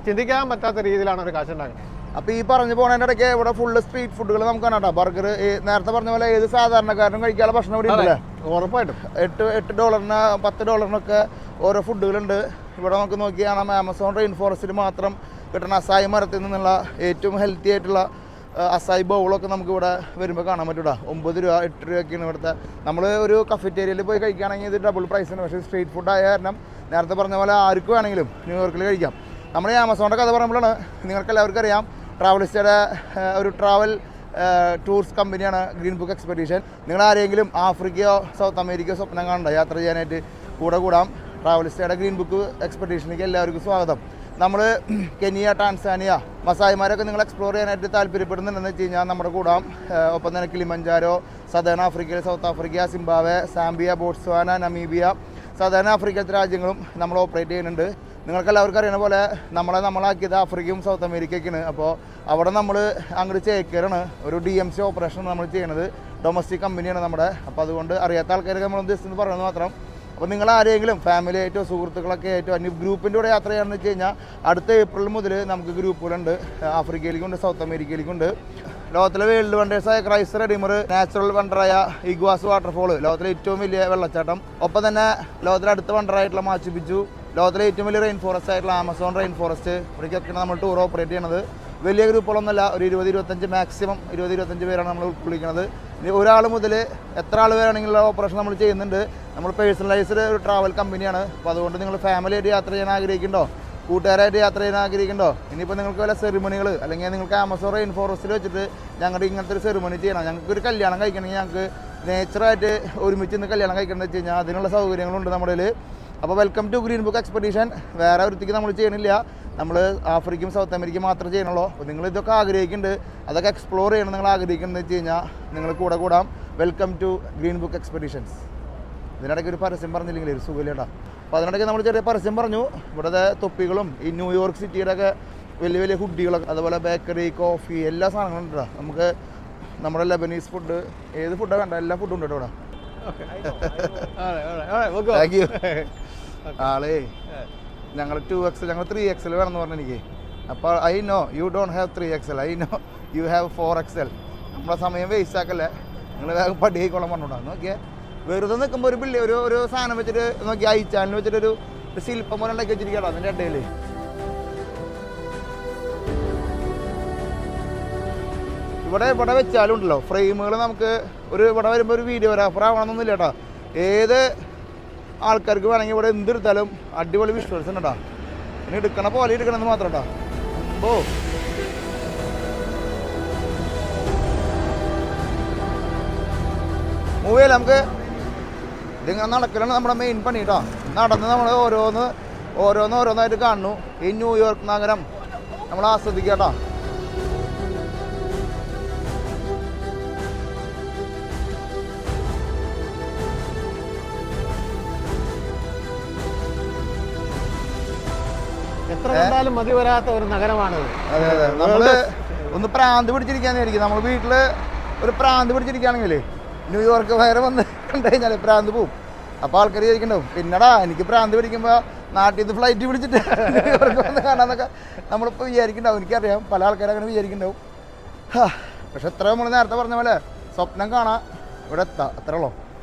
ചിന്തിക്കാൻ പറ്റാത്ത രീതിയിലാണ് ഒരു കാശ് ഉണ്ടാക്കുന്നത്. അപ്പോൾ ഈ പറഞ്ഞു പോകുന്നതിൻ്റെ ഇടയ്ക്ക് ഇവിടെ ഫുള്ള് സ്ട്രീറ്റ് ഫുഡുകൾ നമുക്ക് കാണാം. ബർഗർ, നേരത്തെ പറഞ്ഞ പോലെ ഏത് സാധാരണക്കാരനും കഴിക്കാനുള്ള ഭക്ഷണം ഇവിടെ ഉണ്ടല്ലേ? ഉറപ്പായിട്ടും $8, $10 ഓരോ ഫുഡുകളുണ്ട് ഇവിടെ. നമുക്ക് നോക്കി കാണാം. ആമസോൺ റെയിൻ ഫോറസ്റ്റിൽ മാത്രം കിട്ടുന്ന അസായി മരത്തിൽ നിന്നുള്ള ഏറ്റവും ഹെൽത്തി ആയിട്ടുള്ള അസായി ബൗളൊക്കെ നമുക്ക് ഇവിടെ വരുമ്പോൾ കാണാൻ പറ്റൂടാ. 9 രൂപ 8 രൂപയൊക്കെയാണ് ഇവിടുത്തെ. നമ്മൾ ഒരു കഫറ്റേരിയയിൽ പോയി കഴിക്കുകയാണെങ്കിൽ ഇത് ഡബിൾ പ്രൈസാണ്. പക്ഷേ സ്ട്രീറ്റ് ഫുഡ് ആയ കാരണം നേരത്തെ പറഞ്ഞ പോലെ ആർക്കും വേണമെങ്കിലും ന്യൂയോർക്കിൽ കഴിക്കാം. നമ്മൾ ഈ ആമസോണിൻ്റെ കഥ പറയുമ്പോഴാണ് നിങ്ങൾക്ക് എല്ലാവർക്കും അറിയാം, ട്രാവലിസ്റ്റയുടെ ഒരു ട്രാവൽ ടൂറിസ്റ്റ് കമ്പനിയാണ് ഗ്രീൻ ബുക്ക് എക്സ്പെഡീഷൻ. നിങ്ങൾ ആരെങ്കിലും ആഫ്രിക്കയോ സൗത്ത് അമേരിക്കയോ സ്വപ്നം കാണണ്ട യാത്ര ചെയ്യാനായിട്ട് കൂടാം. ട്രാവലിസ്റ്റയുടെ ഗ്രീൻ ബുക്ക് എക്സ്പെഡീഷനിലേക്ക് എല്ലാവർക്കും സ്വാഗതം. നമ്മൾ കെനിയ, ടാൻസാനിയ, മസായിമാരൊക്കെ നിങ്ങൾ എക്സ്പ്ലോർ ചെയ്യാനായിട്ട് താല്പര്യപ്പെടുന്നുണ്ടെന്ന് വെച്ച് കഴിഞ്ഞാൽ നമ്മുടെ കൂടാം. ഒപ്പം തന്നെ കിളിമഞ്ചാരോ, സദേൺ ആഫ്രിക്കയിൽ South Africa, Zimbabwe, Zambia, Botswana, Namibia, southern ആഫ്രിക്കത്തെ രാജ്യങ്ങളും നമ്മൾ ഓപ്പറേറ്റ് ചെയ്യുന്നുണ്ട്. നിങ്ങൾക്ക് എല്ലാവർക്കും അറിയുന്ന പോലെ നമ്മളാക്കിയത് ആഫ്രിക്കയും സൗത്ത് അമേരിക്കയൊക്കെയാണ്. അപ്പോൾ അവിടെ നമ്മൾ അങ്ങോട്ട് ചേക്കറാണ് ഒരു DMC ഓപ്പറേഷൻ നമ്മൾ ചെയ്യുന്നത്. ഡൊമസ്റ്റിക് കമ്പനിയാണ് നമ്മുടെ. അപ്പോൾ അതുകൊണ്ട് അറിയാത്ത ആൾക്കാർക്ക് നമ്മൾ ജസ്റ്റ് എന്ന് പറയുന്നത് മാത്രം. അപ്പോൾ നിങ്ങൾ ആരെങ്കിലും ഫാമിലി ആയിട്ടോ സുഹൃത്തുക്കളൊക്കെ ആയിട്ടോ അന്യ ഗ്രൂപ്പിൻ്റെ കൂടെ യാത്ര ചെയ്യാമെന്ന് വെച്ച് കഴിഞ്ഞാൽ അടുത്ത ഏപ്രിൽ മുതൽ നമുക്ക് ഗ്രൂപ്പുകളുണ്ട്. ആഫ്രിക്കയിലേക്കുണ്ട്, സൗത്ത് അമേരിക്കയിലേക്കുണ്ട്. ലോകത്തിലെ വേൾഡ് വണ്ടേഴ്സായ ക്രൈസ്റ്റ് റെഡീമർ, നാച്ചുറൽ വണ്ടറായ ഇഗ്വാസ് വാട്ടർഫോൾ, ലോകത്തിലെ ഏറ്റവും വലിയ വെള്ളച്ചാട്ടം, ഒപ്പം തന്നെ ലോകത്തിലെ അടുത്ത വണ്ടറായിട്ടുള്ള മാച്ചു പിച്ചു, ലോകത്തിലെ ഏറ്റവും വലിയ റെയിൻ ഫോറസ്റ്റ് ആയിട്ടുള്ള ആമസോൺ റെയിൻ ഫോറസ്റ്റ്, ഇവിടേക്കൊക്കെയാണ് നമ്മൾ ടൂർ ഓപ്പറേറ്റ് ചെയ്യണത്. വലിയ ഗ്രൂപ്പുകളൊന്നുമല്ല, ഒരു 20-25 മാക്സിമം 20-25 പേരാണ് നമ്മൾ ഉൾക്കൊള്ളിക്കുന്നത്. ഇനി ഒരാൾ മുതൽ എത്ര ആൾ വരെയാണെങ്കിലുള്ള ഓപ്പറേഷൻ നമ്മൾ ചെയ്യുന്നുണ്ട്. നമ്മൾ പേഴ്സണലൈസ്ഡ് ഒരു ട്രാവൽ കമ്പനിയാണ്. അപ്പോൾ അതുകൊണ്ട് നിങ്ങൾ ഫാമിലിയായിട്ട് യാത്ര ചെയ്യാൻ ആഗ്രഹിക്കുന്നുണ്ടോ, കൂട്ടുകാരായിട്ട് യാത്ര ചെയ്യാൻ ആഗ്രഹിക്കുന്നുണ്ടോ, ഇനിയിപ്പോൾ നിങ്ങൾക്ക് വല്ല സെറിമണികൾ അല്ലെങ്കിൽ നിങ്ങൾക്ക് ആമസോൺ റെയിൻ ഫോറസ്റ്റിൽ വെച്ചിട്ട് ഞങ്ങളുടെ ഇങ്ങനത്തെ ഒരു സെറിമണി ചെയ്യണം, ഞങ്ങൾക്ക് ഒരു കല്യാണം കഴിക്കണമെങ്കിൽ ഞങ്ങൾക്ക് നേച്ചറായിട്ട് ഒരുമിച്ച് ഇന്ന് കല്യാണം കഴിക്കണം എന്ന് വെച്ച് കഴിഞ്ഞാൽ അതിനുള്ള സൗകര്യങ്ങളുണ്ട് നമ്മുടെ കയ്യിൽ. അപ്പോൾ welcome to Green Book Expedition. വേറെ വൃത്തിക്ക് നമ്മൾ ചെയ്യണില്ല, നമ്മൾ ആഫ്രിക്കയും സൗത്ത് അമേരിക്കയും മാത്രമേ ചെയ്യണുള്ളൂ. അപ്പോൾ നിങ്ങൾ ഇതൊക്കെ ആഗ്രഹിക്കുന്നുണ്ട്, അതൊക്കെ എക്സ്പ്ലോർ ചെയ്യണം നിങ്ങൾ ആഗ്രഹിക്കുന്നത് വെച്ച് കഴിഞ്ഞാൽ നിങ്ങൾ കൂടാം. Welcome to Green Book Expeditions. ഇതിനിടയ്ക്ക് ഒരു പരസ്യം പറഞ്ഞില്ലെങ്കിൽ ഒരു സുഖമില്ലേട്ടാ. അപ്പോൾ അതിനിടയ്ക്ക് നമ്മൾ ചെറിയ പരസ്യം പറഞ്ഞു. ഇവിടുത്തെ തൊപ്പികളും ഈ ന്യൂയോർക്ക് സിറ്റിയുടെ ഒക്കെ വലിയ വലിയ ഹുഡികളൊക്കെ, അതുപോലെ ബേക്കറി, കോഫി, എല്ലാ സാധനങ്ങളും ഉണ്ട്. നമുക്ക് നമ്മുടെ ലെബനീസ് ഫുഡ്, ഏത് ഫുഡാണ് വേണ്ട എല്ലാ ഫുഡും ഉണ്ട് കേട്ടോ ഇവിടെ. Thank you. ആളേ ഞങ്ങൾ 2XL, ഞങ്ങൾ 3XL വേണമെന്ന് പറഞ്ഞു എനിക്ക്. അപ്പോൾ I know you don't have 3XL, I know you have 4XL. നമ്മളെ സമയം വേസ്റ്റ് ആക്കല്ലേ, നിങ്ങൾ വേഗം പടിയായിക്കോളം പറഞ്ഞോടാ. നോക്കിയേ, വെറുതെ നിൽക്കുമ്പോൾ ഒരു സാധനം വെച്ചിട്ട് നോക്കി അയച്ചാലിന് വെച്ചിട്ടൊരു ശില്പം പോലെ ഉണ്ടാക്കി വെച്ചിരിക്കട്ടോ അതിൻ്റെ ഇടയിൽ. ഇവിടെ വെച്ചാലും ഉണ്ടല്ലോ ഫ്രെയിമുകൾ, നമുക്ക് ഇവിടെ വരുമ്പോൾ ഒരു വീഡിയോഗ്രാഫർ ആവണമെന്നൊന്നുമില്ല കേട്ടോ. ഏത് ആൾക്കാർക്ക് വേണമെങ്കിൽ ഇവിടെ എന്തെടുത്താലും അടിപൊളി വിഷ്വൽസ് ഉണ്ട് കേട്ടോ. പിന്നെ എടുക്കണ പോലെ എടുക്കണമെന്ന് മാത്രം കേട്ടോ. ഓ മൂവിയല്ല, നമുക്ക് ഇതിങ്ങനെ നടക്കലാണ് നമ്മുടെ മെയിൻ പണി കേട്ടോ. നടന്ന് നമ്മൾ ഓരോന്നായിട്ട് കാണുന്നു. ഈ ന്യൂയോർക്ക് നഗരം നമ്മൾ ആസ്വദിക്കുക കേട്ടോ. എത്ര കണ്ടാലും മതി വരാത്ത ഒരു നഗരമാണ്. അതെ അതെ, നമ്മള് ഒന്ന് പ്രാന്ത് പിടിച്ചിരിക്കാന്ന് വിചാരിക്കും. നമ്മൾ വീട്ടില് ഒരു പ്രാന്ത് പിടിച്ചിരിക്കുകയാണെങ്കിൽ ന്യൂയോർക്ക് വയറ് വന്ന് കണ്ടു കഴിഞ്ഞാൽ പ്രാന്ത് പോവും. അപ്പോൾ ആൾക്കാർ ചോദിക്കണ്ടാവും, പിന്നടാ എനിക്ക് പ്രാന്ത് പിടിക്കുമ്പോൾ നാട്ടിൽ നിന്ന് ഫ്ലൈറ്റ് പിടിച്ചിട്ട് ന്യൂയോർക്ക് വന്ന് കാണാന്നൊക്കെ നമ്മളിപ്പോൾ വിചാരിക്കണ്ടാവും. എനിക്കറിയാം പല ആൾക്കാരും അങ്ങനെ വിചാരിക്കണ്ടാവും. പക്ഷെ എത്ര നമ്മൾ നേരത്തെ പറഞ്ഞ പോലെ സ്വപ്നം കാണാൻ ഇവിടെ എത്താം, അത്രേ ഉള്ളൂ.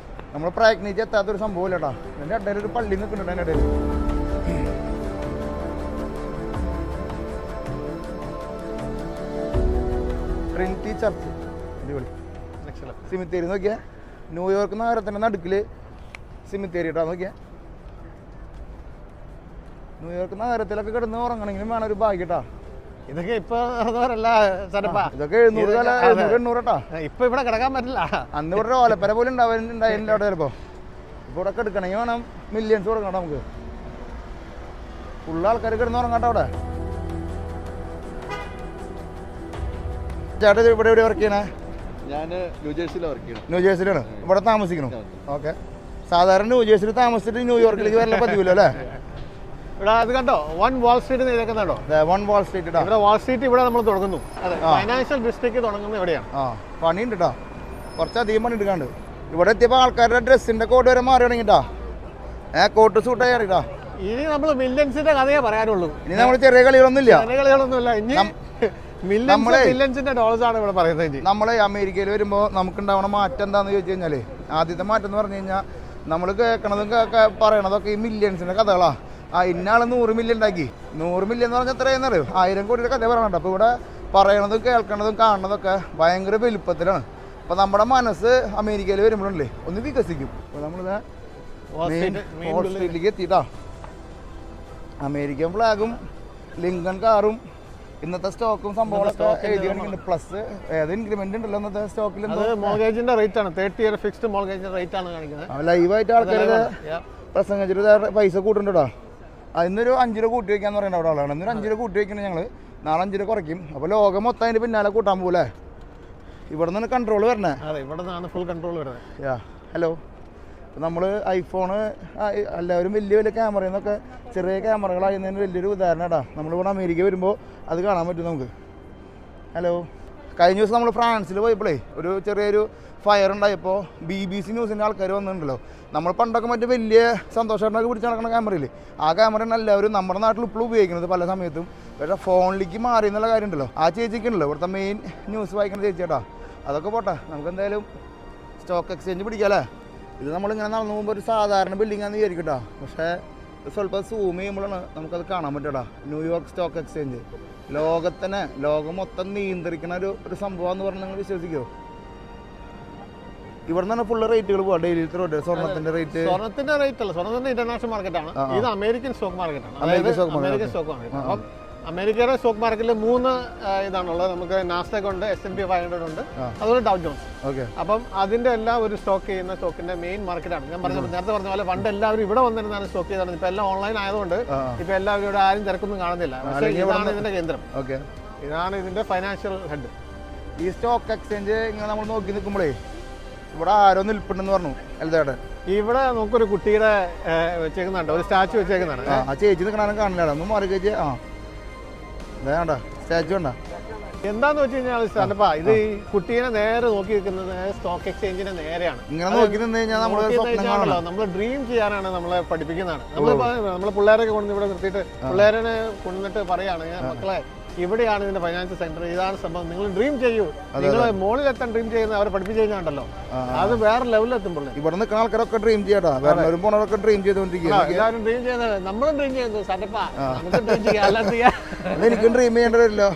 നമ്മൾ പ്രയത്നിച്ച് എത്താത്തൊരു സംഭവമില്ല കേട്ടോ. എൻ്റെ ഇടയിൽ ഒരു പള്ളി നിൽക്കുന്നുണ്ട്. എൻ്റെ ഇടയിൽ ട്രിനിറ്റി ചർച്ച്, അടിപൊളി സിമിത്തേരി. നോക്കിയാ ന്യൂയോർക്ക് നഗരത്തിൻ്റെ നടുക്കിൽ സിമിത്തേരി കേട്ടോ. നോക്കിയാ ന്യൂയോർക്ക് നഗരത്തിലൊക്കെ കിടന്ന് ഉറങ്ങണമെങ്കിലും വേണം ഒരു ഭാഗ്യം കേട്ടോ. ഇതൊക്കെ ഇപ്പൊ ഇതൊക്കെ 700-800 കേട്ടോ. ഇപ്പൊ ഇവിടെ കിടക്കാൻ പറ്റില്ല. അന്ന് ഇവിടെ ഒരു ഓലപ്പര പോലും ഉണ്ടായില്ല അവിടെ ചിലപ്പോ. ഇപ്പൊ ഇവിടെ കിടക്കണമെങ്കിൽ വേണം മില്യൺസ് കൊടുക്കണം നമുക്ക്. ഫുള്ള് ആൾക്കാർ കിടന്ന് ഉറങ്ങാട്ടോ അവിടെ. ചേട്ടാ ഇവിടെ എവിടെ വർക്ക് ചെയ്യണേ? ഞാൻ ന്യൂജേഴ്സിയിലാണ് വർക്ക് ചെയ്യണം. ന്യൂജേഴ്സിയിലാണ്. ഇവിടെ താമസിക്കണം. ഓക്കെ. സാധാരണ ന്യൂജേഴ്സിയിൽ താമസിച്ചിട്ട് ന്യൂയോർക്കിലേക്ക് വരല പതിവില്ല അല്ലേ? ഇവിടെ അത് കണ്ടോ, വൺ വാൾ സ്ട്രീറ്റ് എഴുതിയേക്കുന്നുണ്ടോ? One Wall Street. ഇവിടെ വാൾ സ്ട്രീറ്റ് ഇവിടെ നമ്മൾ തുടങ്ങുന്നു. ഫൈനാൻഷ്യൽ ഡിസ്ട്രിക്ട് തുടങ്ങുന്നത് എവിടെയാണ്? പണിയുണ്ട് കേട്ടോ, കുറച്ചധികം പണി എടുക്കാണ്ട്. ഇവിടെ എത്തിയപ്പോൾ ആൾക്കാരുടെ ഡ്രസ്സിന്റെ കോഡ് വരെ മാറി തുടങ്ങിട്ടാ. കോട്ട് സൂട്ടായി അറിയാ. ഇനി നമ്മൾ മില്യൻസിന്റെ കഥയെ പറയാനുള്ളൂ. ഇനി നമ്മൾ ചെറിയ കളികളൊന്നുമില്ല. ഇനി മില്യൻസിന്റെ ഡോളേഴ്സ് ആണ് ഇവിടെ പറയുന്നത്. നമ്മൾ അമേരിക്കയിൽ വരുമ്പോൾ നമുക്കുണ്ടാവണ മാറ്റം എന്താണെന്ന് ചോദിച്ചു കഴിഞ്ഞാൽ, ആദ്യത്തെ മാറ്റം എന്ന് പറഞ്ഞു കഴിഞ്ഞാൽ നമ്മൾ കേൾക്കണതും പറയണതൊക്കെ ഈ മില്യൻസിന്റെ കഥകളാണ്. ഇന്നാൾ 100 മില്യൺ ഉണ്ടാക്കി. 100 മില്യൺ എന്ന് പറഞ്ഞാൽ എത്രയെന്ന് അറിയും? 1000 കോടിയുടെ കഥ പറയണുണ്ട്. അപ്പോൾ ഇവിടെ പറയണതും കേൾക്കണതും കാണുന്നതൊക്കെ ഭയങ്കര വലുപ്പത്തിലാണ്. അപ്പോൾ നമ്മുടെ മനസ്സ് അമേരിക്കയിൽ വരുമ്പോഴല്ലേ ഒന്ന് വികസിക്കും. അപ്പോൾ നമ്മളിത് ഓസ്ട്രേലിയക്ക് എത്തിയിട്ടാ. അമേരിക്കൻ ഫ്ലാഗും ലിങ്കൺ കാറും ഇന്നത്തെ സ്റ്റോക്കും സംഭവങ്ങളൊക്കെ എഴുതിയിട്ടുണ്ട്. പ്ലസ് ഏത് ഇൻക്രിമെന്റ് ഉണ്ടല്ലോ ഇന്നത്തെ സ്റ്റോക്കിൽ. മോർഗേജിന്റെ റേറ്റ് ആണ് 30 ഇയർ ഫിക്സ്ഡ് മോർഗേജിന്റെ റേറ്റ് ആണ് കാണിക്കുന്നത്. ലൈവായിട്ട് ആൾക്കാരെ പ്രസംഗിച്ചിട്ട് പൈസ കൂട്ടുന്നുണ്ടോ? ഇന്നൊരു 5 രൂപ കൂട്ടി വയ്ക്കാന്ന് പറയുന്നത് അവിടെ ആളാണ്. ഇന്നൊരു 5 രൂപ കൂട്ടി വയ്ക്കണം ഞങ്ങൾ, നാളെ 5 രൂപ കുറയ്ക്കും. അപ്പോൾ ലോകം മൊത്തം അതിൻ്റെ പിന്നാലെ കൂട്ടാൻ പോലെ ഇവിടെ നിന്ന് കൺട്രോൾ വരണേ. അതെ, ഇവിടെ നിന്നാണ് ഫുൾ കൺട്രോൾ വരുന്നത്. ഹലോ, നമ്മൾ ഐഫോണ് എല്ലാവരും വലിയ വലിയ ക്യാമറയിൽ നിന്നൊക്കെ ചെറിയ ക്യാമറകളായിരുന്നതിന് വലിയൊരു ഉദാഹരണമാടാ. നമ്മളിവിടെ അമേരിക്ക വരുമ്പോൾ അത് കാണാൻ പറ്റും നമുക്ക്. ഹലോ, കഴിഞ്ഞ ദിവസം നമ്മൾ ഫ്രാൻസിൽ പോയപ്പോഴേ ഒരു ചെറിയൊരു ഫയർ ഉണ്ടായപ്പോൾ BBC ന്യൂസിൻ്റെ ആൾക്കാർ വന്നിട്ടുണ്ടല്ലോ. നമ്മൾ പണ്ടൊക്കെ മറ്റേ വലിയ സന്തോഷമായിട്ടൊക്കെ പിടിച്ച് നടക്കുന്ന ക്യാമറയില്ലേ, ആ ക്യാമറയാണ് എല്ലാവരും നമ്മുടെ നാട്ടിൽ ഇപ്പോഴും ഉപയോഗിക്കുന്നത് പല സമയത്തും. പക്ഷേ ഫോണിലേക്ക് മാറി എന്നുള്ള കാര്യം ഉണ്ടല്ലോ. ആ ചേച്ചിക്കുണ്ടല്ലോ ഇവിടുത്തെ മെയിൻ ന്യൂസ് വായിക്കുന്ന ചേച്ചിയാട്ടാ. അതൊക്കെ പോട്ടെ, നമുക്ക് എന്തായാലും സ്റ്റോക്ക് എക്സ്ചേഞ്ച് പിടിക്കാമല്ലേ. ഇത് നമ്മളിങ്ങനെ നടന്നു പോകുമ്പോൾ ഒരു സാധാരണ ബിൽഡിംഗാണെന്ന് വിചാരിക്കട്ടോ, പക്ഷേ സ്വല്പം സൂം ചെയ്യുമ്പോഴാണ് നമുക്കത് കാണാൻ പറ്റുക. ന്യൂയോർക്ക് സ്റ്റോക്ക് എക്സ്ചേഞ്ച് ലോകം മൊത്തം നിയന്ത്രിക്കുന്ന ഒരു സംഭവം പറഞ്ഞാൽ നിങ്ങൾ വിശ്വസിക്കുമോ? ഇവിടെ നിന്നാണ് ഫുള്ള് റേറ്റുകൾ പോവാ. ഡെയിലി സ്വർണ്ണത്തിന്റെ റേറ്റ് അല്ല, സ്വർണ്ണത്തിന്റെ ഇന്റർനാഷണൽ മാർക്കറ്റാണ്. ഇത് അമേരിക്കൻ സ്റ്റോക്ക് മാർക്കറ്റാണ്. American stock market. അപ്പം അമേരിക്കയുടെ സ്റ്റോക്ക് മാർക്കറ്റിൽ 3 ഇതാണുള്ളത്. നമുക്ക് നാസ്ഡാക്ക് ഉണ്ട്, S&P 500 ഉണ്ട്, അതുപോലെ ഡൗ ജോൺസ്. അപ്പം അതിന്റെ എല്ലാം ഒരു സ്റ്റോക്ക് ചെയ്യുന്ന സ്റ്റോക്കിന്റെ മെയിൻ മാർക്കറ്റാണ്. ഞാൻ നേരത്തെ പറഞ്ഞ പോലെ പണ്ട് എല്ലാവരും ഇവിടെ വന്നിരുന്നാണ് സ്റ്റോക്ക് ചെയ്താണ്. ഇപ്പൊ എല്ലാം ഓൺലൈൻ ആയതുകൊണ്ട് ഇപ്പൊ എല്ലാവരും ഇവിടെ ആരും തിരക്കൊന്നും കാണുന്നില്ല. പക്ഷേ ഇതാണ് ഇതിന്റെ കേന്ദ്രം, ഇതാണ് ഇതിന്റെ ഫൈനാൻഷ്യൽ ഹെഡ്. ഈ സ്റ്റോക്ക് എക്സ്ചേഞ്ച് ഇങ്ങനെ നമ്മൾ നോക്കി നിൽക്കുമ്പോഴേ ഇവിടെ ആരോ നിൽപ്പുണ്ടെന്ന് പറഞ്ഞു. എൽദാടെ ഇവിടെ നമുക്കൊരു കുട്ടിയുടെ വെച്ചേക്കുന്നുണ്ട്, ഒരു സ്റ്റാച്ചു വെച്ചേക്കുന്നതാണ്. ആ ചേച്ചി നിൽക്കണ കാണില്ല, ഒന്ന് മാറി ചേച്ചി. വേണ്ട സ്റ്റാച്ചു വേണ്ട. എന്താന്ന് വെച്ച് കഴിഞ്ഞാൽ സ്ഥലപ്പാ ഇത് ഈ കുട്ടീനെ നേരെ നോക്കി നിൽക്കുന്നത് സ്റ്റോക്ക് എക്സ്ചേഞ്ചിന്റെ നേരെയാണ്. ഇങ്ങനെ നോക്കി നിന്ന് കഴിഞ്ഞാൽ നമ്മൾ ഡ്രീം ചെയ്യാനാണ് നമ്മളെ പഠിപ്പിക്കുന്നതാണ്. നമ്മളെ പിള്ളേരൊക്കെ കൊണ്ട് ഇവിടെ നിർത്തിയിട്ട് പിള്ളേരെ കൊണ്ടുവന്നിട്ട് പറയാണ്, മക്കളെ ഇവിടെയാണ് ഇതിന്റെ ഫൈനാൻഷ്യൽ സെന്റർ, ഇതാണ് സംഭവം, നിങ്ങൾ ഡ്രീം ചെയ്യൂ. നിങ്ങൾ മോളിലെത്താൻ ഡ്രീം ചെയ്യുന്ന അവരെ പഠിപ്പിച്ചു കഴിഞ്ഞാണ്ടല്ലോ അത് വേറെ ലെവലിലെത്തുമ്പോൾ ഇവിടെ നിൽക്കുന്ന ആൾക്കാരൊക്കെ ഡ്രീം ചെയ്യാട്ടാ. വേറെ പോണവരൊക്കെ ഡ്രീം ചെയ്തോണ്ടിരിക്കുക. എല്ലാവരും ഡ്രീം ചെയ്യുന്നത്, നമ്മളും ഡ്രീം ചെയ്യുന്നു. സറ്റപ്പാ നമുക്ക് ഡ്രീം ചെയ്യാം, അല്ലാതെ ചെയ്യാം. എനിക്കും ഡ്രീം ചെയ്യേണ്ടതല്ലോ.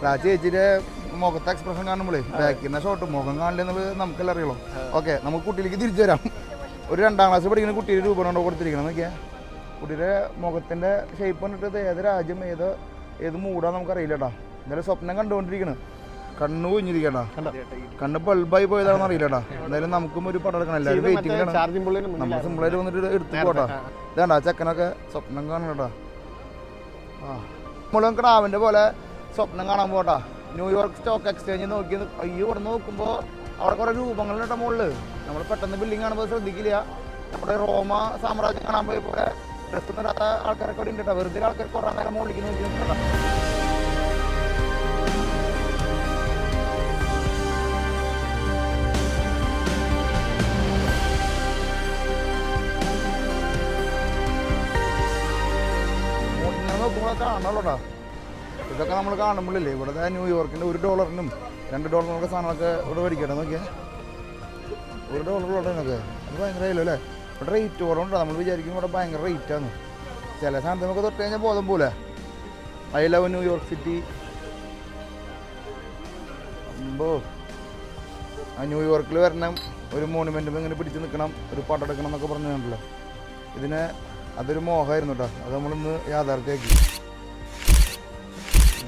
ആ ചേച്ചിയുടെ മുഖത്തെ എക്സ്പ്രഷൻ കാണുമ്പോഴേ ബാക്കിന്റെ ഷോട്ട് മുഖം കാണില്ലെന്നുള്ളത് നമുക്കെല്ലാം അറിയുള്ളൂ. ഓക്കെ, നമുക്ക് കുട്ടിയിലേക്ക് തിരിച്ചു വരാം. ഒരു 2ാം ക്ലാസ് പഠിക്കുന്ന കുട്ടിയുടെ രൂപം കൊണ്ടോ കൊടുത്തിരിക്കണം നോക്കിയാൽ. കുട്ടിയുടെ മുഖത്തിന്റെ ഷേപ്പ് കണ്ടിട്ട് ഏത് രാജ്യം ഏത് മൂടാന്ന് നമുക്കറിയില്ല കേട്ടോ. എന്തായാലും സ്വപ്നം കണ്ടുകൊണ്ടിരിക്കണം. കണ്ണു കുഞ്ഞിരിക്കട്ടാ, കണ്ണ് ബൾബായി പോയതാണെന്ന് അറിയില്ല കേട്ടാ. എന്തായാലും നമുക്കും ഒരു പടം എടുക്കണം. എല്ലാവരും വെയിറ്റിംഗിലാണ്. നമ്മൾ സിമ്പിളായിട്ട് വന്നിട്ട് എടുത്തു പോട്ടാ. ഇതാണ്ടാ ചെക്കനൊക്കെ സ്വപ്നം കാണണം കേട്ടോ. നമ്മളും ക്രാവിൻ്റെ പോലെ സ്വപ്നം കാണാൻ പോട്ടാ. ന്യൂയോർക്ക് സ്റ്റോക്ക് എക്സ്ചേഞ്ച് നോക്കി ഇവിടെ നോക്കുമ്പോൾ അവിടെ കുറേ രൂപങ്ങളുണ്ട് മുകളിൽ. നമ്മൾ പെട്ടെന്ന് ബിൽഡിംഗ് കാണുമ്പോൾ ശ്രദ്ധിക്കില്ല. നമ്മുടെ റോമ സാമ്രാജ്യം കാണാൻ പോയ പോലെ ഡ്രസ്സ് നിറാത്ത ആൾക്കാരൊക്കെ അവിടെ ഉണ്ട് കേട്ടോ. വെറുതെ ആൾക്കാർ കുറേ നേരം മുകളിലേക്ക് നോക്കി നിൽക്കട്ടോ. ഇങ്ങനെ നോക്കുമ്പോൾ കാണണല്ലോട്ടാ. ഇതൊക്കെ നമ്മൾ കാണുമ്പോഴില്ലേ ഇവിടുത്തെ ന്യൂയോർക്കിൻ്റെ $1 $2 സാധനങ്ങളൊക്കെ ഇവിടെ മേടിക്കട്ടെ. നോക്കിയാൽ $1 ഒക്കെ അത് ഭയങ്കര ഇല്ലോ അല്ലേ. ഇവിടെ റേറ്റ് കുറവുണ്ടോ? നമ്മൾ വിചാരിക്കും ഇവിടെ ഭയങ്കര റേറ്റാണ്. ചില സാധനത്തിൽ നമുക്ക് തൊട്ട് കഴിഞ്ഞാൽ ബോധം പോലെ. I love New York city. ആ ന്യൂയോർക്കിൽ വരണം, ഒരു മോണുമെൻറ്റും ഇങ്ങനെ പിടിച്ച് നിൽക്കണം, ഒരു പടം എടുക്കണം എന്നൊക്കെ പറഞ്ഞിട്ടുണ്ടല്ലോ. ഇതിന് അതൊരു മോഹമായിരുന്നു കേട്ടോ. അത് നമ്മളിന്ന് യാഥാർത്ഥ്യമാക്കി.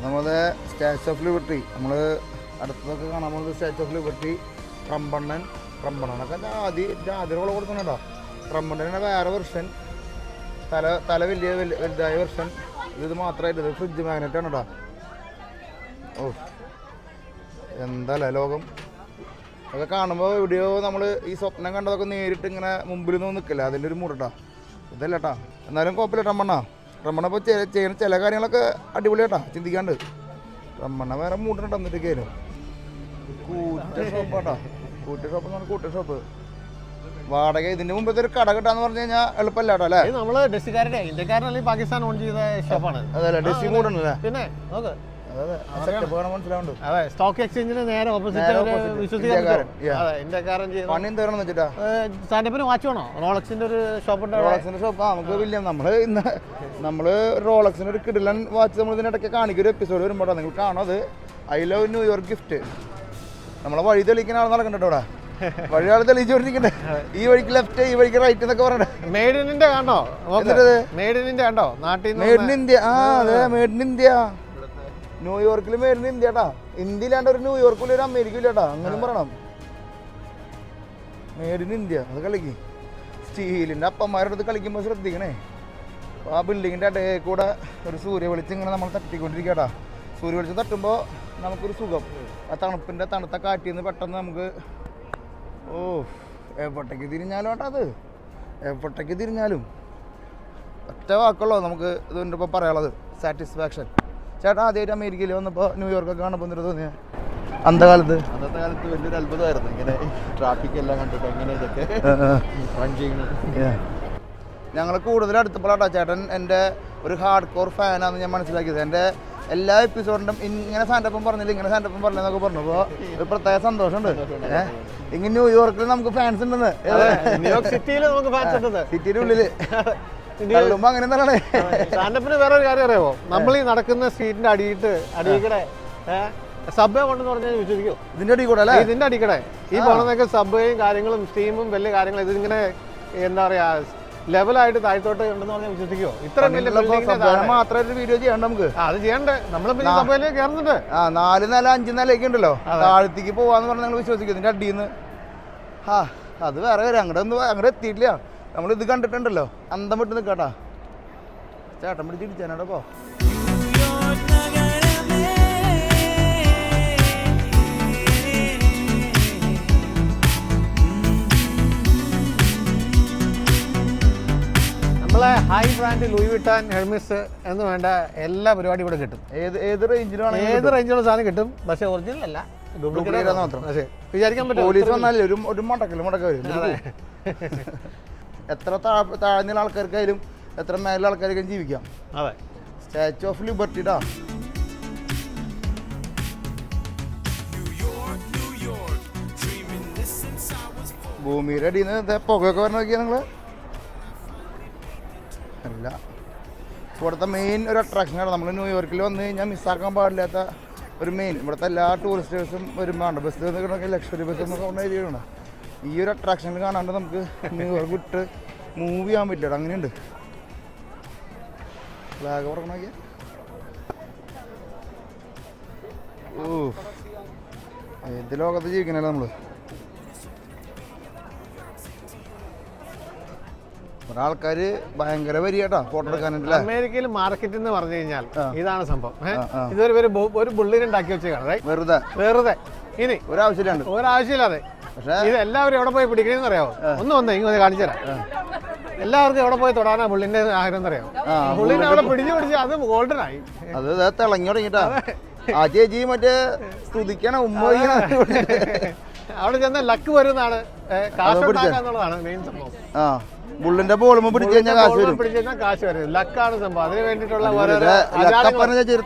നമ്മുടെ സ്റ്റാച്യു ഓഫ് ലിബർട്ടി, നമ്മൾ അടുത്തതൊക്കെ കാണാൻ പോകുന്നത് സ്റ്റാച്യു ഓഫ് ലിബർട്ടി. ട്രംപണ്ണനൊക്കെ ആദ്യം റോള് കൊടുക്കുന്നുണ്ടോ. ട്രംപണ്ണനെ വേറെ വെർഷൻ, തല വലുതായ വെർഷൻ. ഇത് മാത്രമായിട്ട് ഇത് ഫ്രിഡ്ജ് മാഗ്നറ്റാണ് കേട്ടോ. ഓ എന്താല്ലേ ലോകം. അതൊക്കെ കാണുമ്പോൾ എവിടെയോ നമ്മൾ ഈ സ്വപ്നം കണ്ടതൊക്കെ നേരിട്ട് ഇങ്ങനെ മുമ്പിൽ നിന്ന് നിൽക്കില്ല, അതിൻ്റെ ഒരു മൂടട്ടാ. ഇതല്ല കേട്ടാ. എന്നാലും കുഴപ്പമില്ല. ട്രംപണ്ണ ഇപ്പോൾ ചെയ്യുന്ന ചില കാര്യങ്ങളൊക്കെ അടിപൊളിയാട്ടാ, ചിന്തിക്കാണ്ട്. ട്രംപണ്ണ വേറെ മൂട്ടിന് തന്നിട്ടൊക്കെയായിരുന്നു. കൂറ്റ ഷോപ്പാട്ടാ. കൂറ്റ ഷോപ്പ് എന്ന് പറഞ്ഞാൽ കൂറ്റ ഷോപ്പ്. വാടക ഇതിന്റെ മുമ്പത്തെ ഒരു കട കിട്ടാന്ന് പറഞ്ഞു കഴിഞ്ഞാൽ എളുപ്പമല്ല കേട്ടോ അല്ലേ. നമ്മള് ഡെസ്റ്റുകാരുടെ ഇന്ത്യക്കാരനല്ലെങ്കിൽ പാകിസ്ഥാൻ ഓൺ ചെയ്ത ഷോപ്പാണ്. അതല്ലേ ഡെസ്സി കൂടണല്ലേ. പിന്നെ നോക്ക് മനസ്സിലാവുണ്ട്. അതെ, സ്റ്റോക്ക് എക്സ്ചേഞ്ചിന് നേരെ ഓപ്പോസിറ്റ് വിശ്വസിക്കാൻ ഇന്ത്യക്കാരൻ പണി എന്താണെന്ന് വെച്ചിട്ടാ സ്റ്റാൻഡപ്പിന് വാച്ച് വേണോ? റോളക്സിന്റെ ഒരു ഷോപ്പ് ഉണ്ട്. റോളക്സിന്റെ ഷോപ്പ് നമുക്ക് വലിയ നമ്മള് റോളക്സിന്റെ ഒരു കിടിലൻ വാച്ച് നമ്മൾ ഇതിനിടയ്ക്ക് കാണിക്കും. ഒരു എപ്പിസോഡ് വരുമ്പോഴാണ് നിങ്ങൾ കാണുന്നത്. I love New York gift. നമ്മളെ വഴി തെളിയിക്കുന്ന ആൾ നടക്കണ്ടോ ഇവിടെ? വഴിയാൾ തെളിയിച്ചോണ്ടിരിക്കണ്ടേ? ഈ വഴിക്ക് ലെഫ്റ്റ്, ഈ വഴിക്ക് റൈറ്റ് എന്നൊക്കെ പറയണ്ടേ? മെയ്ഡ് ഇൻ ഇന്ത്യ കണ്ടോ? മെയ്ഡ് ഇൻ ഇന്ത്യ കണ്ടോ? നാട്ടിൽ മെയ്ഡ് ഇൻ ഇന്ത്യ. ആ അതെ, മെയ്ഡ് ഇൻ ഇന്ത്യ. ന്യൂയോർക്കിൽ മെയ്ഡ് ഇൻ ഇന്ത്യ ട്ടാ. ഇന്ത്യയിലാണ്ട് ഒരു ന്യൂയോർക്കിൽ ഒരു അമേരിക്ക ഇല്ല ട്ടാ. അങ്ങനെയും പറയണം. Made in India. അത് കളിക്ക്. സ്റ്റീലിന്റെ അപ്പന്മാരുടെ അടുത്ത് കളിക്കുമ്പോൾ ശ്രദ്ധിക്കണേ. ആ ബിൽഡിങ്ങിന്റെ ഇടയിൽ കൂടെ ഒരു സൂര്യ വെളിച്ചം ഇങ്ങനെ നമ്മൾ തട്ടിക്കൊണ്ടിരിക്കട്ടാ. സൂര്യ വെളിച്ചം തട്ടുമ്പോൾ നമുക്കൊരു സുഖം. ആ തണുപ്പിന്റെ തണുത്ത കാറ്റിൽ നിന്ന് പെട്ടെന്ന് നമുക്ക് എവിടേക്ക് തിരിഞ്ഞാലും കേട്ടോ, അത് എവിടേക്ക് തിരിഞ്ഞാലും ഒറ്റ വാക്കുള്ളൂ നമുക്ക് ഇതിൻ്റെ ഇപ്പോൾ പറയാനുള്ളത്, സാറ്റിസ്ഫാക്ഷൻ. ചേട്ടാ ആദ്യമായിട്ട് അമേരിക്കയിൽ വന്നപ്പോൾ ന്യൂയോർക്കൊക്കെ കാണുമ്പോൾ എന്നിട്ട് തോന്നിയ അന്നത്തെ കാലത്ത് വലിയൊരു അത്ഭുതമായിരുന്നു. ഇങ്ങനെ ട്രാഫിക് എല്ലാം കണ്ടിട്ട് എങ്ങനെ ഇതൊക്കെ റൺ ചെയ്യുന്നത്. ഞങ്ങൾ കൂടുതൽ അടുത്തപ്പോഴാട്ടോ ചേട്ടൻ എൻ്റെ ഒരു ഹാർഡ് കോർ ഫാനാണെന്ന് ഞാൻ മനസ്സിലാക്കിയത്. എൻ്റെ എല്ലാ എപ്പിസോഡിലും ഇങ്ങനെ സാൻഡപ്പം പറഞ്ഞില്ല, ഇങ്ങനെ സാൻഡപ്പം പറഞ്ഞെന്നൊക്കെ പറഞ്ഞു. അപ്പോൾ ഒരു പ്രത്യേക സന്തോഷമുണ്ട്. ഇങ്ങനെ ന്യൂയോർക്കിൽ നമുക്ക് ഫാൻസ് ഉണ്ടെന്ന്. ന്യൂയോർക്ക് സിറ്റിയിൽ നമുക്ക് ഫാൻസ് ഉണ്ടെന്ന്. സിറ്റിയുടെ ഉള്ളില് തള്ളുമ്പോ അങ്ങനെ തന്നെ. സ്റ്റാൻഡപ്പിന് വേറെ ഒരു കാര്യം അറിയാമോ? നമ്മൾ ഈ നടക്കുന്ന സ്ട്രീറ്റിന്റെ അടിയിൽക്കൂടെ സബ്വേ കൊണ്ടെന്ന് പറഞ്ഞാൽ വിശ്വസിക്കോ? ഇതിന്റെ അടി കൂടെ അല്ലേ? ഇതിന്റെ അടിക്കടെ ഈ പോണതൊക്കെ സബ്വേയും കാര്യങ്ങളും സ്റ്റീമും വലിയ കാര്യങ്ങളും ഇതിങ്ങനെ എന്താ പറയാ ലെവലായിട്ട് താഴ്ത്തോട്ട് ഉണ്ടെന്ന് പറഞ്ഞാൽ വിശ്വസിക്കോ? ഇത്ര മാത്രം ഒരു വീഡിയോ ചെയ്യണ്ട നമുക്ക്. അത് ചെയ്യണ്ടേ? നമ്മൾ പിന്നെ സബ്വേയിലേക്ക് കയറുന്നുണ്ട്. 4 നില 5 നിലയൊക്കെ ഉണ്ടല്ലോ, താഴത്തേക്ക് പോവാന്ന് പറഞ്ഞാൽ നിങ്ങൾ വിശ്വസിക്കും ഇതിന്റെ അടിയിന്ന്. അത് വേറെ വരും. അങ്ങോട്ട് എത്തിയിട്ടില്ല. നമ്മളിത് കണ്ടിട്ടുണ്ടല്ലോ, അന്തം വിട്ട് നിൽക്കാട്ടാ. ചേട്ടൻ പിടിച്ച് ഇടിച്ചാനോടൊപ്പോ നമ്മളെ ഹൈ ബ്രാൻഡ് ലൂയി വിട്ടാൻ, ഹെർമിസ് എന്ന് വേണ്ട എല്ലാ പരിപാടിയും ഇവിടെ കിട്ടും. ഏത് റേഞ്ചിലാണ്? ഏത് റേഞ്ചിലുള്ള സാധനം കിട്ടും. പക്ഷെ ഒറിജിനൽ അല്ല, ഡ്യൂപ്ലിക്കേറ്റ് മാത്രം. വിചാരിക്കാൻ പറ്റും പോലീസ് വന്നാലേ ഒരു മുടക്ക വരും. എത്ര താഴ്ന്ന ആൾക്കാർക്കായാലും എത്ര മേലുള്ള ആൾക്കാർക്കും ജീവിക്കാം. അതെ, സ്റ്റാച്യു ഓഫ് ലിബർട്ടിടാ. ഭൂമിയുടെ അടിയിൽ നിന്ന് പുകയൊക്കെ വരണം നോക്കിയാൽ നിങ്ങൾ. അല്ല, ഇവിടുത്തെ മെയിൻ ഒരു അട്രാക്ഷനാണ്. നമ്മൾ ന്യൂയോർക്കിൽ വന്നു കഴിഞ്ഞാൽ മിസ്സാക്കാൻ പാടില്ലാത്ത ഒരു മെയിൻ. ഇവിടുത്തെ എല്ലാ ടൂറിസ്റ്റേഴ്സും വരുമ്പോൾ ബസ് നിൽക്കണമെങ്കിൽ ലക്ഷറി ബസ് എന്നൊക്കെ പറഞ്ഞ ഏരിയയാണ്. ഈ ഒരു അട്രാക്ഷനിൽ കാണാണ്ട് നമുക്ക് ന്യൂയോർക്ക് വിട്ട് മൂവ് ചെയ്യാൻ പറ്റില്ല. അങ്ങനെയുണ്ട്. ഫ്ലാഗ് പറക്കണോക്കിയ ഏത് ലോകത്ത് ജീവിക്കണല്ലോ നമ്മള്. ഒരാൾക്കാര് ഭയങ്കര വരികട്ടാ ഫോട്ടോ എടുക്കാനുണ്ട്. അമേരിക്കയിൽ മാർക്കറ്റ് എന്ന് പറഞ്ഞു കഴിഞ്ഞാൽ ഇതാണ് സംഭവം. ഇതൊരു ഒരു ബുള്ളിനെ ഉണ്ടാക്കി വെച്ചേക്കാണ് വെറുതെ. ഇനി ഒരാവശ്യമില്ലാതെ ഇത് എല്ലാവരും എവിടെ പോയി പിടിക്കണമെന്ന് അറിയാമോ? ഒന്ന് ഇങ്ങനെ കാണിച്ചു തരാം. എല്ലാവർക്കും എവിടെ പോയി തൊടാനാ ബുള്ളിന്റെ ആഗ്രഹം എന്നറിയാമോ? ബുള്ളിനെ അവിടെ പിടിച്ച് അത് ഗോൾഡൻ ആയി. അത് തിളങ്ങി തുടങ്ങിട്ടാ. ആ ചേച്ചി മറ്റേ സ്തുതിക്കണം ഉമ്മ അവിടെ ചെന്ന ലക്ക് വരുന്നതാണ്, കാശ് ഉണ്ടാക്കാന്നുള്ളതാണ് മെയിൻ സംഭവം. ബുള്ളിന്റെ ബോളുമ്പോ പിടിച്ചു കഴിഞ്ഞാൽ കാശ് വരും. ലക്കാണ് സംഭവം. അതിന് വേണ്ടിയിട്ടുള്ള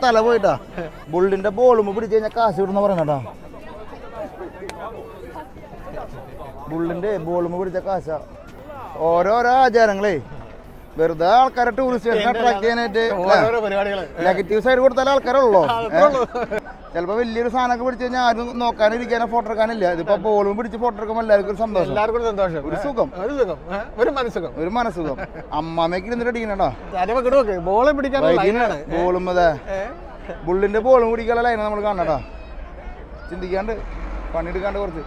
തല പോയിട്ടാ. ബുള്ളിന്റെ ബോളുമ്പോ പിടിച്ചു കഴിഞ്ഞാൽ കാശ് വിടുന്ന പറയണട്ടാ. ബുള്ളിന്റെ ബോളുമ്പോ പിടിച്ച കാശ. ഓരോരോ ആചാരങ്ങളെ വെറുതെ ആൾക്കാരെ ടൂറിസ്റ്റ് അട്രാക്ട് ചെയ്യാനായിട്ട് നെഗറ്റീവ് സൈഡ് കൊടുത്താലേ ആൾക്കാരുള്ളൂ. ചിലപ്പോ വലിയൊരു സാധനമൊക്കെ പിടിച്ചു കഴിഞ്ഞാൽ ആരും നോക്കാനിരിക്കാനോ ഫോട്ടോ എടുക്കാനില്ല. ഇതിപ്പോ ബോളും പിടിച്ച് ഫോട്ടോ എടുക്കുമ്പോൾ എല്ലാവർക്കും സന്തോഷം, ഒരു സുഖം, ഒരു മനസുഖം. അമ്മാമ്മയ്ക്ക് ഇരുന്നിട്ട് അടിക്കണോ ബോളും. അതെ, ബുള്ളിന്റെ ബോളും പിടിക്കാനുള്ള ലൈനാണ് നമ്മൾ കാണണട്ടാ. ചിന്തിക്കാണ്ട് പണിയെടുക്കാണ്ട് കുറച്ച്.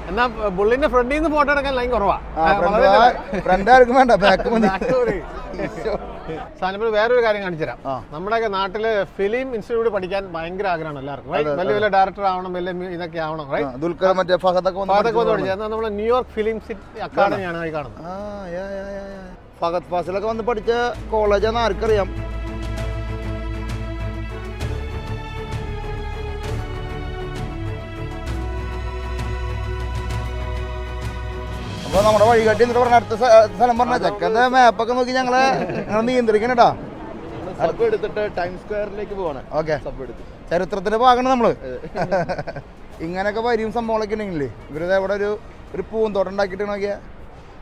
എന്നാ ബുള്ളിന്റെ ഫ്രണ്ടിൽ നിന്ന് ഫോട്ടോ എടുക്കാൻ ലൈൻ കുറവാ. ഫ്രണ്ട് ആർക്കും വേണ്ട, ബാക്ക് മതി. സാധനം വേറൊരു കാര്യം കാണിച്ചുതരാം. നമ്മുടെയൊക്കെ നാട്ടില് ഫിലിം ഇൻസ്റ്റിറ്റ്യൂട്ട് പഠിക്കാൻ ഭയങ്കര ആഗ്രഹമാണ് എല്ലാവർക്കും. വലിയ വലിയ ഡയറക്ടർ ആവണം, വലിയ ഇതൊക്കെ ആവണം. നമ്മള് ന്യൂയോർക്ക് ഫിലിം അക്കാദമിയാണ് ഈ കാണുന്നത്. ഫഹദ് ഫാസിലൊക്കെ വന്ന് പഠിച്ച കോളേജാന്ന് ആർക്കറിയാം. അപ്പൊ നമ്മുടെ വഴികാട്ടി എന്നിട്ട് പറഞ്ഞ അടുത്ത സ്ഥലം പറഞ്ഞ ചെക്കന്റെ മാപ്പൊക്കെ നോക്കി ഞങ്ങളെ നിയന്ത്രിക്കണേട്ടാ. സബ് എടുത്തിട്ട് ടൈം സ്ക്വയറിലേക്ക് പോവാണ്. ഓക്കെ, സബ് എടുത്ത് ചരിത്രത്തിന്റെ ഭാഗമാണ് നമ്മള്. ഇങ്ങനെയൊക്കെ വരിയും സംഭവങ്ങളൊക്കെ ഉണ്ടെങ്കിലേ ഇവരത് എവിടെ ഒരു പൂന്തോട്ടം ഉണ്ടാക്കിയിട്ട് നോക്കിയാൽ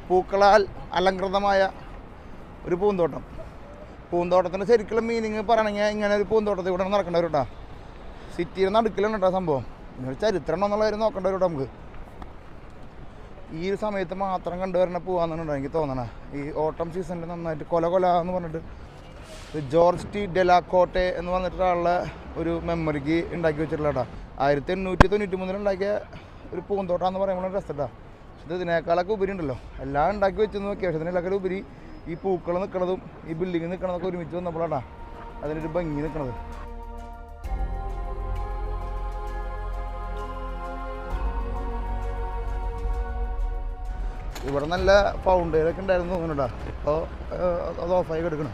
പൂക്കളാൽ അലങ്കൃതമായ ഒരു പൂന്തോട്ടത്തിൻ്റെ ശരിക്കുള്ള മീനിങ് പറയണമെങ്കിൽ ഇങ്ങനെ ഒരു പൂന്തോട്ടത്തിൽ ഇവിടെ നടക്കേണ്ടവർ കേട്ടോ. സിറ്റിയിൽ നടുക്കിലാണ് കേട്ടോ സംഭവം. ഇങ്ങനെ ചരിത്രം ഉണ്ടോ എന്നുള്ളവർ നോക്കേണ്ടവർ കേട്ടോ. നമുക്ക് ഈ ഒരു സമയത്ത് മാത്രം കണ്ടുവരണ പൂവാന്നുണ്ടോ എനിക്ക് തോന്നണേ. ഈ ഓട്ടം സീസണിൽ നന്നായിട്ട് കൊല എന്ന് പറഞ്ഞിട്ട് ജോർജ് ടി ഡെലാക്കോട്ടെ എന്ന് പറഞ്ഞിട്ടുള്ള ഒരു മെമ്മറിക്ക് ഉണ്ടാക്കി വെച്ചിട്ടുള്ള കേട്ടോ. 1893 ഉണ്ടാക്കിയ ഒരു പൂന്തോട്ടം പറയുമ്പോൾ രസം കേട്ടോ. പക്ഷെ ഇതിനേക്കാളൊക്കെ ഉപരി ഉണ്ടല്ലോ, എല്ലാം ഉണ്ടാക്കി വെച്ചെന്ന് നോക്കിയാൽ പക്ഷെ ഇതിനേക്കാളും ഉപരി ഈ പൂക്കൾ നിൽക്കണതും ഈ ബിൽഡിങ് നിൽക്കണതൊക്കെ ഒരുമിച്ച് വന്നപ്പോഴാണ് അതിനൊരു ഭംഗി നിൽക്കണത്. ഇവിടെ നല്ല ഫൗണ്ടൈനൊക്കെ ഉണ്ടായിരുന്നു തോന്നുന്നുണ്ടാ. അപ്പോൾ അത് ഓഫായി കിടക്കണം.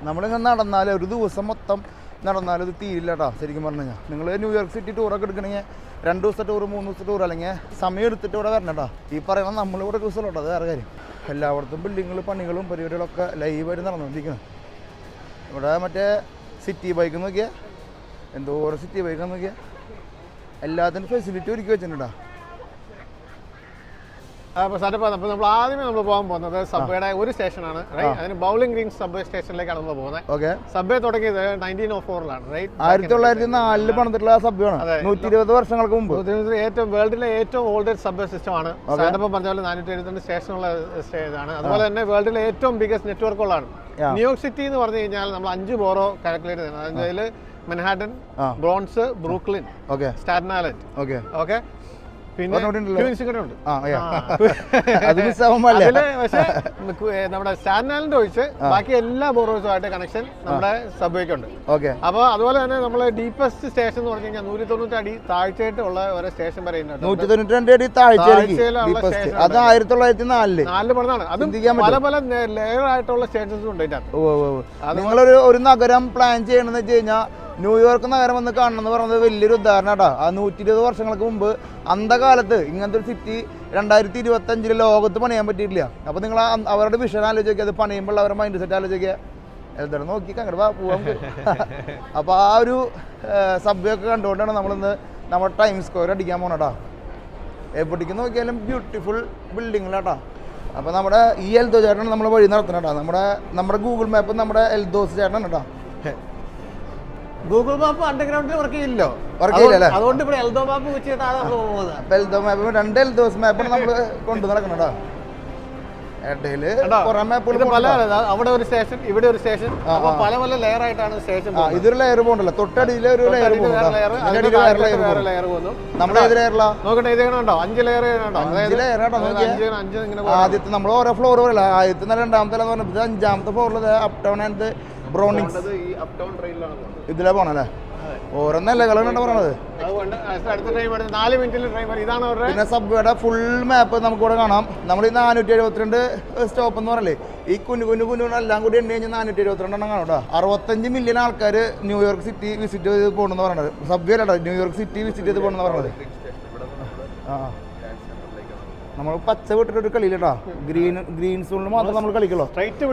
നമ്മളിങ്ങനെ നടന്നാൽ ഒരു ദിവസം മൊത്തം നടന്നാലും ഇത് തീരില്ല കേട്ടോ. ശരിക്കും പറഞ്ഞു കഴിഞ്ഞാൽ നിങ്ങൾ ന്യൂയോർക്ക് സിറ്റി ടൂറൊക്കെ എടുക്കണമെങ്കിൽ 2 ദിവസത്തെ ടൂർ 3 ദിവസത്തെ ടൂർ അല്ലെങ്കിൽ സമയം എടുത്തിട്ട് ഇവിടെ വരണം കേട്ടോ. ഈ പറയണം നമ്മളിവിടെ ദിവസമല്ലോ കേട്ടോ, അത് വേറെ കാര്യം. എല്ലായിടത്തും ബിൽഡിങ്ങുകൾ പണികളും പരിപാടികളൊക്കെ ലൈവായിട്ട് നടന്നുകൊണ്ടിരിക്കണം. ഇവിടെ മറ്റേ സിറ്റി ബൈക്ക് നോക്കിയാൽ എന്തോരം സിറ്റി ബൈക്കാന്ന് നോക്കിയാൽ എല്ലാത്തിനും ഫെസിലിറ്റി ഒരുക്കി വെച്ചിട്ടുണ്ടോ. അപ്പോൾ നമ്മൾ ആദ്യമേ പോകാൻ പോകുന്നത് സബ്വേയുടെ ഒരു സ്റ്റേഷനാണ്. അതിന് ബൗളിംഗ് ഗ്രീൻ സബ്വേ സ്റ്റേഷനിലേക്കാണ് നമ്മൾ പോകുന്നത്. ഓക്കെ, സബ്വേ തുടങ്ങിയത് 1904 1904 പണിതിട്ടുള്ള സബ്വേയാണ്. 120 വർഷങ്ങൾക്ക് മുമ്പ് ഏറ്റവും വേൾഡിലെ ഏറ്റവും ഓൾഡസ്റ്റ് സബ്വേ സിസ്റ്റം ആണ്. സാറിപ്പം പറഞ്ഞ പോലെ 472 സ്റ്റേഷനുള്ള സ്റ്റേജാണ്. അതുപോലെ തന്നെ വേൾഡിലെ ഏറ്റവും ബിഗസ്റ്റ് നെറ്റ്വർക്ക് ഉള്ളതാണ്. ന്യൂയോർക്ക് സിറ്റി എന്ന് പറഞ്ഞു കഴിഞ്ഞാൽ നമ്മൾ 5 ബോറോ കാൽക്കുലേറ്റ് ചെയ്യുന്നത്. അതിൽ Manhattan, bronze, Brooklyn, Staten island, okay, പിന്നെ ഉണ്ട്. പക്ഷേ നമ്മുടെ സ്റ്റാറ്റൻ ഐലൻഡ് ഒഴിച്ച് ബാക്കി എല്ലാ ബോറോസുമായിട്ട് കണക്ഷൻ നമ്മുടെ സബ്വേക്ക് ഉണ്ട്. അപ്പൊ അതുപോലെ തന്നെ നമ്മള് ഡീപ്പസ്റ്റ് സ്റ്റേഷൻ എന്ന് പറഞ്ഞു കഴിഞ്ഞാൽ 190 അടി താഴ്ചയായിട്ട് ഉള്ള ഒരു സ്റ്റേഷൻ വരെ 192 അടി താഴ്ചയിലുള്ള സ്റ്റേഷൻ. അത് 1904 പണിതാണ്. അതും പല പല ലെയർ ആയിട്ടുള്ള സ്റ്റേഷൻസും ഉണ്ട്. നിങ്ങളൊരു നഗരം പ്ലാൻ ചെയ്യണമെന്ന് വെച്ച് കഴിഞ്ഞാൽ ന്യൂയോർക്ക് നഗരം വന്ന് കാണണമെന്ന് പറയുന്നത് വലിയൊരു ഉദാഹരണം കേട്ടോ. ആ 120 വർഷങ്ങൾക്ക് മുമ്പ് അന്ധകാലത്ത് ഇങ്ങനത്തെ ഒരു സിറ്റി 2025 ലോകത്ത് പണിയാൻ പറ്റിയിട്ടില്ല. അപ്പോൾ നിങ്ങൾ അവരുടെ വിഷൻ ആലോചിക്കുക, അത് പണിയുമ്പോൾ അവരുടെ മൈൻഡ് സെറ്റ് ആലോചിക്കുക, എന്താ നോക്കി അങ്ങോട്ട് പോവാൻ. അപ്പോൾ ആ ഒരു സബ്വേ ഒക്കെ കണ്ടുകൊണ്ടാണ് നമ്മളിന്ന് നമ്മുടെ ടൈം സ്ക്വയർ അടിക്കാൻ പോകണേട്ടാ. എവിടേക്ക് നോക്കിയാലും ബ്യൂട്ടിഫുൾ ബിൽഡിങ്ങിലാട്ടാ. അപ്പോൾ നമ്മുടെ ഈ എൽദോ ചേട്ടനാണ് നമ്മൾ വഴി നടത്തണം കേട്ടോ. നമ്മുടെ ഗൂഗിൾ മാപ്പ് നമ്മുടെ എൽദോസ് ചേട്ടനാണ് കേട്ടോ. ഗൂഗിൾ മാപ്പ് അണ്ടർഗ്രൗണ്ടിൽ വർക്ക് ചെയ്യില്ലല്ലോ, അതുകൊണ്ട് ഇവിടെ എൽദോ മാപ്പ് വെച്ചിട്ടാണ് നമ്മൾ പോകുന്നത്. എൽദോ മാപ്പ് 2 എൽദോസ് മാപ്പാണ് നമ്മൾ കൊണ്ടു നടക്കണോ. ഇടയില് കുറെ മാപ്പുകൾ അവിടെ ഒരു സ്റ്റേഷൻ, ഇവിടെ ഒരു സ്റ്റേഷൻ, പല പല ലെയർ ആയിട്ടാണ് സ്റ്റേഷൻ. ഇതൊരു ലെയർ പോകണ്ടല്ലോ, തൊട്ടടിയില് ഒരു ലെയർ പോകുന്നു. നമ്മുടെ ഏത് ലെയറിലാ നോക്കട്ടെ, ഇത് ഉണ്ടോ 5 ലെയർ. ആദ്യത്തെ നമ്മൾ ഓരോ ഫ്ലോർ പറയല്ല, ആദ്യത്തെ 2ാമത്തെ എന്ന് പറഞ്ഞത് 5ാമത്തെ ഫ്ലോറിൽ അപ് ടൗൺ ആൻഡ് ബ്രോണിങ്സ് ഇതിലെ പോണല്ലേ. ഓരോ നിലകളാണ് പറഞ്ഞത്. പിന്നെ സബ്വേയുടെ ഫുൾ മാപ്പ് നമുക്കിവിടെ കാണാം. നമ്മൾ ഈ 472 സ്റ്റോപ്പ് എന്ന് പറയല്ലേ, ഈ കുഞ്ഞു എല്ലാം കൂടി എണ്ണി കഴിഞ്ഞാൽ 472 കാണാം കേട്ടോ. 65 മില്യൺ ആൾക്കാർ ന്യൂയോർക്ക് സിറ്റി വിസിറ്റ് ചെയ്ത് പോകണമെന്ന് പറഞ്ഞത്. സബ്വേ അല്ല, ന്യൂയോർക്ക് സിറ്റി വിസിറ്റ് ചെയ്ത് പോകണമെന്ന് പറഞ്ഞത്. നമ്മൾ പച്ച വിട്ടിട്ടൊരു കളിയില്ലട്ടോ, ഗ്രീൻ സോണിൽ മാത്രം നമ്മൾ കളിക്കല്ലോ.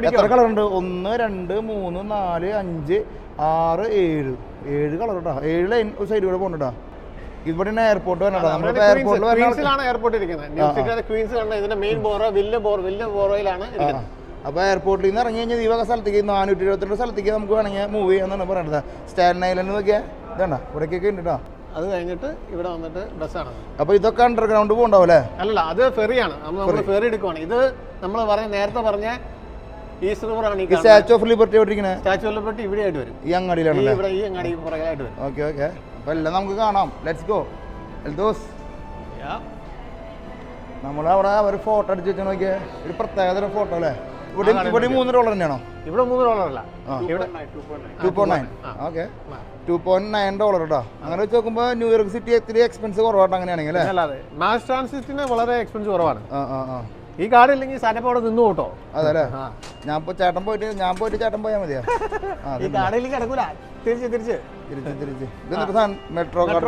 എത്ര കളറുണ്ട്? 1 2 3 4 5 6 7 കളർ കേട്ടോ. 7 ലൈൻ ഒരു സൈഡ് കൂടെ പോകണ്ടോ. ഇവിടെയാണ് എയർപോർട്ട് വരണോ. നമ്മുടെ എയർപോർട്ടിൽ അപ്പോൾ എയർപോർട്ടിൽ നിന്ന് ഇറങ്ങി കഴിഞ്ഞാൽ ഈ വക സ്ഥലത്തേക്ക് 472 സ്ഥലത്തേക്ക് നമുക്ക് വേണമെങ്കിൽ മൂവ് ചെയ്യാന്നാണ് പറയുന്നത്. സ്റ്റാറ്റൻ ഐലൻഡ് നോക്കിയാൽ ഇതാണ്ട ഇവിടേക്കൊക്കെ ഉണ്ട് കേട്ടോ. അത് കഴിഞ്ഞിട്ട് ഇവിടെ വന്നിട്ട് ബസ്സാണ്. അപ്പൊ ഇതൊക്കെ അണ്ടർഗ്രൗണ്ട് പോകണ്ടാവല്ലേ? അല്ലല്ല, അത് ഫെറിയാണ്. നമ്മൾ ഫെറി എടുക്കുവാണ്. ഇത് നമ്മൾ നേരത്തെ പറഞ്ഞ ഈസ്റ്റ് റിവർ ആണ്. ഈ സ്റ്റാച്യു ഓഫ് ലിബർട്ടി എവിടെയിരിക്കുന്നത്? സ്റ്റാച്യു ഓഫ് ലിബർട്ടി ഇവിടെ ആയിട്ട് വരും, ഈ അങ്ങാടിയിലാണ്. ഇവിടെ ഈ അങ്ങാടി പുറകിലായിട്ട് വരും. ഓക്കെ ഓക്കെ, അപ്പൊ എല്ലാം നമുക്ക് കാണാം. Let's go Eldhose. നമ്മളവിടെ ഒരു ഫോട്ടോ അടിച്ച് വെച്ചാൽ നോക്കിയാൽ ഒരു പ്രത്യേകതരം ഫോട്ടോ അല്ലേ. ഇവിടെ $3 തന്നെയാണോ? ഇവിടെ $3 അല്ല, ഇവിടെ 2.9. ഓക്കെ, $2.9 കേട്ടോ. അങ്ങനെ വെച്ച് നോക്കുമ്പോൾ ന്യൂയോർക്ക് സിറ്റി ഇത്തിരി എക്സ്പെൻസ് കുറവാട്ടോ. അങ്ങനെയാണെങ്കിൽ അല്ലാതെ മാസ് ട്രാൻസിറ്റിന് വളരെ എക്സ്പെൻസ് കുറവാണ്. ഈ കാർഡ് ഇല്ലെങ്കിൽ സാധനം അവിടെ നിന്ന് കേട്ടോ. അതല്ലേ, ഞാൻ ചേട്ടൻ പോയിട്ട് ചേട്ടൻ പോയാൽ മതിയാ. ഈ കാർഡിൽ കിടക്കൂല, തിരിച്ച് മെട്രോ കാർഡ്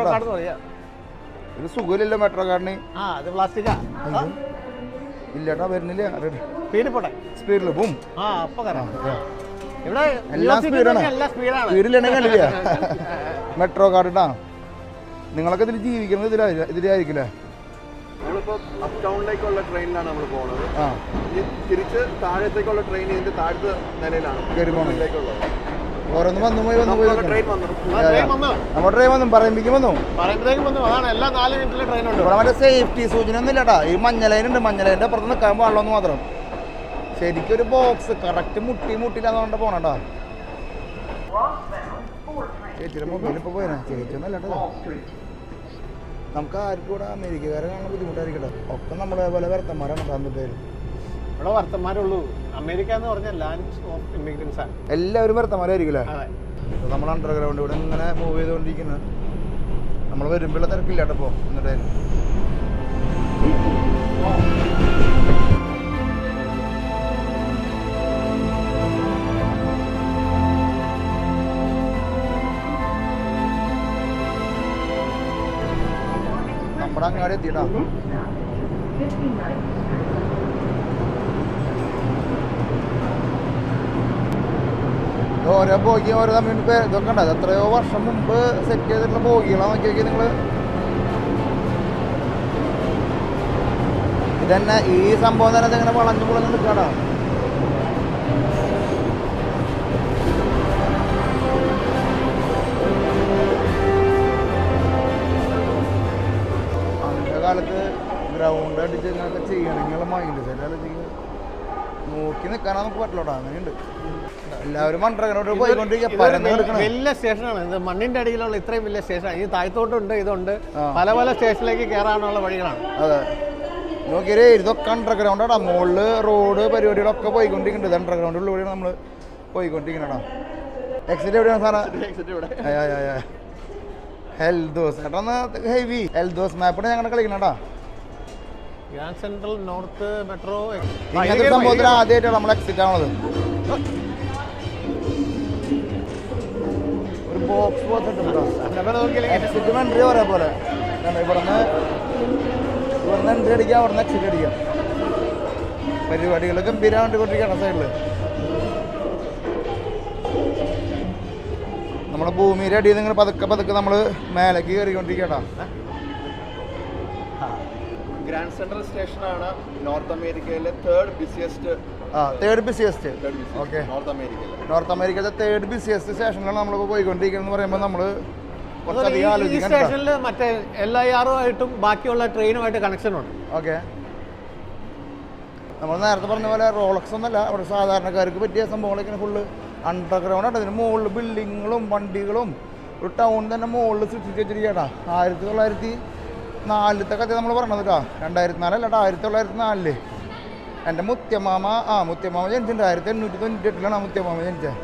ഒരു സുഖമില്ലല്ലോ മെട്രോ കാർഡിന്. അത് പ്ലാസ്റ്റിക്കാ ഇല്ലട്ടോ, വരുന്നില്ല. സ്പീഡിൽ പോട്ടെ, സ്പീഡിൽ പോവും. ഇവിടെ എല്ലാം സ്പീഡാണ്. എല്ലാം സ്പീഡാണ്. സ്പീഡിലാണെങ്കിൽ കണ്ടില്ല. മെട്രോ കാർഡ് ഇട്ടാ നിങ്ങളൊക്കെ ഇതിൽ ജീവിക്കുന്നത് ഇതിലായിരിക്കില്ലേ? നമ്മളിപ്പോൾ അപ് ടൗണിലേക്കുള്ള ട്രെയിനിലാണ് നമ്മൾ പോകുന്നത്. ഈ തിരിച്ച് താഴത്തേക്കുള്ള ട്രെയിൻ ഇതിന്റെ താഴത്തെ നിലയിലാണ് കയറിപ്പോണേക്കുള്ളത്. ഓരോന്ന് വന്നു പോയി ട്രെയിൻ വന്നു. നമ്മുടെ ട്രെയിൻ വന്നു പറയുമ്പോഴേക്കും വന്നു. അതാണ് എല്ലാ 4 മിനിറ്റിലെ ട്രെയിനുണ്ട്. ഇവിടെ മറ്റേ സേഫ്റ്റി സൂചന ഒന്നും ഇല്ലട്ടാ. ഈ മഞ്ഞലൈനുണ്ട്, മഞ്ഞലൈൻ്റെ അപ്പുറത്ത് നിൽക്കാൻ പാടില്ലെന്ന് മാത്രം. ശരിക്കും ഒരു ബോക്സ് കറക്റ്റ് മുട്ടിയില്ലാന്നുകൊണ്ട് പോണട്ടാ. ചേച്ചിയുടെ മൊബൈലിൽ ഇപ്പോൾ പോയിനാ. ചേച്ചിയൊന്നും അല്ല കേട്ടോ. നമുക്ക് ആർക്കും കൂടെ അമേരിക്കക്കാരെ കാണാൻ ബുദ്ധിമുട്ടായിരിക്കട്ടെ. ഒക്കെ നമ്മളെ പോലെ വർത്തന്മാരാണ് തന്ന പേര്. ഇവിടെ വർത്തന്മാരുള്ളൂ. അമേരിക്ക എന്ന് പറഞ്ഞാൽ ലാൻഡ് ഓഫ് ഇമിഗ്രൻസ് ആണ്. എല്ലാവരും വർത്തന്മാരായിരിക്കില്ലേ? നമ്മൾ അണ്ടർഗ്രൗണ്ട് ഇവിടെ ഇങ്ങനെ മൂവ് ചെയ്തുകൊണ്ടിരിക്കുന്നത്. നമ്മൾ വരുമ്പോഴുള്ള തിരക്കില്ല കേട്ടോ. ഇപ്പോൾ എന്നിട്ട് നമ്മുടെ അങ്ങാടി എത്തിയിട്ടാ. ഓരോ ബോഗി ഓരോ തമ്മിൽ ഇതൊക്കെ ഉണ്ട്. അത് എത്രയോ വർഷം മുമ്പ് സെറ്റ് ചെയ്തിട്ടുള്ള ബോഗികളാണ്. നോക്കി നോക്കി നിങ്ങൾ. ഇതന്നെ ഈ സംഭവം തന്നെ ഇങ്ങനെ വളഞ്ഞു പുളഞ്ഞ് നിൽക്കാടാ. അന്നത്തെ കാലത്ത് ഗ്രൗണ്ട് അടിച്ച് ഇങ്ങനെയൊക്കെ ചെയ്യണമെങ്കിൽ മൈൻഡ് സെറ്റ് നോക്കി നിൽക്കാനാ നമുക്ക് പറ്റില്ലോടാ. അങ്ങനെയുണ്ട്. എല്ലാവരും അണ്ടർഗ്രൗണ്ട് പോയിക്കൊണ്ടിരിക്കുക. വലിയ സ്റ്റേഷനാണ് ഇത്. മണ്ണിന്റെ അടിയിലുള്ള ഇത്രയും വലിയ സ്റ്റേഷനാണ്. ഈ താഴത്തോട്ടുണ്ട്, ഇതുണ്ട്. പല പല സ്റ്റേഷനിലേക്ക് കയറാനുള്ള വഴികളാണ്. അതെ, നോക്കിയേ ഇതൊക്കെ അണ്ടർഗ്രൗണ്ടാടാ. മുകളില് റോഡ് പരിപാടികളൊക്കെ പോയിക്കൊണ്ടിരിക്കുന്നുണ്ട്. ഇത് അണ്ടർഗ്രൗണ്ടിലൂടെയാണ് നമ്മൾ പോയിക്കൊണ്ടിരിക്കണടാ. എക്സിറ്റ് എവിടെയാണ് സാറാ? ഹെൽദോസ് ഏട്ടാ. ഹെവി ഹെൽദോസ് മാപ്പിടെ ഞങ്ങളുടെ കളിക്കണടാ. ഗ്രാൻഡ് സെൻട്രൽ നോർത്ത് മെട്രോ ഇങ്ങനത്തെ സംഭവത്തിൽ ആദ്യമായിട്ടാണ് നമ്മൾ എക്സിറ്റ് ആവണത്. ഒരു ബോക്സ് എക്സിറ്റ് എൻട്രി ഒരേ പോലെ. ഇവിടുന്ന് എൻട്രി അടിക്കാം, അവിടുന്ന് എക്സിറ്റ് അടിക്കാം. പരിപാടികൾ ഗംഭീരമായിട്ട് കൊണ്ടിരിക്കുകയാണ് സൈഡിൽ. നമ്മുടെ ഭൂമിയുടെ അടിയിൽ നിന്ന് പതുക്കെ പതുക്കെ നമ്മൾ മേലേക്ക് കയറിക്കൊണ്ടിരിക്കട്ടാ. ഗ്രാൻഡ് സെൻട്രൽ സ്റ്റേഷനാണ് നോർത്ത് അമേരിക്കയിലെ തേർഡ് ബിസിയസ്റ്റ്. ഓക്കെ, നോർത്ത് അമേരിക്കയിലെ തേർഡ് ബിസിയസ്റ്റ് സ്റ്റേഷനിലാണ് നമ്മളിപ്പോൾ പോയിക്കൊണ്ടിരിക്കുന്നത്. പറയുമ്പോൾ നമ്മൾ കുറച്ചധികം ഈ ആലോചിക്കാൻ. സ്റ്റേഷനിൽ മറ്റേ LIR-ആയിട്ടും ബാക്കിയുള്ള ട്രെയിനുമായിട്ട് കണക്ഷൻ ഉണ്ട്. ഓക്കെ, നമ്മൾ നേരത്തെ പറഞ്ഞ പോലെ റോളക്സ് ഒന്നല്ല. അവിടെ സാധാരണക്കാർക്ക് പറ്റിയ സംഭവങ്ങളൊക്കെ ഫുള്ള് അണ്ടർഗ്രൗണ്ട് ആണ്. ഇതിന് മുകളിൽ ബിൽഡിങ്ങുകളും വണ്ടികളും ഒരു ടൗൺ തന്നെ മുകളിൽ സൃഷ്ടിച്ച് വെച്ചിരിക്കട്ടാ. 1904 കഥ നമ്മൾ പറഞ്ഞത് കേട്ടോ. 2004 അല്ലാട്ടോ, 1904. എൻ്റെ മുത്യമാമ ജനിച്ചിട്ടുണ്ട്. 1898 മുത്യമാമ ജനിച്ചത്.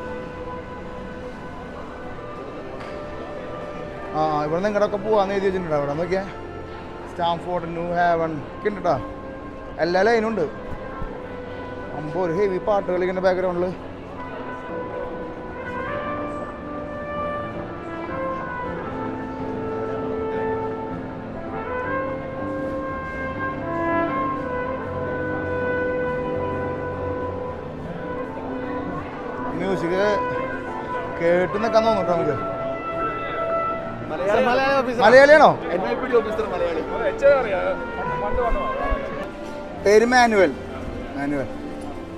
ഇവിടെ നിങ്ങളുടെയൊക്കെ പോവാന്ന് എഴുതി വെച്ചിട്ടുണ്ട്. അവിടെ നോക്കിയാൽ സ്റ്റാംഫോർഡ്, ന്യൂ ഹേവൻ ഒക്കെ ഉണ്ട് കേട്ടോ. എല്ലാ ലൈനും ഉണ്ട്. ഒരു ഹെവി പാട്ട് കളിക്കുന്ന ബാക്ക്ഗ്രൗണ്ടിൽ. മ്യൂസിക് കേട്ട് നിൽക്കാൻ തോന്നുട്ടോ നമുക്ക്. മലയാളിയാണോ? പേര് മാനുവൽ.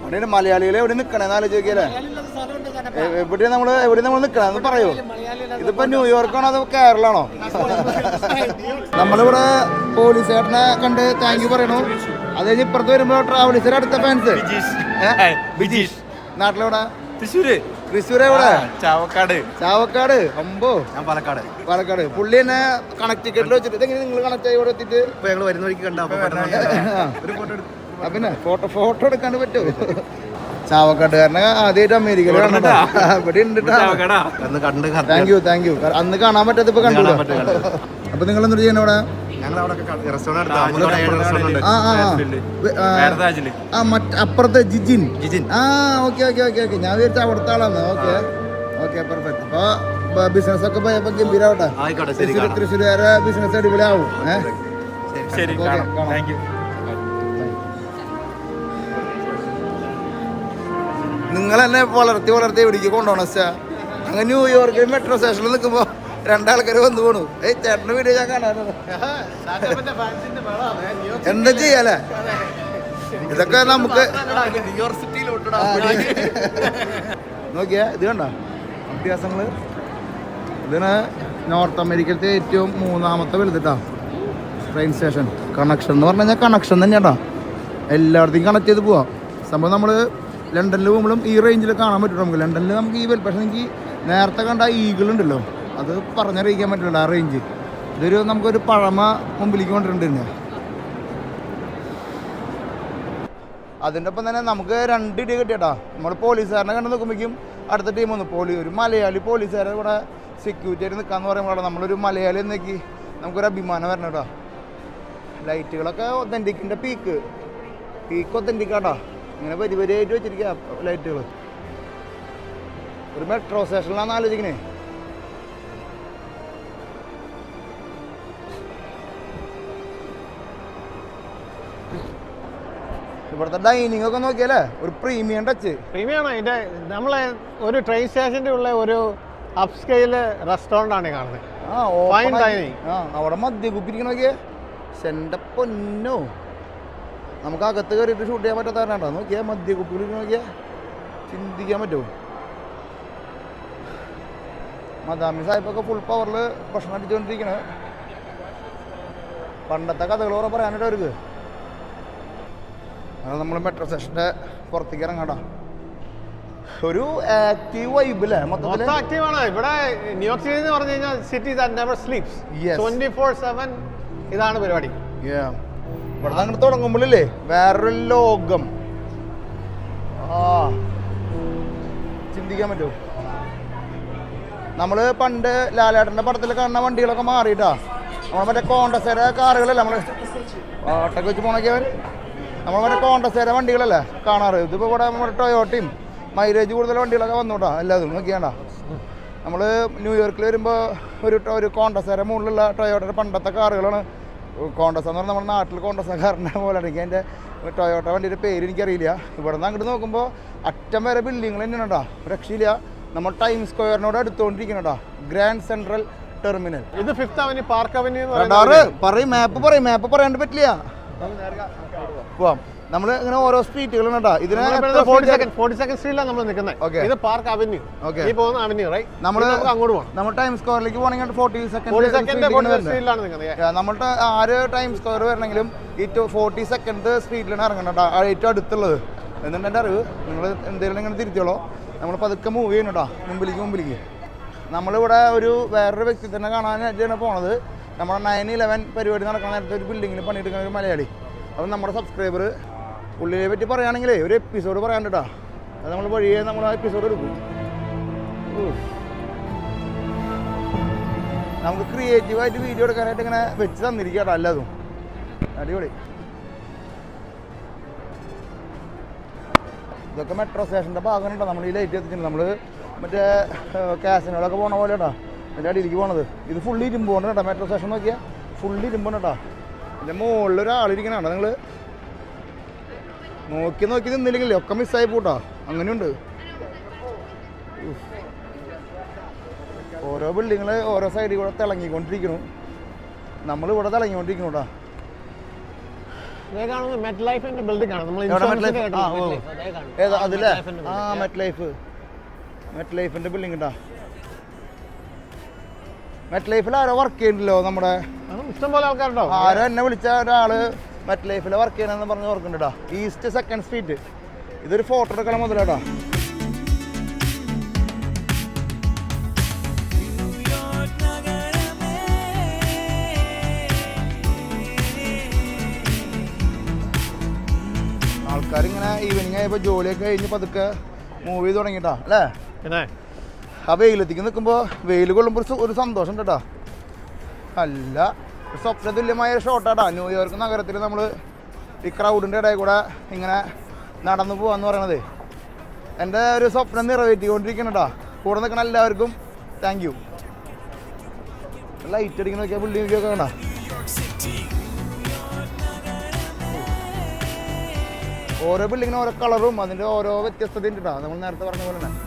അവിടെ മലയാളികളെ എവിടെ നിൽക്കണേന്ന് ആലോചിക്കല്ലേ? എവിടെ നമ്മൾ നിൽക്കണമെന്ന് പറയൂ. ഇതിപ്പോ ന്യൂയോർക്കാണോ അതോ കേരളാണോ? നമ്മളിവിടെ പോലീസുകാരനെ കണ്ട് താങ്ക് യു പറയണു. അത് കഴിഞ്ഞ് ഇപ്പുറത്ത് വരുമ്പോ ട്രാവൽസിന്റെ അടുത്ത ഫാൻസ് ബിജീഷ്. നാട്ടിലെവിടെ? തൃശ്ശൂർ. എവിടെ? ചാവക്കാട്. അമ്പോ, ഞാൻ പാലക്കാട്. പുള്ളി തന്നെ കണക്ട് ടിക്കറ്റിൽ വെച്ചിട്ട് ഇതെങ്ങനെ നിങ്ങൾ കണക്ട് ആയി ഇവിടെ എത്തിയിട്ട് ഞങ്ങൾ വരുന്ന വഴിക്ക് കണ്ടാ പിന്നെ ഫോട്ടോ എടുക്കാണ്ട് പറ്റുമോ? ചാവക്കാട്ടുകാരനെ ആദ്യമായിട്ട് അമേരിക്കയിൽ കണ്ടോ? ഇവിടെ ഉണ്ട്. Thank you. അന്ന് കാണാൻ പറ്റാത്ത ഇപ്പൊ കണ്ടു. അപ്പൊ നിങ്ങൾ എന്തൊരു ചെയ്യണം അവിടെ? അപ്പുറത്തെ ജിജിൻ. ഓക്കെ. ഞാൻ വിചാരിച്ച അവിടുത്തെ ആളാണ്. Okay perfect. അപ്പൊ ബിസിനസ് ഒക്കെ പോയപ്പോ ഗംഭീരാവട്ടെ. തൃശ്ശൂരുകാരെ ബിസിനസ് അടിപൊളിയാവും. നിങ്ങൾ തന്നെ വളർത്തി എവിടേക്ക് കൊണ്ടുപോകണം വെച്ചാ അങ്ങനെ ന്യൂയോർക്ക് മെട്രോ സ്റ്റേഷനിൽ നിൽക്കുമ്പോൾ രണ്ടാൾക്കാർ വന്നു പോണു. ചേട്ടൻ്റെ വീഡിയോ ഞാൻ കാണാറുണ്ട്. എന്താ ചെയ്യാലേ, ഇതൊക്കെ നമുക്ക് നോക്കിയാ ഇത് കണ്ട വ്യത്യാസങ്ങള്. ഇതിന് നോർത്ത് അമേരിക്കയിലത്തെ ഏറ്റവും 3ാമത്തെ വലുതിട്ടാ ട്രെയിൻ സ്റ്റേഷൻ. കണക്ഷൻ എന്ന് പറഞ്ഞു കഴിഞ്ഞാൽ കണക്ഷൻ തന്നെയാട്ടാ, എല്ലായിടത്തേക്കും കണക്ട് ചെയ്ത് പോവാം. സംഭവം നമ്മൾ ലണ്ടനിൽ പോകുമ്പോഴും ഈ റേഞ്ചിൽ കാണാൻ പറ്റും നമുക്ക്. ലണ്ടനിൽ നമുക്ക് ഈ പക്ഷേ എനിക്ക് നേരത്തെ കണ്ട ഈഗിൾ ഉണ്ടല്ലോ, അത് പറഞ്ഞറിയിക്കാൻ പറ്റില്ല ആ റേഞ്ച്. ഇതൊരു നമുക്കൊരു പഴമ മുമ്പിലേക്ക് കൊണ്ടിട്ടുണ്ട്. അതിൻ്റെ ഒപ്പം തന്നെ നമുക്ക് 2 ഇടി കിട്ടിയട്ടാ. നമ്മൾ പോലീസുകാരനെ കണ്ട് നോക്കുമ്പോഴേക്കും അടുത്ത ടീം വന്നു. ഒരു മലയാളി പോലീസുകാരെ കൂടെ സെക്യൂരിറ്റി ആയിട്ട് നിൽക്കാന്ന് പറയുമ്പോഴാണ് നമ്മളൊരു മലയാളി എന്നേക്ക് നമുക്കൊരു അഭിമാനം വരണം കേട്ടോ. ലൈറ്റുകളൊക്കെ ഒത്തൻറ്റിക്കിൻ്റെ പീക്ക് ഒത്തൻറ്റിക്കാട്ടാ. ഇങ്ങനെ പരിപാടിയായിട്ട് വെച്ചിരിക്കുക ലൈറ്റുകൾ. ഒരു മെട്രോ സ്റ്റേഷനിലാണ് ആലോചിക്കണേ. ഇവിടുത്തെ ഡൈനിങ് ഒക്കെ നോക്കിയാലേ ഒരു പ്രീമിയം ടച്ച്. പ്രീമിയം ആണ് ഇതിന്റെ. നമ്മളെ ഒരു ട്രെയിൻ സ്റ്റേഷന്റെ ഉള്ള ഒരു അപ് സ്കെയില് റെസ്റ്റോറന്റ് ആണ് കാണുന്നത്. Fine dining. അവിടെ മദ്യകുപ്പിരിക്കണ നോക്കിയേ, എൻ്റെ പൊന്നോ. നമുക്ക് അകത്ത് കയറിയിട്ട് ഷൂട്ട് ചെയ്യാൻ പറ്റാത്ത കാരണോ നോക്കിയാ മദ്യകുപ്പിൽ നോക്കിയാ ചിന്തിക്കാൻ പറ്റുമോ. മദാമി സാഹിബൊക്കെ ഫുൾ പവറിൽ ഭക്ഷണം അടിച്ചുകൊണ്ടിരിക്കണേ. പണ്ടത്തെ കഥകൾ കുറെ പറയാനായിട്ട് അവർക്ക്. അത് നമ്മൾ മെട്രോ സ്റ്റേഷൻ്റെ പുറത്തേക്ക് ഇറങ്ങാടാ. ഒരു ആക്റ്റീവ് വൈബ് അല്ലേ മൊത്തത്തിൽ. ആക്റ്റീവ് ആണ് ഇവിടെ. ന്യൂയോർക്ക് സിറ്റി എന്ന് പറഞ്ഞു കഴിഞ്ഞാൽ സിറ്റി ദാറ്റ് നെവർ സ്ലീപ്സ്. 24/7 ഇതാണ് പരിപാടി. ഇവിടെ അങ്ങോട്ട് തുടങ്ങുമ്പോഴല്ലേ വേറൊരു ലോകം. ചിന്തിക്കാൻ പറ്റുമോ. നമ്മൾ പണ്ട് ലാലേട്ടൻ്റെ പടത്തിൽ കാണുന്ന വണ്ടികളൊക്കെ മാറിയിട്ടാ. നമ്മൾ മറ്റേ കോണ്ടസേര കാറുകളല്ലേ നമ്മൾ ഓട്ടൊക്കെ വെച്ച് പോണൊക്കെ. നമ്മൾ മറ്റേ കോണ്ടസേര വണ്ടികളല്ലേ കാണാറ്. ഇതിപ്പോൾ ഇവിടെ നമ്മുടെ ടൊയോട്ടയും മൈലേജ് കൂടുതൽ വണ്ടികളൊക്കെ വന്നോട്ടാ എല്ലാതും നോക്കിയാണ്ടാ. നമ്മൾ ന്യൂയോർക്കിൽ വരുമ്പോൾ ഒരു കോണ്ടസേര മുകളിലുള്ള ടൊയോട്ടയുടെ പണ്ടത്തെ കാറുകളാണ്. കോണ്ടസ എന്ന് പറഞ്ഞാൽ നമ്മുടെ നാട്ടിൽ കോണ്ടസ കാറിൻ്റെ പോലെ. എനിക്ക് അതിൻ്റെ ടൊയോട്ട വണ്ടിയുടെ പേര് എനിക്കറിയില്ല. ഇവിടെ നിന്ന് അങ്ങോട്ട് നോക്കുമ്പോൾ അറ്റം വരെ ബിൽഡിങ്ങൾ തന്നെയാണ് കേട്ടോ, രക്ഷയില്ല. നമ്മൾ ടൈം സ്ക്വയറിനോട് അടുത്തുകൊണ്ടിരിക്കണോട്ടാ ഗ്രാൻഡ് സെൻട്രൽ ടെർമിനൽ. ഇത് 5th അവന്യൂ പാർക്ക് അവന്യൂ പറയും. മാപ്പ് പറയാണ്ട് പറ്റില്ല. പോവാം. നമ്മൾ ഇങ്ങനെ ഓരോ സ്ട്രീറ്റുകളും കേട്ടോ. ഇതിന് 42nd സ്ട്രീറ്റിലാണ് നമ്മൾ നിൽക്കുന്നത്. ഇത് പാർക്ക് അവന്യൂ. ഈ പോകുന്ന അവന്യൂ റൈറ്റ്. നമ്മൾ അങ്ങോട്ട് പോകണം. നമ്മൾ ടൈം സ്ക്വയറിലേക്ക് പോകണമെങ്കിൽ 42nd സ്ട്രീറ്റിലാണ് നിൽക്കുന്നത്. നമ്മളുടെ ആര് ടൈം സ്ക്വയർ വരണമെങ്കിലും ഈ 42nd സ്ട്രീറ്റിലാണ് ഇറങ്ങണം കേട്ടോ, ഏറ്റവും അടുത്തുള്ളത്. എന്നിട്ട് എൻ്റെ അറിവ് നിങ്ങൾ എന്തെങ്കിലും ഇങ്ങനെ തിരിച്ചോളൂ. നമ്മൾ പതുക്കെ മൂവ് ചെയ്യണം കേട്ടോ മുമ്പിലേക്ക്. നമ്മളിവിടെ വേറൊരു വ്യക്തി തന്നെ കാണാനായിട്ടാണ് പോണത്. നമ്മുടെ 9/11 പരിപാടി നടക്കുന്ന നേരത്തെ ഒരു ബിൽഡിങ്ങിൽ പണിയെടുക്കുന്ന ഒരു മലയാളി. അപ്പം നമ്മുടെ സബ്സ്ക്രൈബർ പുള്ളിയെ പറ്റി പറയുകയാണെങ്കിലേ ഒരു എപ്പിസോഡ് പറയാണ്ട് കേട്ടോ. അത് നമ്മൾ വഴിയെ നമ്മൾ ആ എപ്പിസോഡ് എടുക്കും. നമുക്ക് ക്രിയേറ്റീവായിട്ട് വീഡിയോ എടുക്കാനായിട്ട് ഇങ്ങനെ വെച്ച് തന്നിരിക്കുക കേട്ടോ എല്ലാതും. അടിപൊളി. ഇതൊക്കെ മെട്രോ സ്റ്റേഷൻ്റെ ഭാഗമുണ്ടോ. നമ്മൾ ഈ ലൈറ്റ് എത്തിച്ചിട്ടുണ്ട്. നമ്മൾ മറ്റേ കാസിനോടൊക്കെ പോണ പോലെ കേട്ടോ എൻ്റെ അടിയിലേക്ക് പോണത്. ഇത് ഫുള്ളി ഇരുമ്പോണ്ട് കേട്ടോ. മെട്രോ സ്റ്റേഷൻ നോക്കിയാൽ ഫുള്ളി ഇരുമ്പോണ്ട് കേട്ടോ. എൻ്റെ മുകളിൽ ഒരാളിരിക്കണോ നിങ്ങൾ നോക്കി നിന്നില്ലെങ്കിലേ ഒക്കെ മിസ്സായി പോട്ടോ. അങ്ങനെയുണ്ട്. ഓരോ ബിൽഡിങ്ങൾ ഓരോ സൈഡിൽ കൂടെ തിളങ്ങിക്കൊണ്ടിരിക്കുന്നു. നമ്മളിവിടെ തിളങ്ങിക്കൊണ്ടിരിക്കുന്നു കേട്ടോ. ഏതാ അതില്ലേ? മെറ്റ് ലൈഫിന്റെ ബിൽഡിംഗ് കേട്ടോ. മെറ്റ് ലൈഫിൽ ആരോ വർക്ക് ചെയ്യുന്നുണ്ടല്ലോ നമ്മുടെ ഇഷ്ടംപോലെ ആൾക്കാരുണ്ടോ. ആരോ എന്നെ വിളിച്ച ഒരാള് മെറ്റ് ലൈഫിൽ വർക്ക് ചെയ്യണമെന്ന് പറഞ്ഞ് ഓർക്കുന്നുണ്ട് കേട്ടോ. East 2nd street. ഇതൊരു ഫോട്ടോ എടുക്കണം മുതലേട്ടാ. ആൾക്കാരിങ്ങനെ ഈവനിങ് ആയപ്പോൾ ജോലിയൊക്കെ കഴിഞ്ഞ് പതുക്കെ മൂവ് ചെയ്ത് തുടങ്ങിയിട്ടാ അല്ലേ. പിന്നെ ആ വെയിലെത്തിക്ക് നിൽക്കുമ്പോൾ വെയിൽ കൊള്ളുമ്പോൾ ഒരു സന്തോഷം കേട്ടോ. അല്ല സ്വപ്നതുല്യമായ ഷോട്ടാട്ടാ. ന്യൂയോർക്ക് നഗരത്തിൽ നമ്മൾ ഈ ക്രൗഡിൻ്റെ ഇടയിൽ കൂടെ ഇങ്ങനെ നടന്നു പോകാന്ന് പറയണത് എൻ്റെ ഒരു സ്വപ്നം നിറവേറ്റിക്കൊണ്ടിരിക്കണം കേട്ടോ. കൂടെ നിൽക്കണ എല്ലാവർക്കും താങ്ക് യു. ലൈറ്റ് അടിക്കുന്ന നോക്കിയാൽ ബിൽഡിംഗ് ഒക്കെ കണ്ട. ഓരോ ബിൽഡിങ്ങിനും ഓരോ കളറും അതിൻ്റെ ഓരോ വ്യത്യസ്തതയും ഉണ്ടാവും. നമ്മൾ നേരത്തെ പറഞ്ഞ പോലെ തന്നെ.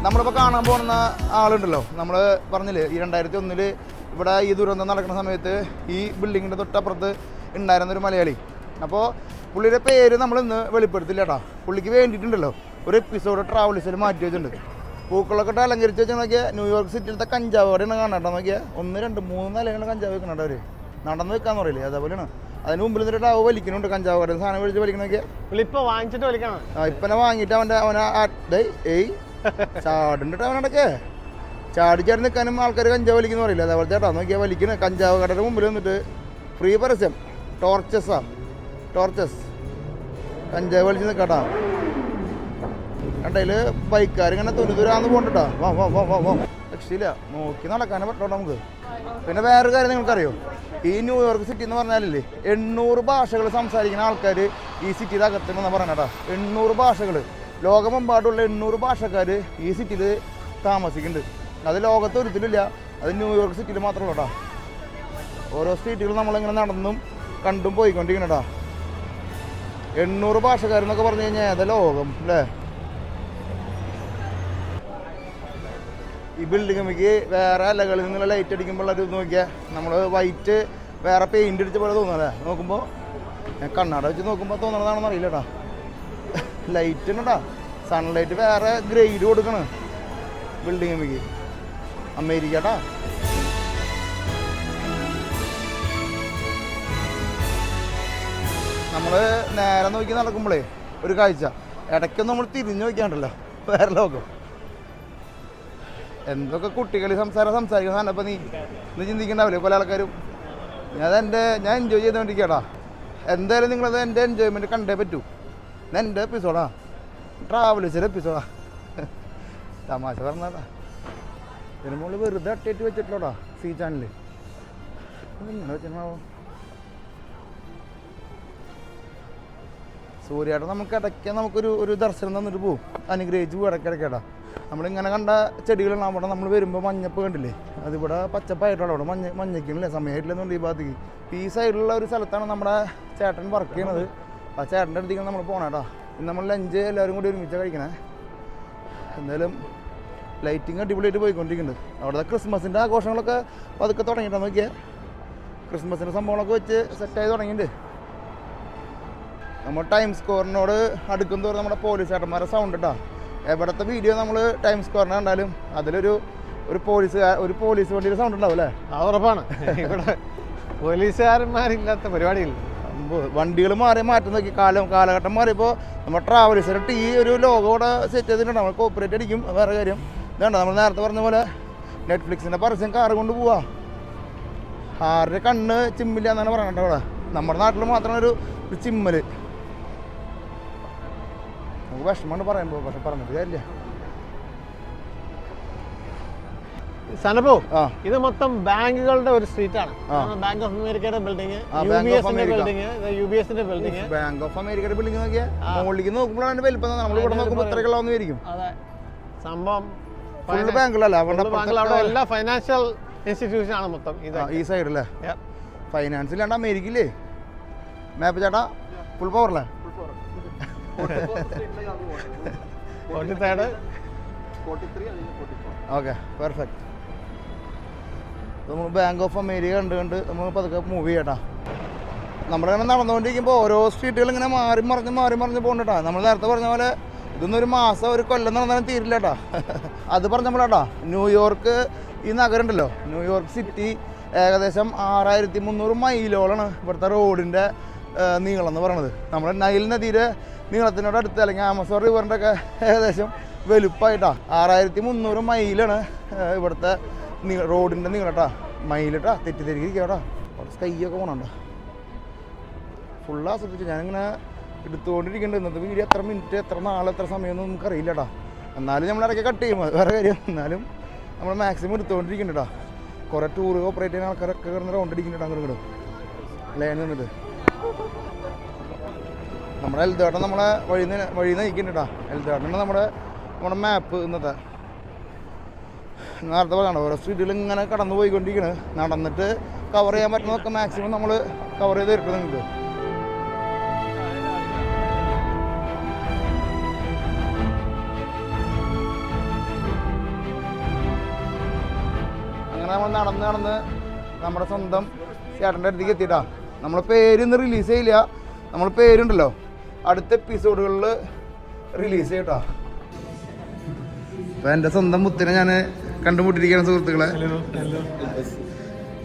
നമ്മളിപ്പോൾ കാണാൻ പോകുന്ന ആളുണ്ടല്ലോ, നമ്മൾ പറഞ്ഞില്ലേ ഈ 2001 ഇവിടെ ഈ ദുരന്തം നടക്കുന്ന സമയത്ത് ഈ ബിൽഡിങ്ങിൻ്റെ തൊട്ടപ്പുറത്ത് ഉണ്ടായിരുന്നൊരു മലയാളി. അപ്പോൾ പുള്ളിയുടെ പേര് നമ്മൾ ഇന്ന് വെളിപ്പെടുത്തില്ല കേട്ടോ. പുള്ളിക്ക് വേണ്ടിയിട്ടുണ്ടല്ലോ ഒരു എപ്പിസോഡ് ട്രാവൽസിൽ മാറ്റി വെച്ചിട്ടുണ്ട്. പൂക്കളൊക്കെ ഇട്ട് അലങ്കരിച്ച് വെച്ചാൽ നോക്കിയാൽ ന്യൂയോർക്ക് സിറ്റിയിലത്തെ കഞ്ചാവ് കടയാണ് കാണാട്ടോ. നോക്കിയാൽ 1, 2, 3 നിലയാണ് കഞ്ചാവ് വെക്കണുണ്ട് അവർ. നടന്ന് വെക്കാന്ന് പറയില്ലേ, അതേപോലെയാണ്. അതിന് മുമ്പിൽ നിന്നിട്ട് ആവ് വലിക്കുന്നുണ്ട് കഞ്ചാവ് കടയിൽ സാധനം മേടിച്ച് വലിക്കണ നോക്കിയാൽ. ഇപ്പോൾ വാങ്ങിച്ചിട്ട് വലിക്കണം. ഇപ്പനെ വാങ്ങിയിട്ട് അവനെ ചാടുണ്ടിട്ട് അവനടക്കെ ചാടിച്ചാടി നിൽക്കാനും ആൾക്കാർ കഞ്ചാവ് വലിക്കുന്ന പറയില്ല, അതേപോലെ ചേട്ടാ നോക്കിയാൽ വലിക്കണ കഞ്ചാവ് കടയുടെ മുമ്പിൽ വന്നിട്ട് ഫ്രീ പരസ്യം. ടോർച്ചസ് കഞ്ചാവ് വലിച്ച് നിൽക്കട്ടാ. കണ്ടതിൽ ബൈക്കാരിങ്ങനെ തുരുതുരാന്ന് പോകണ്ടട്ടാ. വാ വാ വാ വാ വാ രക്ഷയില്ല, നോക്കി നടക്കാനേ പറ്റോ നമുക്ക്. പിന്നെ വേറൊരു കാര്യം നിങ്ങൾക്കറിയോ, ഈ ന്യൂയോർക്ക് സിറ്റി എന്ന് പറഞ്ഞാലല്ലേ 800 ഭാഷകൾ സംസാരിക്കുന്ന ആൾക്കാർ ഈ സിറ്റിയുടെ അകത്തുണ്ടെന്ന് പറയണട്ടാ. 800 ഭാഷകൾ, ലോകമെമ്പാടുള്ള 800 ഭാഷക്കാർ ഈ സിറ്റിയിൽ താമസിക്കുന്നുണ്ട്. അത് ലോകത്ത് ഒരിക്കലില്ല, അത് ന്യൂയോർക്ക് സിറ്റിയിൽ മാത്രമല്ല കേട്ടോ. ഓരോ സ്ട്രീറ്റുകളും നമ്മളിങ്ങനെ നടന്നും കണ്ടും പോയിക്കൊണ്ടിരിക്കണട്ടാ. 800 ഭാഷക്കാരെന്നൊക്കെ പറഞ്ഞു കഴിഞ്ഞാൽ ഏതാ ലോകം അല്ലേ. ഈ ബിൽഡിങ്ങിലേക്ക് വേറെ അലകളിൽ നിന്നുള്ള ലൈറ്റ് അടിക്കുമ്പോൾ അത് നോക്കിയാൽ നമ്മൾ വൈറ്റ് വേറെ പെയിൻ്റ് അടിച്ച പോലെ തോന്നുന്നല്ലേ. നോക്കുമ്പോൾ കണ്ണാട വെച്ച് നോക്കുമ്പോൾ തോന്നണതാണെന്ന് അറിയില്ല കേട്ടോ. ലൈറ്റ് ഉണ്ടോ, സൺലൈറ്റ് വേറെ ഗ്രേഡ് കൊടുക്കണം ബിൽഡിങ്ങിലേക്ക്. അമേരിക്ക കേട്ടാ. നമ്മൾ നേരെ നോക്കി നടക്കുമ്പോഴേ ഒരു കാഴ്ച, ഇടയ്ക്കൊന്നും നമ്മൾ തിരിഞ്ഞു നോക്കിയാണ്ടല്ലോ വേറെ ലോകം. എന്തൊക്കെ കുട്ടികൾ സംസാരിക്കുന്ന സാധനം ഇപ്പം നീ ചിന്തിക്കണ്ടാവില്ലേ പല ആൾക്കാരും. ഞാൻ എൻജോയ് ചെയ്തുകൊണ്ടിരിക്കട്ടാ. എന്തായാലും നിങ്ങളത് എൻ്റെ എൻജോയ്മെൻറ്റ് കണ്ടേ പറ്റൂ. എൻ്റെ എപ്പിസോഡാ, ട്രാവലേഴ്സിൻ്റെ എപ്പിസോഡാ. തമാശ പറഞ്ഞതാ. ഇതിന് മുകളിൽ വെറുതെ അട്ടേറ്റ് വെച്ചിട്ടുള്ളൂടാ സി ചാനലിൽ. ഇങ്ങനെ വെച്ചിട്ടുണ്ടാവോ സൂര്യേട്ടൻ നമുക്ക് ഇടയ്ക്ക് നമുക്കൊരു ദർശനം തന്നിട്ട് പോവും, അനുഗ്രഹിച്ച് പോവും ഇടയ്ക്കിടയ്ക്കേടാ. നമ്മളിങ്ങനെ കണ്ട ചെടികളാണ് അവിടെ. നമ്മൾ വരുമ്പോൾ മഞ്ഞപ്പ് കണ്ടില്ലേ, അതിവിടെ പച്ചപ്പായിട്ടുള്ള അവിടെ മഞ്ഞയ്ക്കണില്ലേ, സമയമായിട്ടില്ലെന്നുണ്ട് ഈ ഭാഗത്തേക്ക്. ഈ സൈഡിലുള്ള ഒരു സ്ഥലത്താണ് നമ്മുടെ ചേട്ടൻ വർക്ക് ചെയ്യണത്. ആ ചേട്ടൻ്റെ അടുത്തേക്ക് നമ്മൾ പോകണേട്ടാ. ഇന്ന് നമ്മൾ ലഞ്ച് എല്ലാവരും കൂടി ഒരുമിച്ച് കഴിക്കണേ. എന്തായാലും ലൈറ്റിങ് അടിപൊളിയായിട്ട് പോയിക്കൊണ്ടിരിക്കുന്നുണ്ട്. അവിടുത്തെ ക്രിസ്മസിൻ്റെ ആഘോഷങ്ങളൊക്കെ പതുക്കെ തുടങ്ങിയിട്ടാണ് നോക്കിയാൽ. ക്രിസ്മസിൻ്റെ സംഭവങ്ങളൊക്കെ വെച്ച് സെറ്റായി തുടങ്ങിയിട്ടുണ്ട്. നമ്മൾ ടൈം സ്ക്വയറിനോട് അടുക്കും തോറും നമ്മുടെ പോലീസ് ചേട്ടന്മാരുടെ സൗണ്ട് കേട്ടോ. എവിടുത്തെ വീഡിയോ നമ്മൾ ടൈം സ്ക്വയറിനെ കണ്ടാലും അതിലൊരു പോലീസ് വണ്ടിയുടെ സൗണ്ട് ഉണ്ടാവും അല്ലേ. അത് ഉറപ്പാണ്. ഇവിടെ പോലീസുകാരന്മാരില്ലാത്ത പരിപാടിയില്ല. വണ്ടികൾ മാറ്റം നോക്കി കാലഘട്ടം മാറിയപ്പോൾ നമ്മൾ ട്രാവലേഴ്സിൻ്റെ ഈ ഒരു ലോഗോ ഇവിടെ സെറ്റ് ചെയ്തിട്ടുണ്ട്. നമ്മൾ കോപ്പറേറ്റ് അടിക്കും. വേറെ കാര്യം ഇതുണ്ട്, നമ്മൾ നേരത്തെ പറഞ്ഞ പോലെ നെറ്റ്ഫ്ലിക്സിൻ്റെ പരസ്യം കാറ് കൊണ്ട് പോവാ. ആരുടെ കണ്ണ് ചിമ്മില്ല എന്നാണ് പറയണത് അവിടെ. നമ്മുടെ നാട്ടിൽ മാത്രമാണ് ഒരു ചിമ്മൽ. നമുക്ക് വിഷമമാണ് പറയുമ്പോൾ, പക്ഷെ പറഞ്ഞിട്ട് കാര്യമില്ല. സനബോ, ഇത് മൊത്തം ബാങ്കുകളുടെ ഒരു സ്ട്രീറ്റ് ആണ്. ബാങ്ക് ഓഫ് അമേരിക്കയുടെ ബിൽഡിംഗ്, യുബിഎസിന്റെ ബിൽഡിംഗ്, ബാങ്ക് ഓഫ് അമേരിക്കയുടെ ബിൽഡിംഗ് നോക്കിയാൽ മുകളിലേക്ക് നോക്കുമ്പോഴാണ് വലിപ്പം. നമ്മൾ ഇവിടെ നോക്കുമ്പോൾ ഇത്രകളാവുന്നതായിരിക്കും. അതെ, സംഭവം ബാങ്കുകളല്ല, അവിടെ എല്ലാ ഫൈനാൻഷ്യൽ ഇൻസ്റ്റിറ്റ്യൂഷൻ ആണ് മൊത്തം ഈ സൈഡല്ലേ. ഫൈനാൻസ് ഇല്ലാണ്ട് അമേരിക്കയില്ലേ മാപ്പ് ചേട്ടാ ഫുൾ പവറല്ലേ. Okay, perfect. നമ്മൾ ബാങ്ക് ഓഫ് അമേരിക്ക കണ്ട് നമ്മൾ പതുക്കെ മൂവ് ചെയ്യട്ടാ. നമ്മളിങ്ങനെ നടന്നുകൊണ്ടിരിക്കുമ്പോൾ ഓരോ സ്ട്രീറ്റുകൾ ഇങ്ങനെ മാറി മറിഞ്ഞ് പോകണ്ടട്ടാ. നമ്മൾ നേരത്തെ പറഞ്ഞ പോലെ ഇതൊന്നും ഒരു മാസം ഒരു കൊല്ലം നടന്നാലും തീരില്ല കേട്ടാ. അത് പറഞ്ഞപ്പോഴാട്ടാ, ന്യൂയോർക്ക് ഈ നഗരം ഉണ്ടല്ലോ, ന്യൂയോർക്ക് സിറ്റി ഏകദേശം 6300 മൈലോളാണ് ഇവിടുത്തെ റോഡിൻ്റെ നീളം എന്ന് പറയണത്. നമ്മുടെ നൈൽ നദിയുടെ നീളത്തിനോട് അടുത്ത്, അല്ലെങ്കിൽ ആമസോൺ റിവറിൻ്റെ ഒക്കെ ഏകദേശം വലുപ്പമായിട്ടാ 6300 മൈലാണ് ഇവിടുത്തെ റോഡിൻ്റെ നീളട്ടാ. മൈലിട്ടാ തെറ്റിദ്ധരിക്കാട്ടാ. അവിടെ സ്കൈയൊക്കെ പോകണുണ്ടോ. ഫുൾ ആസ്വദിച്ചു. ഞാനിങ്ങനെ എടുത്തുകൊണ്ടിരിക്കുന്നുണ്ട്. ഇന്നത്തെ വീഡിയോ എത്ര മിനിറ്റ് എത്ര നാളെ എത്ര സമയമൊന്നും നമുക്കറിയില്ലടാ. എന്നാലും നമ്മൾ ഇടയ്ക്ക് കട്ട് ചെയ്യും, അത് വേറെ കാര്യം. എന്നാലും നമ്മൾ മാക്സിമം എടുത്തുകൊണ്ടിരിക്കുന്നുണ്ടാ. കുറേ ടൂർ ഓപ്പറേറ്റ് ചെയ്യുന്ന ആൾക്കാരൊക്കെ കിടന്ന് റൗണ്ട് അടിക്കുന്നുണ്ട് അങ്ങോട്ട് ഇങ്ങോട്ട് ലൈൻ നിന്നിട്ട്. നമ്മുടെ എൽദേട്ടൻ നമ്മളെ വഴി നയിക്കുന്നുണ്ടാ. എൽദേട്ടനാണ് നമ്മുടെ മാപ്പ് ഇന്നത്തെ. നേരത്തെ പറയണം ഓരോ സ്ട്രീറ്റിൽ ഇങ്ങനെ കടന്നു പോയിക്കൊണ്ടിരിക്കണ്. നടന്നിട്ട് കവർ ചെയ്യാൻ പറ്റുന്നതൊക്കെ മാക്സിമം നമ്മൾ കവർ ചെയ്ത് തരും നിങ്ങൾക്ക്. അങ്ങനെ നമ്മൾ നടന്ന് നമ്മുടെ സ്വന്തം ചേട്ടൻ്റെ അടുത്തേക്ക് എത്തിയിട്ടാ. നമ്മളെ പേര് ഇന്ന് റിലീസ് ചെയ്യില്ല. നമ്മൾ പേരുണ്ടല്ലോ അടുത്ത എപ്പിസോഡുകളിൽ റിലീസ് ചെയ്യട്ടോ. അപ്പം എൻ്റെ സ്വന്തം മുത്തിനെ ഞാൻ കണ്ടുമുട്ടിയിരിക്കുകയാണ് സുഹൃത്തുക്കളെ.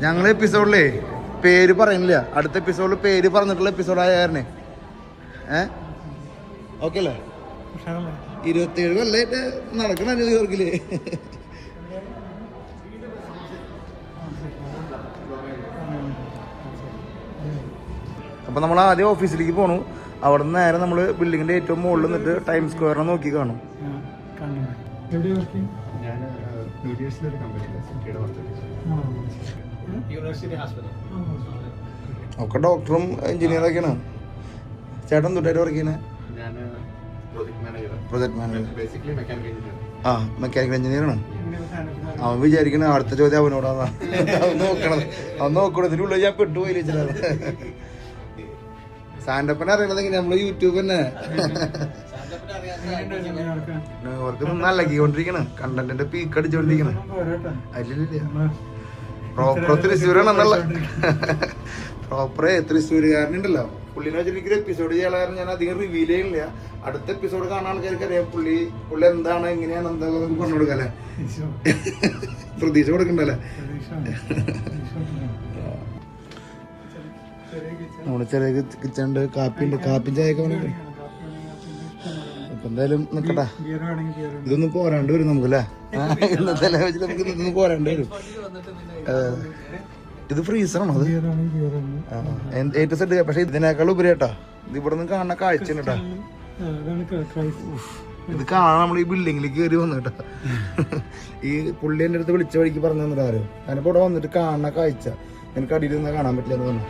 ഞങ്ങൾ എപ്പിസോഡിലേ പേര് പറയുന്നില്ല. അടുത്ത എപ്പിസോഡിൽ പേര് പറഞ്ഞിട്ടുള്ള എപ്പിസോഡായ കാരണേ ഓക്കെ അല്ലേ? 27 കൊല്ലമായിട്ട് നടക്കണ ന്യൂയോർക്കില്. അപ്പം നമ്മൾ ആദ്യം ഓഫീസിലേക്ക് പോണു. അവിടെ നിന്ന് നേരെ നമ്മൾ ബിൽഡിങ്ങിൻ്റെ ഏറ്റവും മുകളിൽ നിന്നിട്ട് ടൈം സ്ക്വയറിനെ നോക്കി കാണും. ഒക്കെ ഡോക്ടറും എഞ്ചിനീയറൊക്കെയാണ്. ചേട്ടൻ തൊട്ടായിട്ട് വർക്ക് ചെയ്യുന്നത്? Project manager. ആ മെക്കാനിക്കൽ എഞ്ചിനീയറാണ്. അവൻ വിചാരിക്കണ അടുത്ത ചോദ്യം അവനോടാണ്. അവൻ നോക്കണം. ഇതിനുള്ളിൽ ഞാൻ പെട്ടുപോയില്ല ചില സാൻഡപ്പനെ അറിയണത് എങ്ങനെ നമ്മള് യൂട്യൂബ് തന്നെ. ന്യൂയോർക്ക് നല്ലകൊണ്ടിരിക്കണ്. കണ്ടന്റിന്റെ പീക്ക് അടിച്ചോണ്ടിരിക്കണ്. അല്ലില്ല പ്രോപ്പർ തൃശ്ശൂരാണെന്നുള്ള പ്രോപ്പർ തൃശ്ശൂരുകാരനുണ്ടല്ലോ. പുള്ളിനെ വെച്ചിട്ട് എനിക്കൊരു എപ്പിസോഡ് ചെയ്യാൻ കാരണം ഞാൻ അധികം റിവീൽ ചെയ്യുന്നില്ല. അടുത്ത എപ്പിസോഡ് കാണാൻ ആൾക്കാർക്ക് അറിയാം പുള്ളി എന്താണ് എങ്ങനെയാണ് എന്താ പറഞ്ഞു കൊടുക്കല്ലേ. പ്രതീക്ഷ കൊടുക്കണ്ടല്ലേ. നമ്മുടെ ചെറിയ കിച്ചണ്ട് കാപ്പിണ്ട്. കാപ്പി ചായയൊക്കെ വേണമെങ്കിൽ ഇപ്പൊ എന്തായാലും നിക്കട്ടെ. ഇതൊന്നും പോരാണ്ട് വരും നമുക്കല്ലേ. ഇന്നത്തെ വെച്ചിട്ട് നമുക്ക് ഇതൊന്നും പോരാണ്ട് വരും. ഇത് ഫ്രീസറാണോ? അത് ഏറ്റവും സെറ്റ്. പക്ഷെ ഇതിനേക്കാൾ ഉപരി കേട്ടാ ഇത് ഇവിടെ നിന്ന് കാണുന്ന കാഴ്ച കേട്ടാ. ഇത് കാണാൻ നമ്മൾ ഈ ബിൽഡിങ്ങിലേക്ക് കയറി വന്നു കേട്ടാ. ഈ പുള്ളി എൻ്റെ അടുത്ത് വിളിച്ച വഴിക്ക് പറഞ്ഞു തന്നിട്ട് ആരോ ഞാനിപ്പോ ഇവിടെ വന്നിട്ട് കാണുന്ന കാഴ്ച എനിക്ക് അടിയിൽ നിന്നാ കാണാൻ പറ്റില്ല എന്ന് പറഞ്ഞു.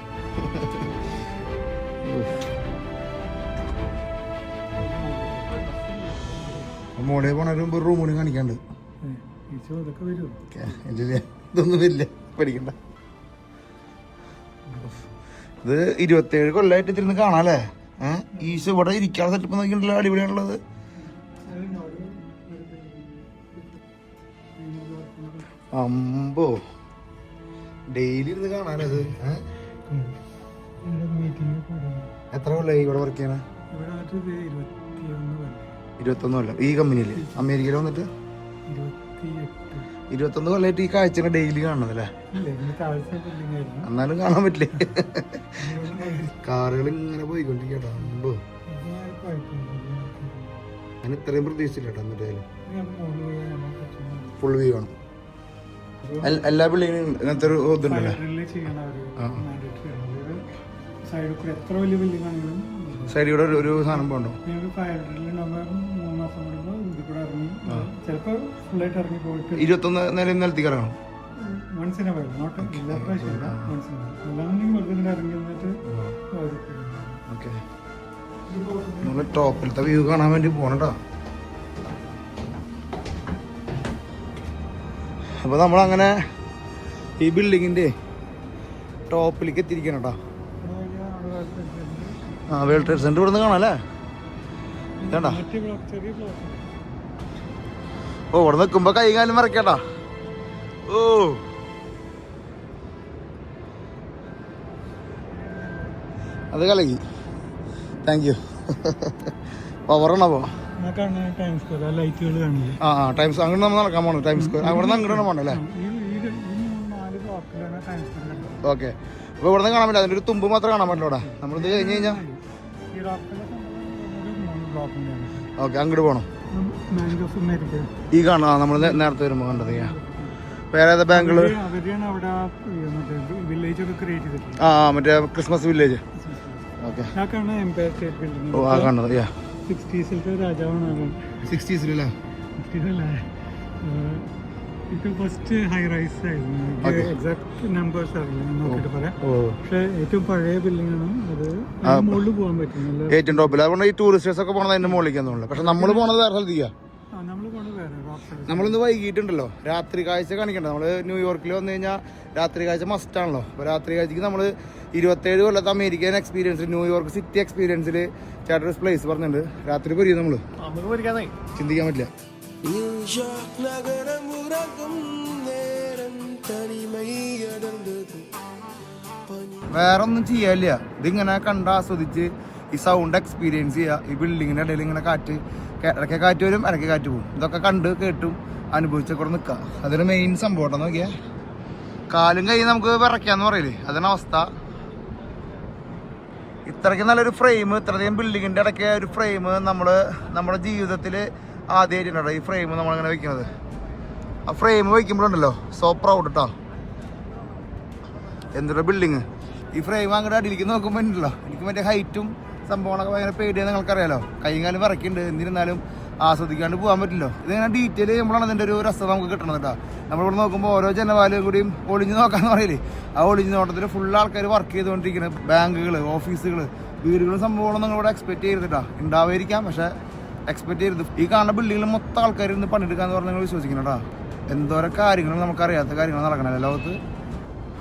മോളെ പോണ റൂം കൂടി കാണിക്കാണ്ട്. ഇതൊന്നും വരില്ല, പഠിക്കണ്ട. ഇത് 27 കൊല്ലമായിട്ട് ഇത്തിരുന്ന് കാണാല്ലേ. ഈശോ ഇവിടെ ഇരിക്കാതെ സെറ്റപ്പ് നോക്കിയിട്ടുള്ള അടിപൊളിയാണുള്ളത്. അമ്പോ ഡെയിലി ഇരുന്ന് കാണാനേ ഇത്. എത്ര കൊല്ലായി ഇവിടെ വർക്ക് ചെയ്യണ? 21 കൊല്ലം. ഈ കമ്പനിയില് അമേരിക്കയിൽ വന്നിട്ട് 21 കൊല്ലമായിട്ട് ഈ കാഴ്ച ഡെയിലി കാണുന്നതല്ലേ. എന്നാലും കാണാൻ പറ്റില്ലേ. കാറുകൾ ഇങ്ങനെ പോയിക്കൊണ്ടിരിക്കട്ടോ. അമ്പോ ഞാൻ ഇത്രയും പ്രതീക്ഷിച്ചില്ല കേട്ടോ. എന്നിട്ടായാലും ഫുൾ വ്യൂ ആണ്. എല്ലാ ബിൽഡിങ്ങിനും ഇങ്ങനത്തെ ഒരു ഇതുണ്ടല്ലേ. സൈഡിലൂടെ ഒരു സാധനം പോകണ്ടോ? 21 നിലയിൽ നിലത്തേക്ക് ഇറങ്ങണം. ഓക്കെ, നമ്മള് ടോപ്പിലത്തെ വ്യൂ കാണാൻ വേണ്ടി പോണട്ടോ. അപ്പൊ നമ്മളങ്ങനെ ഈ ബിൽഡിങ്ങിന്റെ ടോപ്പിലേക്ക് എത്തിയിരിക്കണം കേട്ടോ. വേൾഡ് ട്രേഡ് സെന്റർ ഇവിടുന്ന് കാണാം അല്ലേ. ഇതാണ്ടാ. ഓ ഇവിടെ നിൽക്കുമ്പോ കൈകാലം മറക്കട്ടാ. ഓ അത് കലകി. Thank you. പവറാണപ്പോ. ടൈംസ് അങ്ങോട്ട് നമ്മൾ നടക്കാൻ പോണു. ടൈം സ്ക്വയർ അവിടെ നിന്ന് അങ്ങോട്ടാണ് പോകണ്ടല്ലേ. ഓക്കെ, അപ്പൊ ഇവിടെ നിന്ന് കാണാൻ പറ്റില്ല. അതിൻ്റെ ഒരു തുമ്പ് മാത്രം കാണാൻ പറ്റില്ല ഇവിടെ. നമ്മളിത് കഴിഞ്ഞ് കഴിഞ്ഞാൽ ഓക്കെ അങ്ങോട്ട് പോകണം. ഈ കാണാം നമ്മൾ നേരത്തെ വരുമ്പോൾ കണ്ടത്. വേറെ ഏതാ ബാംഗ്ലൂർ? മറ്റേ ക്രിസ്മസ് വില്ലേജ്. ഓക്കെ. ആ കാണുന്ന എംപയർ സ്റ്റേറ്റ് ബിൽഡിംഗ്. ഓ, ആ കാണുന്നത് 60s രാജാവാണ്. 60s അല്ലേ? 60s അല്ലേ? ഇത് ഫസ്റ്റ് ഹൈ റൈസ് ആയിരുന്നു. എക്സാക്ട് നമ്പേഴ്സ് അറിയില്ല, നോക്കിയിട്ട് പറയാം. പക്ഷെ ഏറ്റവും പഴയ ബിൽഡിംഗ് ആണ് അത്. മുകളിൽ പോകാൻ പറ്റും, ഏറ്റവും ടോപ്പിൽ. അതുകൊണ്ട് ഈ ടൂറിസ്റ്റേഴ്സ് ഒക്കെ പോണത് അതിന്റെ മുകളിലേക്കാന്നുള്ളു. പക്ഷെ നമ്മൾ പോണത് വേറെ സ്ഥലത്തേക്കാ. നമ്മളിന്ന് വൈകിട്ടുണ്ടല്ലോ രാത്രി കാഴ്ച കാണിക്കണ്ട. നമ്മള് ന്യൂയോർക്കിൽ വന്നു കഴിഞ്ഞാൽ രാത്രി കാഴ്ച മസ്റ്റ് ആണല്ലോ. അപ്പൊ രാത്രി കാഴ്ചക്ക് നമ്മള് 27 കൊല്ലത്തെ അമേരിക്കൻ എക്സ്പീരിയൻസ്, ന്യൂയോർക്ക് സിറ്റി എക്സ്പീരിയൻസിൽ ചേട്ടൊരു പ്ലേസ് പറഞ്ഞിട്ടുണ്ട്. രാത്രി പോരും നമ്മള്, ചിന്തിക്കാൻ പറ്റില്ല. വേറൊന്നും ചെയ്യാനില്ല, ഇതിങ്ങനെ കണ്ട് ആസ്വദിച്ച് ഈ സൗണ്ട് എക്സ്പീരിയൻസ് ചെയ്യുക. ഈ ബിൽഡിങ്ങിന്റെ ഇടയിൽ ഇങ്ങനെ കാറ്റ്, ഇടയ്ക്ക് കാറ്റ് വരും, ഇടയ്ക്ക് കാറ്റ് പോകും. ഇതൊക്കെ കണ്ട് കേട്ടും അനുഭവിച്ചൊക്കെ നിൽക്കുക. അതിന് മെയിൻ സംഭവം നോക്കിയാ കാലും കൈ നമുക്ക് വിറയ്ക്കാന്ന് പറയില്ലേ, അതിന് അവസ്ഥ. ഇത്രയ്ക്ക് നല്ലൊരു ഫ്രെയിം, ഇത്രയധികം ബിൽഡിങ്ങിന്റെ ഇടയ്ക്ക് ഒരു ഫ്രെയിം നമ്മുടെ ജീവിതത്തിൽ ആദ്യമായിട്ടുണ്ടോ ഈ ഫ്രെയിം നമ്മളിങ്ങനെ വെക്കുന്നത്. ആ ഫ്രെയിം വയ്ക്കുമ്പോഴുണ്ടല്ലോ സോ പ്രൗഡ് കേട്ടോ. എന്തൊരു ബിൽഡിങ്. ഈ ഫ്രെയിം അങ്ങോട്ട് അടിയിലേക്ക് നോക്കുമ്പോൾ ഉണ്ടല്ലോ എനിക്ക് മറ്റേ ഹൈറ്റും സംഭവങ്ങളൊക്കെ ഭയങ്കര പേടിയാന്ന് നിങ്ങൾക്കറിയാലോ. കൈയും കാലം വിറയ്ക്കുന്നുണ്ട്, എന്നിരുന്നാലും ആസ്വദിക്കാണ്ട് പോകാൻ പറ്റില്ലോ. ഇതിങ്ങനെ ഡീറ്റെയിൽ ചെയ്യുമ്പോഴാണ് ഇതിൻ്റെ ഒരു രസം നമുക്ക് കിട്ടണത് കേട്ടോ. നമ്മളിവിടെ നോക്കുമ്പോൾ ഓരോ ജനവാലും കൂടിയും ഒളിഞ്ഞു നോക്കാന്ന് പറയില്ലേ, ആ ഒളിഞ്ഞു നോട്ടത്തിൽ ഫുൾ ആൾക്കാർ വർക്ക് ചെയ്തുകൊണ്ടിരിക്കുന്നത്. ബാങ്കുകൾ, ഓഫീസുകൾ, വീടുകളും സംഭവങ്ങളൊന്നും നിങ്ങളിവിടെ എക്സ്പെക്ട് ചെയ്തിട്ടാ. ഉണ്ടാവായിരിക്കാം, പക്ഷേ എക്സ്പെക്ട് ചെയ്തത് ഈ കാണുന്ന ബിൽഡിങ്ങിൽ മൊത്തം ആൾക്കാർ ഇന്ന് പണിയെടുക്കാന്ന് പറഞ്ഞാൽ നിങ്ങൾ വിശ്വസിക്കണം കേട്ടോ. എന്തോരം കാര്യങ്ങൾ നമുക്കറിയാത്ത കാര്യങ്ങൾ നടക്കണല്ലോ ലോകത്ത്.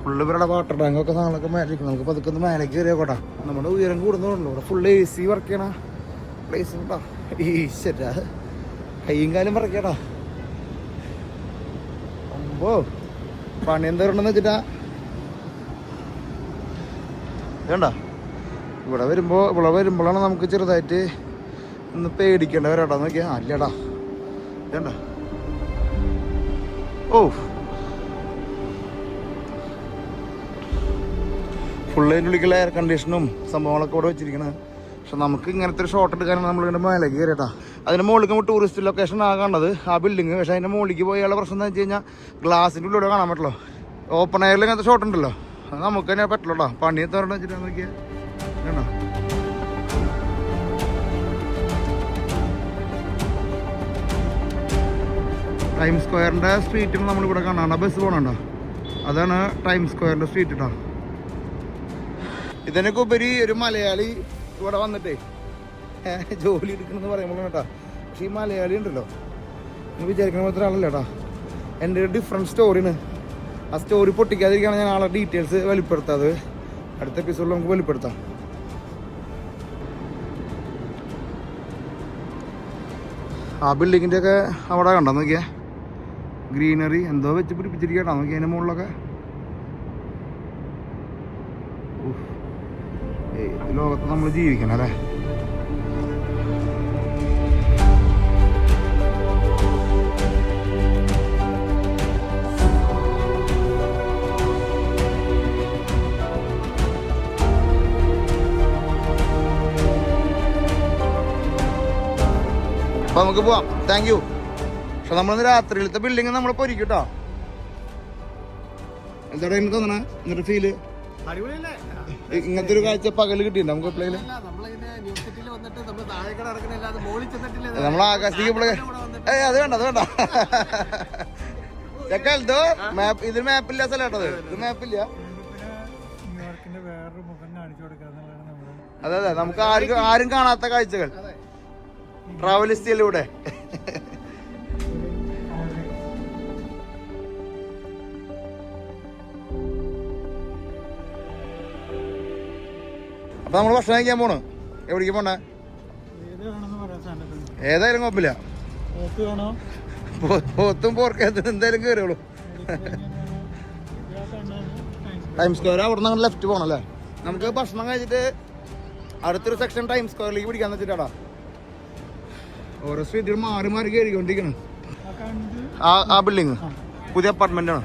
ഫുള്ള് ഇവരുടെ വാട്ടർ ടാങ്കൊക്കെ സാധനങ്ങളൊക്കെ മേലിരിക്കണം. നമുക്ക് പതുക്കെ ഒന്ന് മേലേക്ക് കയറിയോട്ടെ. നമ്മുടെ ഉയരം കൂടുന്നുണ്ടല്ലോ. ഇവിടെ ഫുള്ള് AC വർക്ക് ചെയ്യണ പ്ലേസ് കേട്ടോ. ഈശ്വര കയ്യും കാലും പറക്കട്ടാ. അമ്പോ പണി എന്തോരണ്ടെന്ന് വെച്ചിട്ടാ വേണ്ട. ഇവിടെ വരുമ്പോഴാണ് നമുക്ക് ചെറുതായിട്ട് ഒന്ന് പേടിക്കേണ്ടവരാട്ടാ. നോക്കിയാ അല്ലടാ വേണ്ട. ഓ ഫുള്ള് ഉള്ളിക്കുള്ള എയർ കണ്ടീഷനും സംഭവങ്ങളൊക്കെ ഇവിടെ വെച്ചിരിക്കുന്നത്. പക്ഷെ നമുക്ക് ഇങ്ങനത്തെ ഒരു ഷോട്ട് എടുക്കാനാണ് നമ്മളിങ്ങനെ മേലേക്ക് കയറിയിട്ടാ. അതിന് മുകളിലേക്ക് ടൂറിസ്റ്റ് ലൊക്കേഷൻ ആകാണ്ടത് ആ ബിൽഡിങ്. പക്ഷേ അതിൻ്റെ മുകളിലേക്ക് പോയുള്ള പ്രശ്നം എന്താ വെച്ച് കഴിഞ്ഞാൽ ഗ്ലാസിൻ്റെ ഉള്ളിലൂടെ കാണാൻ പറ്റുള്ളൂ. ഓപ്പൺ എയറിൽ ഇങ്ങനത്തെ ഷോട്ട് ഉണ്ടല്ലോ, അത് നമുക്ക് തന്നെ പറ്റുള്ളൂ കേട്ടോ. പണി എത്തോണ്ട് വെച്ചിട്ട് നോക്കിയാൽ വേണ്ട. ടൈം സ്ക്വയറിൻ്റെ സ്ട്രീറ്റിൽ നമ്മളിവിടെ കാണാണ്ട ബസ് പോകണുണ്ടോ, അതാണ് ടൈം സ്ക്വയറിൻ്റെ സ്ട്രീറ്റ് കേട്ടോ. ഇതിനൊക്കെ ഉപരി ഒരു മലയാളി ഇവിടെ വന്നിട്ടേ ജോലി എടുക്കണമെന്ന് പറയുമ്പോൾ കേട്ടോ. പക്ഷെ ഈ മലയാളി ഉണ്ടല്ലോ, നിങ്ങൾ വിചാരിക്കണ മാത്രം ആളല്ല കേട്ടോ. എൻ്റെ ഒരു ഡിഫറെൻറ്റ് സ്റ്റോറിയാണ്. ആ സ്റ്റോറി പൊട്ടിക്കാതിരിക്കുകയാണ് ഞാൻ ആളെ ഡീറ്റെയിൽസ് വെളിപ്പെടുത്താത്. അടുത്ത എപ്പിസോഡിൽ നമുക്ക് വെളിപ്പെടുത്താം. ആ ബിൽഡിങ്ങിൻ്റെ ഒക്കെ അവിടെ കണ്ടോ നോക്കിയാൽ ഗ്രീനറി എന്തോ വെച്ച് പിടിപ്പിച്ചിരിക്കട്ടോ. നോക്കി അതിൻ്റെ മുകളിലൊക്കെ ലോകത്ത് നമ്മൾ ജീവിക്കണം അല്ലേ. അപ്പൊ നമുക്ക് പോവാം. Thank you. പക്ഷെ നമ്മളിന്ന് രാത്രിയിലത്തെ ബിൽഡിങ് നമ്മൾ പൊരിക്കും കേട്ടോ. എന്താ എനിക്ക് തോന്നണേ എന്നിട്ട് ഫീല് ഇങ്ങനത്തെ ഒരു കാഴ്ച പകല് കിട്ടിയിട്ടുണ്ടോ നമുക്ക് എപ്പോഴെങ്കിലും? നമ്മൾ ആകാശത്തേക്ക് അത് വേണ്ട ചെക്കോ മാപ്പ്. ഇത് മാപ്പില്ല സ്ഥലം കേട്ടത്. ഇത് മാപ്പില്ല. അതെ നമുക്ക് ആരും കാണാത്ത കാഴ്ചകൾ ട്രാവലിസ്റ്റിലൂടെ. അപ്പൊ നമ്മള് ഭക്ഷണം കഴിക്കാൻ പോണ്. എവിടേക്ക് പോണ്ടേ? ഏതായാലും കുഴപ്പമില്ല. പോത്തും പോർക്കും എന്തായാലും കയറിയോളൂ. ടൈം സ്ക്വയർ അവിടെ നിന്ന് ലെഫ്റ്റ് പോകണല്ലേ. നമുക്ക് ഭക്ഷണം കഴിച്ചിട്ട് അടുത്തൊരു സെക്ഷൻ ടൈം സ്ക്വയറിലേക്ക് പിടിക്കാന്ന് വെച്ചിട്ടാടാ. ഓരോ സ്ട്രീറ്റുകൾ മാറി മാറി കയറിക്കൊണ്ടിരിക്കണം. ആ ബിൽഡിങ് പുതിയ അപ്പാർട്ട്മെന്റ് ആണ്.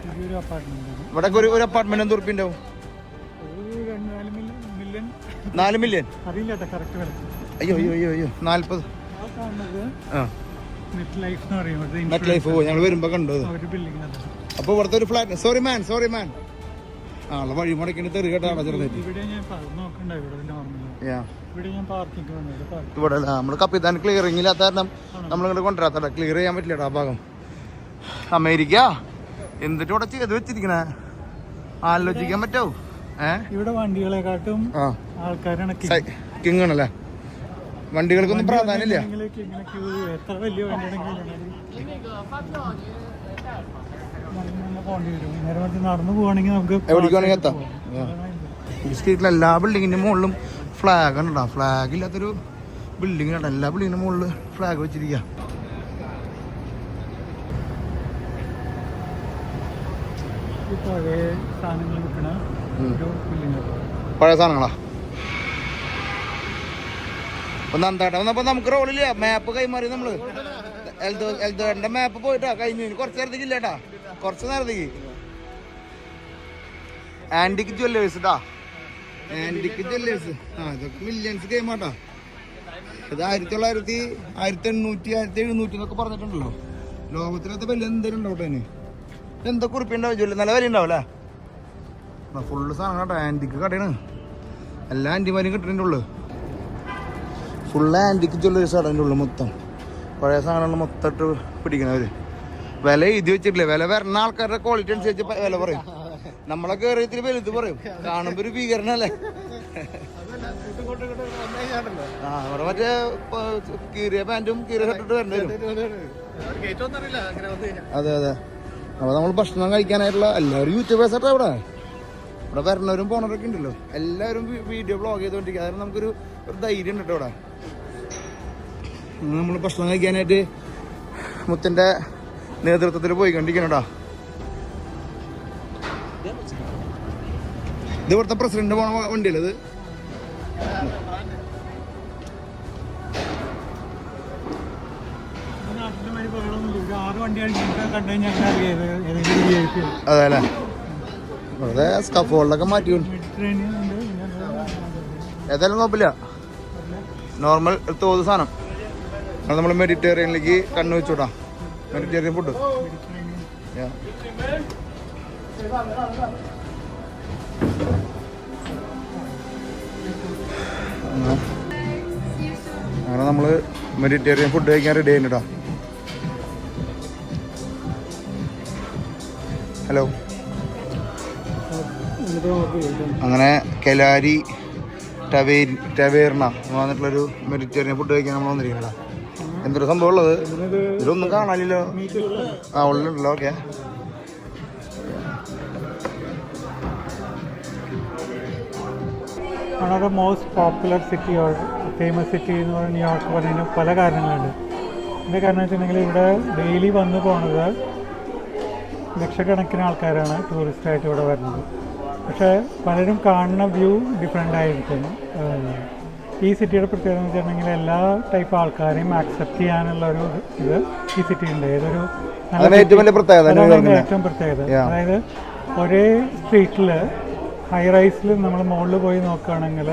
ഇവിടെ ഒരു അപ്പാർട്ട്മെന്റ് എന്ത് ഉറുപ്പിക ഉണ്ടാവും? 4 മില്യൺ. അയ്യോ 40. നെറ്റ് ലൈഫ് ഞങ്ങൾ വരുമ്പോ കണ്ടു. അപ്പൊ ഇവിടുത്തെ ഒരു ഫ്ലാറ്റ്. സോറി മാൻ ആളെ വഴി മുടക്കിന് തെറി കേട്ടാണ് ചെറുതായിട്ട്. ഇവിടെ ഞാൻ നോക്കണ്ട, ഇവിടെ നോർമൽ ഇവിടെ ഞാൻ പാർക്കിംഗ് വന്നത്. ഇവിടെ നമ്മള് കപ്പിത്താൻ ക്ലിയറിംഗ് ഇല്ലാത്ത കാരണം നമ്മളിങ്ങോട്ട് കൊണ്ടുവരാത്ത, ക്ലിയർ ചെയ്യാൻ പറ്റില്ലടാ ആ ഭാഗം. അമേരിക്ക എന്നിട്ട് ഇവിടെ ചെയ്ത് വെച്ചിരിക്കണേ, ആലോചിക്കാൻ പറ്റോ? ഇവിടെ വണ്ടികളെക്കാട്ടും ആൾക്കാരാണ് കിങ് ആണല്ലേ, വണ്ടികൾക്കൊന്നും പ്രാധാന്യമില്ല. എത്ര വലിയ വണ്ടിയാണെങ്കിലും പോകേണ്ടി വരും. നേരെ മറിച്ച് നടന്നു പോവാണെങ്കിൽ നമുക്ക് എവിടേക്ക് വേണമെങ്കിൽ എത്താം. ഈ സ്ട്രീറ്റിലെ എല്ലാ ബിൽഡിങ്ങിന്റെ മുകളിലും ഫ്ലാഗ് ഉണ്ടോ? ഫ്ലാഗ് ഇല്ലാത്തൊരു ബിൽഡിംഗ് ആണ്. എല്ലാ ബിൽഡിങ്ങിന്റെ മുകളിൽ ഫ്ലാഗ് വെച്ചിരിക്കുക. പഴയ സാധനങ്ങൾ വിൽക്കണ ഒരു ബിൽഡിംഗ്. പഴയ സാധനങ്ങളാ. അപ്പൊ നന്ദാട്ടം വന്നപ്പോ നമുക്ക് റോളില്ല, മാപ്പ് കൈമാറി നമ്മള്. എൽദോന്റെ മാപ്പ് പോയിട്ടാ കഴിഞ്ഞു. കുറച്ച് നേരത്തേക്ക് ഇല്ലേട്ടാ, കുറച്ച് നേരത്തേക്ക്. ആന്റിക് ജ്വല്ലേഴ്സ് ട്ടാ, ആന്റിക് ജ്വല്ലേഴ്സ്. ഇതൊക്കെ മില്യൺസ് ഗെയിമാട്ടാ. ഇത് 1900, 1800, 1700 എന്നൊക്കെ പറഞ്ഞിട്ടുണ്ടല്ലോ. ലോകത്തിനകത്ത് വില എന്തേലും ഉണ്ടാവട്ടെ. അതിന് എന്താ കുറിപ്പുണ്ടാവും, ജ്വല്ല നല്ല വില ഉണ്ടാവും അല്ലേ? ഫുള്ള് സാധനം കേട്ടോ, ആന്റിക് കടയാണ്. എല്ലാ ആന്റിമാരും കിട്ടുന്നതിൻ്റെ ഉള്ളു. ഫുള്ള് ആന്റിക് ജ്വല്ലേഴ്സ് ആണ് അതിൻ്റെ ഉള്ളു മൊത്തം. പഴയ സാധനങ്ങൾ മൊത്തം ഇട്ട് പിടിക്കണവര്. വില എഴുതി വെച്ചിട്ടില്ലേ, വില വരുന്ന ആൾക്കാരുടെ ക്വാളിറ്റി അനുസരിച്ച് വില പറയും. നമ്മളെ കയറി ഇത്തിരി വലുത് പറയും, കാണുമ്പോ ഒരു ഭീകരനല്ലേ. അവിടെ മറ്റേ കീറിയ പാന്റും കീറിയ ഷർട്ടിട്ട് വരേണ്ടി വരും. അതെ അതെ. അപ്പൊ നമ്മൾ ഭക്ഷണം കഴിക്കാനായിട്ടുള്ള എല്ലാവരും യൂട്യൂബേഴ്സ് ആട്ടോ. ഇവിടെ വരണവരും പോണവരൊക്കെ ഉണ്ടല്ലോ, എല്ലാവരും വീഡിയോ ബ്ലോഗ് ചെയ്തോണ്ടിരിക്കുക. അതായത് നമുക്കൊരു ധൈര്യം ഉണ്ട് കേട്ടോ. ഇവിടെ നമ്മൾ ഭക്ഷണം കഴിക്കാനായിട്ട് മുത്തിന്റെ നേതൃത്വത്തിൽ പോയിക്കൊണ്ടിരിക്കണോടാ. ഇത് ഇവിടുത്തെ പ്രസിഡന്റ് പോണ വണ്ടിയല്ലേ ഇത്? അതെ അല്ലേ, വെറുതെ സ്കഫോൾഡൊക്കെ മാറ്റി. ഏതായാലും കുഴപ്പമില്ല, നോർമൽ തോത് സാധനം. അത് നമ്മൾ മെഡിറ്റേറിയനിലേക്ക് കണ്ണു വെച്ചോടാ. Mediterranean food. അങ്ങനെ നമ്മള് മെഡിറ്റേറിയൻ ഫുഡ് കഴിക്കാൻ റെഡി ആയിട്ടാ. ഹലോ. അങ്ങനെ കെലാരി ടവേർണ എന്ന് പറഞ്ഞിട്ടുള്ളൊരു മെഡിറ്റേറിയൻ ഫുഡ് കഴിക്കാൻ നമ്മൾ വന്നിരിക്കണ. എന്തൊരു സംഭവം ഉള്ളത് ഇതിലൊന്നും കാണാനില്ലോ. ഉള്ളിലുണ്ടല്ലോ. Okay. One of the most popular city or famous city എന്ന് പറയുന്നത് ന്യൂയോർക്ക് പറയുന്നതിന് പല കാരണങ്ങളുണ്ട്. ഇതിൻ്റെ കാരണം വെച്ചിട്ടുണ്ടെങ്കിൽ ഇവിടെ ഡെയിലി വന്നു പോകുന്നത് ലക്ഷക്കണക്കിന് ആൾക്കാരാണ് ടൂറിസ്റ്റായിട്ട് ഇവിടെ വരുന്നത്. പക്ഷേ പലരും കാണുന്ന വ്യൂ ഡിഫറെൻ്റ് ആയിരിക്കും. ഈ സിറ്റിയുടെ പ്രത്യേകത എന്ന് വെച്ചിട്ടുണ്ടെങ്കിൽ എല്ലാ ടൈപ്പ് ആൾക്കാരെയും ആക്സെപ്റ്റ് ചെയ്യാനുള്ള ഒരു ഇത് ഈ സിറ്റി ഉണ്ട്. ഏതൊരു ഏറ്റവും പ്രത്യേകത അതായത് ഒരേ സ്ട്രീറ്റിൽ ഹൈ റൈസിൽ നമ്മൾ മുകളിൽ പോയി നോക്കുകയാണെങ്കിൽ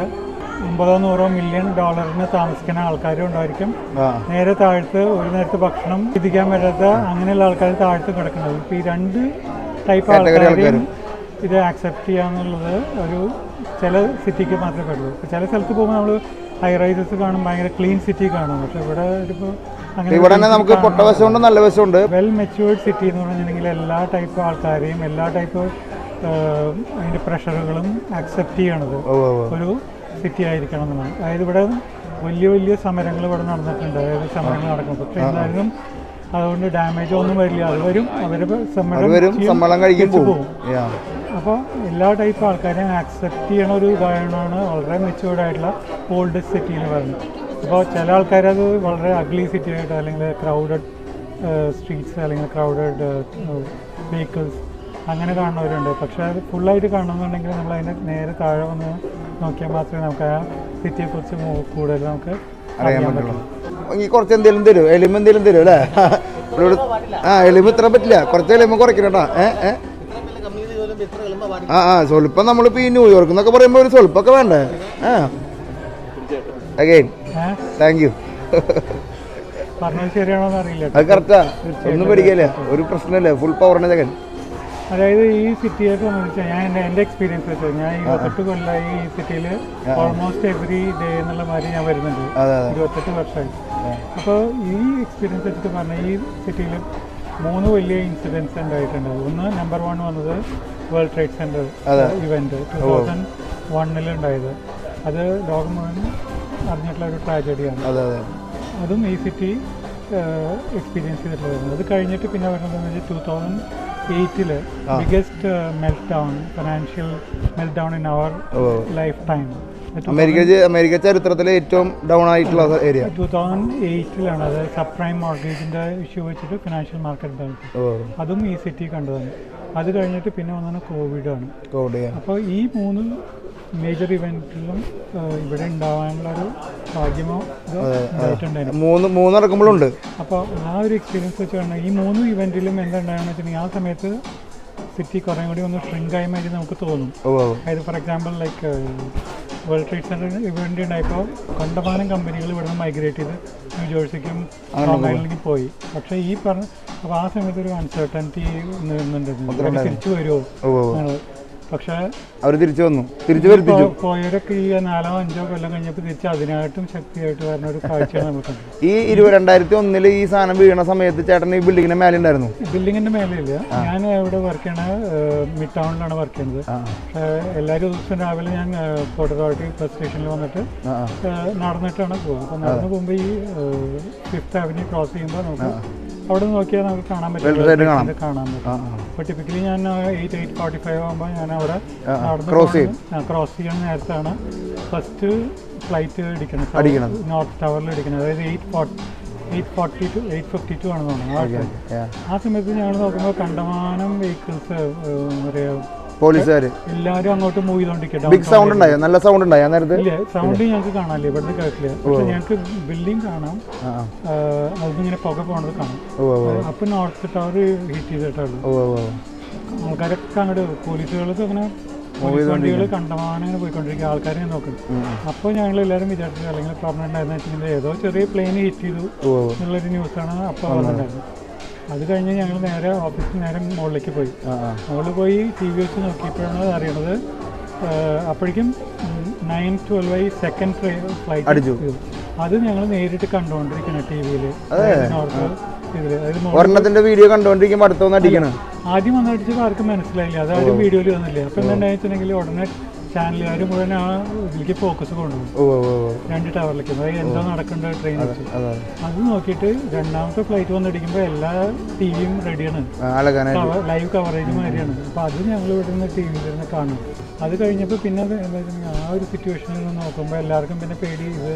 $50-100 മില്യൺ താമസിക്കുന്ന ആൾക്കാരും ഉണ്ടായിരിക്കും. നേരെ താഴത്ത് ഒരു നേരത്തെ ഭക്ഷണം എത്തിക്കാൻ പറ്റാത്ത അങ്ങനെയുള്ള ആൾക്കാർ താഴത്ത് കിടക്കുന്നത്. ഇപ്പോൾ ഈ രണ്ട് ടൈപ്പ് ആൾക്കാരെയും ഇത് ആക്സെപ്റ്റ് ചെയ്യാന്നുള്ളത് ഒരു ചില സിറ്റിക്ക് മാത്രമേ പറ്റുള്ളൂ. ചില സ്ഥലത്ത് പോകുമ്പോൾ നമ്മൾ ഹൈ റൈസസ് കാണും, ഭയങ്കര ക്ലീൻ സിറ്റി കാണും. പക്ഷെ ഇവിടെ ഇപ്പോൾ അങ്ങനെ വെൽ മെച്യൂർഡ് സിറ്റി എന്ന് പറഞ്ഞിട്ടുണ്ടെങ്കിൽ എല്ലാ ടൈപ്പ് ആൾക്കാരെയും എല്ലാ ടൈപ്പ് അതിൻ്റെ പ്രഷറുകളും ആക്സെപ്റ്റ് ചെയ്യണത് ഒരു സിറ്റി ആയിരിക്കണം എന്നാണ്. അതായത് ഇവിടെ വലിയ വലിയ സമരങ്ങൾ ഇവിടെ നടന്നിട്ടുണ്ട്. അതായത് സമരങ്ങൾ നടക്കും. പക്ഷേ എന്തായാലും അതുകൊണ്ട് ഡാമേജ് ഒന്നും വരില്ല. അത് വരും, അവരുടെ സമരം കഴിക്കും പോകും. അപ്പോൾ എല്ലാ ടൈപ്പ് ആൾക്കാരെയും ആക്സെപ്റ്റ് ചെയ്യണ ഒരു ഉദാഹരണമാണ് വളരെ മെച്യൂർഡ് ആയിട്ടുള്ള ഓൾഡസ്റ്റ് സിറ്റി എന്ന് പറയുന്നത്. അപ്പോൾ ചില ആൾക്കാരത് വളരെ അഗ്ലി സിറ്റി ആയിട്ട് അല്ലെങ്കിൽ ക്രൗഡഡ് സ്ട്രീറ്റ്സ് അല്ലെങ്കിൽ ക്രൗഡഡ് വെഹിക്കിൾസ് അങ്ങനെ കാണുന്നവരുണ്ട്. പക്ഷേ അത് ഫുള്ളായിട്ട് കാണണമെന്നുണ്ടെങ്കിൽ നമ്മൾ അതിൻ്റെ നേരെ താഴെ വന്ന് നോക്കിയാൽ മാത്രമേ നമുക്ക് ആ സിറ്റിയെക്കുറിച്ച് കൂടുതൽ നമുക്ക് അറിയാൻ പറ്റുള്ളൂ. കുറച്ച് എന്തെങ്കിലും തരും, എലിമ എന്തെങ്കിലും തരും അല്ലേ? എലിമ ഇത്ര പറ്റില്ല, കുറച്ച് എലിമ കുറയ്ക്കണട്ടാ. സ്വല്പം നമ്മളിപ്പോ ഈ ന്യൂയോർക്ക് എന്നൊക്കെ പറയുമ്പോ ഒരു സ്വല്പൊക്കെ വേണ്ടേ? Again thank you. പറഞ്ഞത് ശരിയാണോന്ന് അറിയില്ല. അത് കറക്റ്റാ, ഒന്നും പഠിക്കല്ലേ, ഒരു പ്രശ്നമല്ലേ, ഫുൾ പവറിന് ജഗൻ. അതായത് ഈ സിറ്റിയെ സംബന്ധിച്ച് ഞാൻ എൻ്റെ എക്സ്പീരിയൻസ് വെച്ചാൽ ഞാൻ 28 കൊല്ലമായി ഈ സിറ്റിയിൽ ഓൾമോസ്റ്റ് എവറി ഡേ എന്നുള്ള മാതിരി ഞാൻ വരുന്നുണ്ട്. 28 വർഷമായി. അപ്പോൾ ഈ എക്സ്പീരിയൻസ് വെച്ചിട്ട് പറഞ്ഞാൽ ഈ സിറ്റിയിൽ 3 വലിയ ഇൻസിഡൻസ് ഉണ്ടായിട്ടുണ്ട്. ഒന്ന് നമ്പർ 1 വന്നത് വേൾഡ് ട്രേഡ് സെൻറ്റർ ഇവൻറ്റ് 2001 ഉണ്ടായത്. അത് ലോകം മുഴുവൻ അറിഞ്ഞിട്ടുള്ള ഒരു ട്രാജഡിയാണ്. അതും ഈ സിറ്റി എക്സ്പീരിയൻസ് ചെയ്തിട്ടുള്ളത്. അത് കഴിഞ്ഞിട്ട് പിന്നെ വരുന്നതെന്ന് വെച്ചാൽ 2008 biggest meltdown, financial meltdown in our life time. America ചരിത്രത്തിലെ ഏറ്റവും ഡൗൺ ആയിട്ടുള്ള ഏരിയ 2008 അത് സബ് പ്രൈം മോർഗേജിന്റെ ഇഷ്യൂ വെച്ചിട്ട് ഫിനാൻഷ്യൽ മാർക്കറ്റ് ഡൗൺ. അതും ഈ സിറ്റി കണ്ടതാണ്. അത് കഴിഞ്ഞിട്ട് പിന്നെ വന്നത് കോവിഡാണ്. അപ്പോൾ ഈ 3 മേജർ ഇവന്റിലും ഇവിടെ ഉണ്ടാവാനുള്ള ഒരു ഭാഗ്യമോ മൂന്ന് നടക്കുമ്പോഴുണ്ട്. അപ്പോൾ ആ ഒരു എക്സ്പീരിയൻസ് വെച്ച് പറഞ്ഞാൽ ഈ 3 ഇവന്റിലും എന്തുണ്ടായെന്ന് വെച്ചിട്ടുണ്ടെങ്കിൽ ആ സമയത്ത് സിറ്റി കുറേ കൂടി ഒന്ന് ഷ്രിങ്കായി മാതിരി നമുക്ക് തോന്നും. അതായത് for example like world trade centre event ഉണ്ടായപ്പോൾ കണ്ടമാനം കമ്പനികൾ ഇവിടെ നിന്ന് മൈഗ്രേറ്റ് ചെയ്ത് ന്യൂജേഴ്സിക്കും ലോങ് പോയി. പക്ഷേ ഈ പറഞ്ഞ അപ്പോൾ ആ സമയത്ത് ഒരു അൺസർട്ടനിറ്റി നിന്നുണ്ടായിരുന്നു, തിരിച്ചു വരുമോ. പക്ഷേ അവർ തിരിച്ചു വന്നു. പോയവരൊക്കെ ഈ 4-5 കൊല്ലം കഴിഞ്ഞപ്പോൾ തിരിച്ച് അതിനായിട്ടും ശക്തിയായിട്ട് വരുന്ന ഒരു കാഴ്ചയാണ് നമുക്ക്. ഈ 2001 ഈ സാധനം വീണ സമയത്ത് ചേട്ടൻ ഈ ബിൽഡിങ്ങിന്റെ മേലെ ഉണ്ടായിരുന്നു? ബിൽഡിങ്ങിന്റെ മേലെയില്ല, ഞാൻ ഇവിടെ വർക്ക് ചെയ്യണ മിഡ് ടൗണിലാണ് വർക്ക് ചെയ്യുന്നത്. പക്ഷേ എല്ലാ ദിവസവും രാവിലെ ഞാൻ പോർട്ട് അതോറിറ്റി ബസ് സ്റ്റേഷനിൽ വന്നിട്ട് നടന്നിട്ടാണ് പോകുന്നത്. അപ്പോൾ നടന്നു പോകുമ്പോൾ ഈ 5th Avenue ക്രോസ് ചെയ്യുമ്പോൾ നമുക്ക് അവിടെ നോക്കിയാൽ നമുക്ക് കാണാൻ പറ്റും. അപ്പോൾ ടിപ്പിക്കലി ഞാൻ 8:45 ആകുമ്പോൾ ഞാൻ അവിടെ ക്രോസ് ചെയ്യാൻ നേരത്താണ് ഫസ്റ്റ് ഫ്ലൈറ്റ് അടിക്കുന്നത്, നോർത്ത് ടവറിൽ അടിക്കുന്നത്. അതായത് 8:52 ആണെന്ന് തോന്നുന്നു. ആ സമയത്ത് ഞങ്ങൾ നോക്കുമ്പോൾ കണ്ടമാനം വെഹിക്കിൾസ് പോലീസുകാർ എല്ലാവരും അങ്ങോട്ട് മൂവ് ചെയ്തോണ്ടിരിക്കും. ബിഗ് സൗണ്ട് ഉണ്ടായോ? നല്ല സൗണ്ട് ഉണ്ടായോ നേരത്തെ? ഇല്ല, സൗണ്ട് ഞങ്ങൾക്ക് കാണാനില്ല, ഇവിടുന്ന് കേട്ടില്ല. പക്ഷെ ഞങ്ങൾക്ക് ബിൽഡിംഗ് കാണാം, അതിങ്ങനെ പുക പോണത് കാണാം. അപ്പൊ നോർത്ത് ടവർ ഹിറ്റ് ചെയ്തിട്ടുള്ളൂ. ആൾക്കാരൊക്കെ അങ്ങോട്ട് പോലീസുകൾക്ക് അങ്ങനെ വണ്ടികൾ കണ്ടമാനം അങ്ങനെ പോയിക്കൊണ്ടിരിക്കുക, ആൾക്കാരെ നോക്കും. അപ്പോൾ ഞങ്ങൾ എല്ലാവരും വിചാരിച്ചത് അല്ലെങ്കിൽ പറഞ്ഞിട്ടുണ്ടായിരുന്നു വെച്ചിട്ടുണ്ടെങ്കിൽ ഏതോ ചെറിയ പ്ലെയിൻ ഹിറ്റ് ചെയ്തു എന്നുള്ളൊരു ന്യൂസാണ് അപ്പോൾ വന്നിട്ടുണ്ടായിരുന്നത്. അത് കഴിഞ്ഞ് ഞങ്ങൾ നേരെ ഓഫീസിൽ നേരെ മുകളിലേക്ക് പോയി. മുകളിൽ പോയി TV വെച്ച് നോക്കിയപ്പോഴാണ് അറിയണത്. അപ്പോഴേക്കും 9:12 സെക്കൻഡ് ഫ്ലൈറ്റ് അടിച്ചു. അത് ഞങ്ങൾ നേരിട്ട് കണ്ടുകൊണ്ടിരിക്കണം TV-യിൽ. ഒരെണ്ണത്തിന്റെ വീഡിയോ കണ്ടുകൊണ്ടിരിക്കുമ്പോൾ അടുത്തൊന്നും അടിക്കണം. ആദ്യം വന്നടിച്ചപ്പോൾ ആർക്കും മനസ്സിലായില്ല, അതാരും വീഡിയോയിൽ വന്നില്ല. അപ്പം എന്താണെന്ന് വെച്ചിട്ടുണ്ടെങ്കിൽ ഉടനെ ചാനലുകാർ മുഴുവൻ ആ ഇതിലേക്ക് ഫോക്കസ് കൊണ്ടുപോകും, 2 ടവറിലേക്ക്. അതായത് എന്തോ നടക്കേണ്ട ട്രെയിൻ വെച്ച് അത് നോക്കിയിട്ട് രണ്ടാമത്തെ ഫ്ലൈറ്റ് വന്നിടിക്കുമ്പോൾ എല്ലാ TV-യും റെഡിയാണ്, ലൈവ് കവറേജ് മാതിരിയാണ്. അപ്പോൾ അത് ഞങ്ങൾ ഇവിടെ നിന്ന് TV-യിൽ കാണും. അത് കഴിഞ്ഞപ്പോൾ പിന്നെ എന്താ വെച്ചിട്ടുണ്ടെങ്കിൽ ആ ഒരു സിറ്റുവേഷനിൽ നിന്ന് നോക്കുമ്പോൾ എല്ലാവർക്കും പിന്നെ പേടി. ഇത്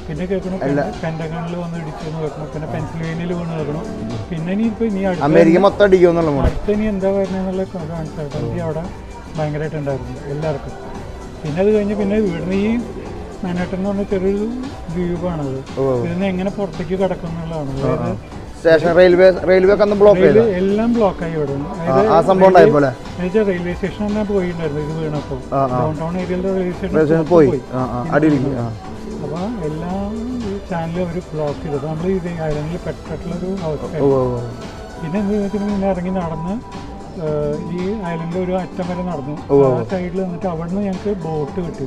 പിന്നെ കേൾക്കണം പെൻറ്റഗണിൽ വന്ന് ഇടിച്ചു എന്ന് കേൾക്കണം, പിന്നെ പെൻസിൽവേനിയയിൽ വീണ് കേൾക്കണം. പിന്നെ ഇനി അടുത്ത ഇനി എന്താ വരുന്നതെന്നുള്ള അൺസർട്ടനിറ്റി അവിടെ ഭയങ്കരമായിട്ടുണ്ടായിരുന്നു എല്ലാവർക്കും. പിന്നെ അത് കഴിഞ്ഞ് പിന്നെ ഇവിടുന്ന് ഈ മാൻഹട്ടൻ എന്ന് പറഞ്ഞ ചെറിയൊരു ദ്വീപാണത്. ഇതിന് എങ്ങനെ പുറത്തേക്ക് കിടക്കും എന്നുള്ളതാണ്. അതായത് എല്ലാം ബ്ലോക്കായി ഇവിടെ. എന്നുവെച്ചാൽ റെയിൽവേ സ്റ്റേഷൻ തന്നെ പോയിട്ടുണ്ടായിരുന്നു ഇത് വീണപ്പോൾ. ഡൗൺ ടൗൺ ഏരിയയിലെ റെയിൽവേ സ്റ്റേഷൻ പോയി. അപ്പോൾ എല്ലാ ചാനലും അവർ ബ്ലോക്ക് ചെയ്തത്. നമ്മൾ ഇത് ഐലൻഡിൽ പെട്ടിട്ടുള്ളൊരു അവസ്ഥയാണ്. പിന്നെ എന്താ വെച്ചിട്ടുണ്ടെങ്കിൽ പിന്നെ ഇറങ്ങി നടന്ന് ഈ ഐലൻഡിൽ ഒരു അറ്റം വരെ നടന്നു. ആ സൈഡിൽ നിന്നിട്ട് അവിടെ നിന്ന് ഞങ്ങൾക്ക് ബോട്ട് കിട്ടിയിട്ട്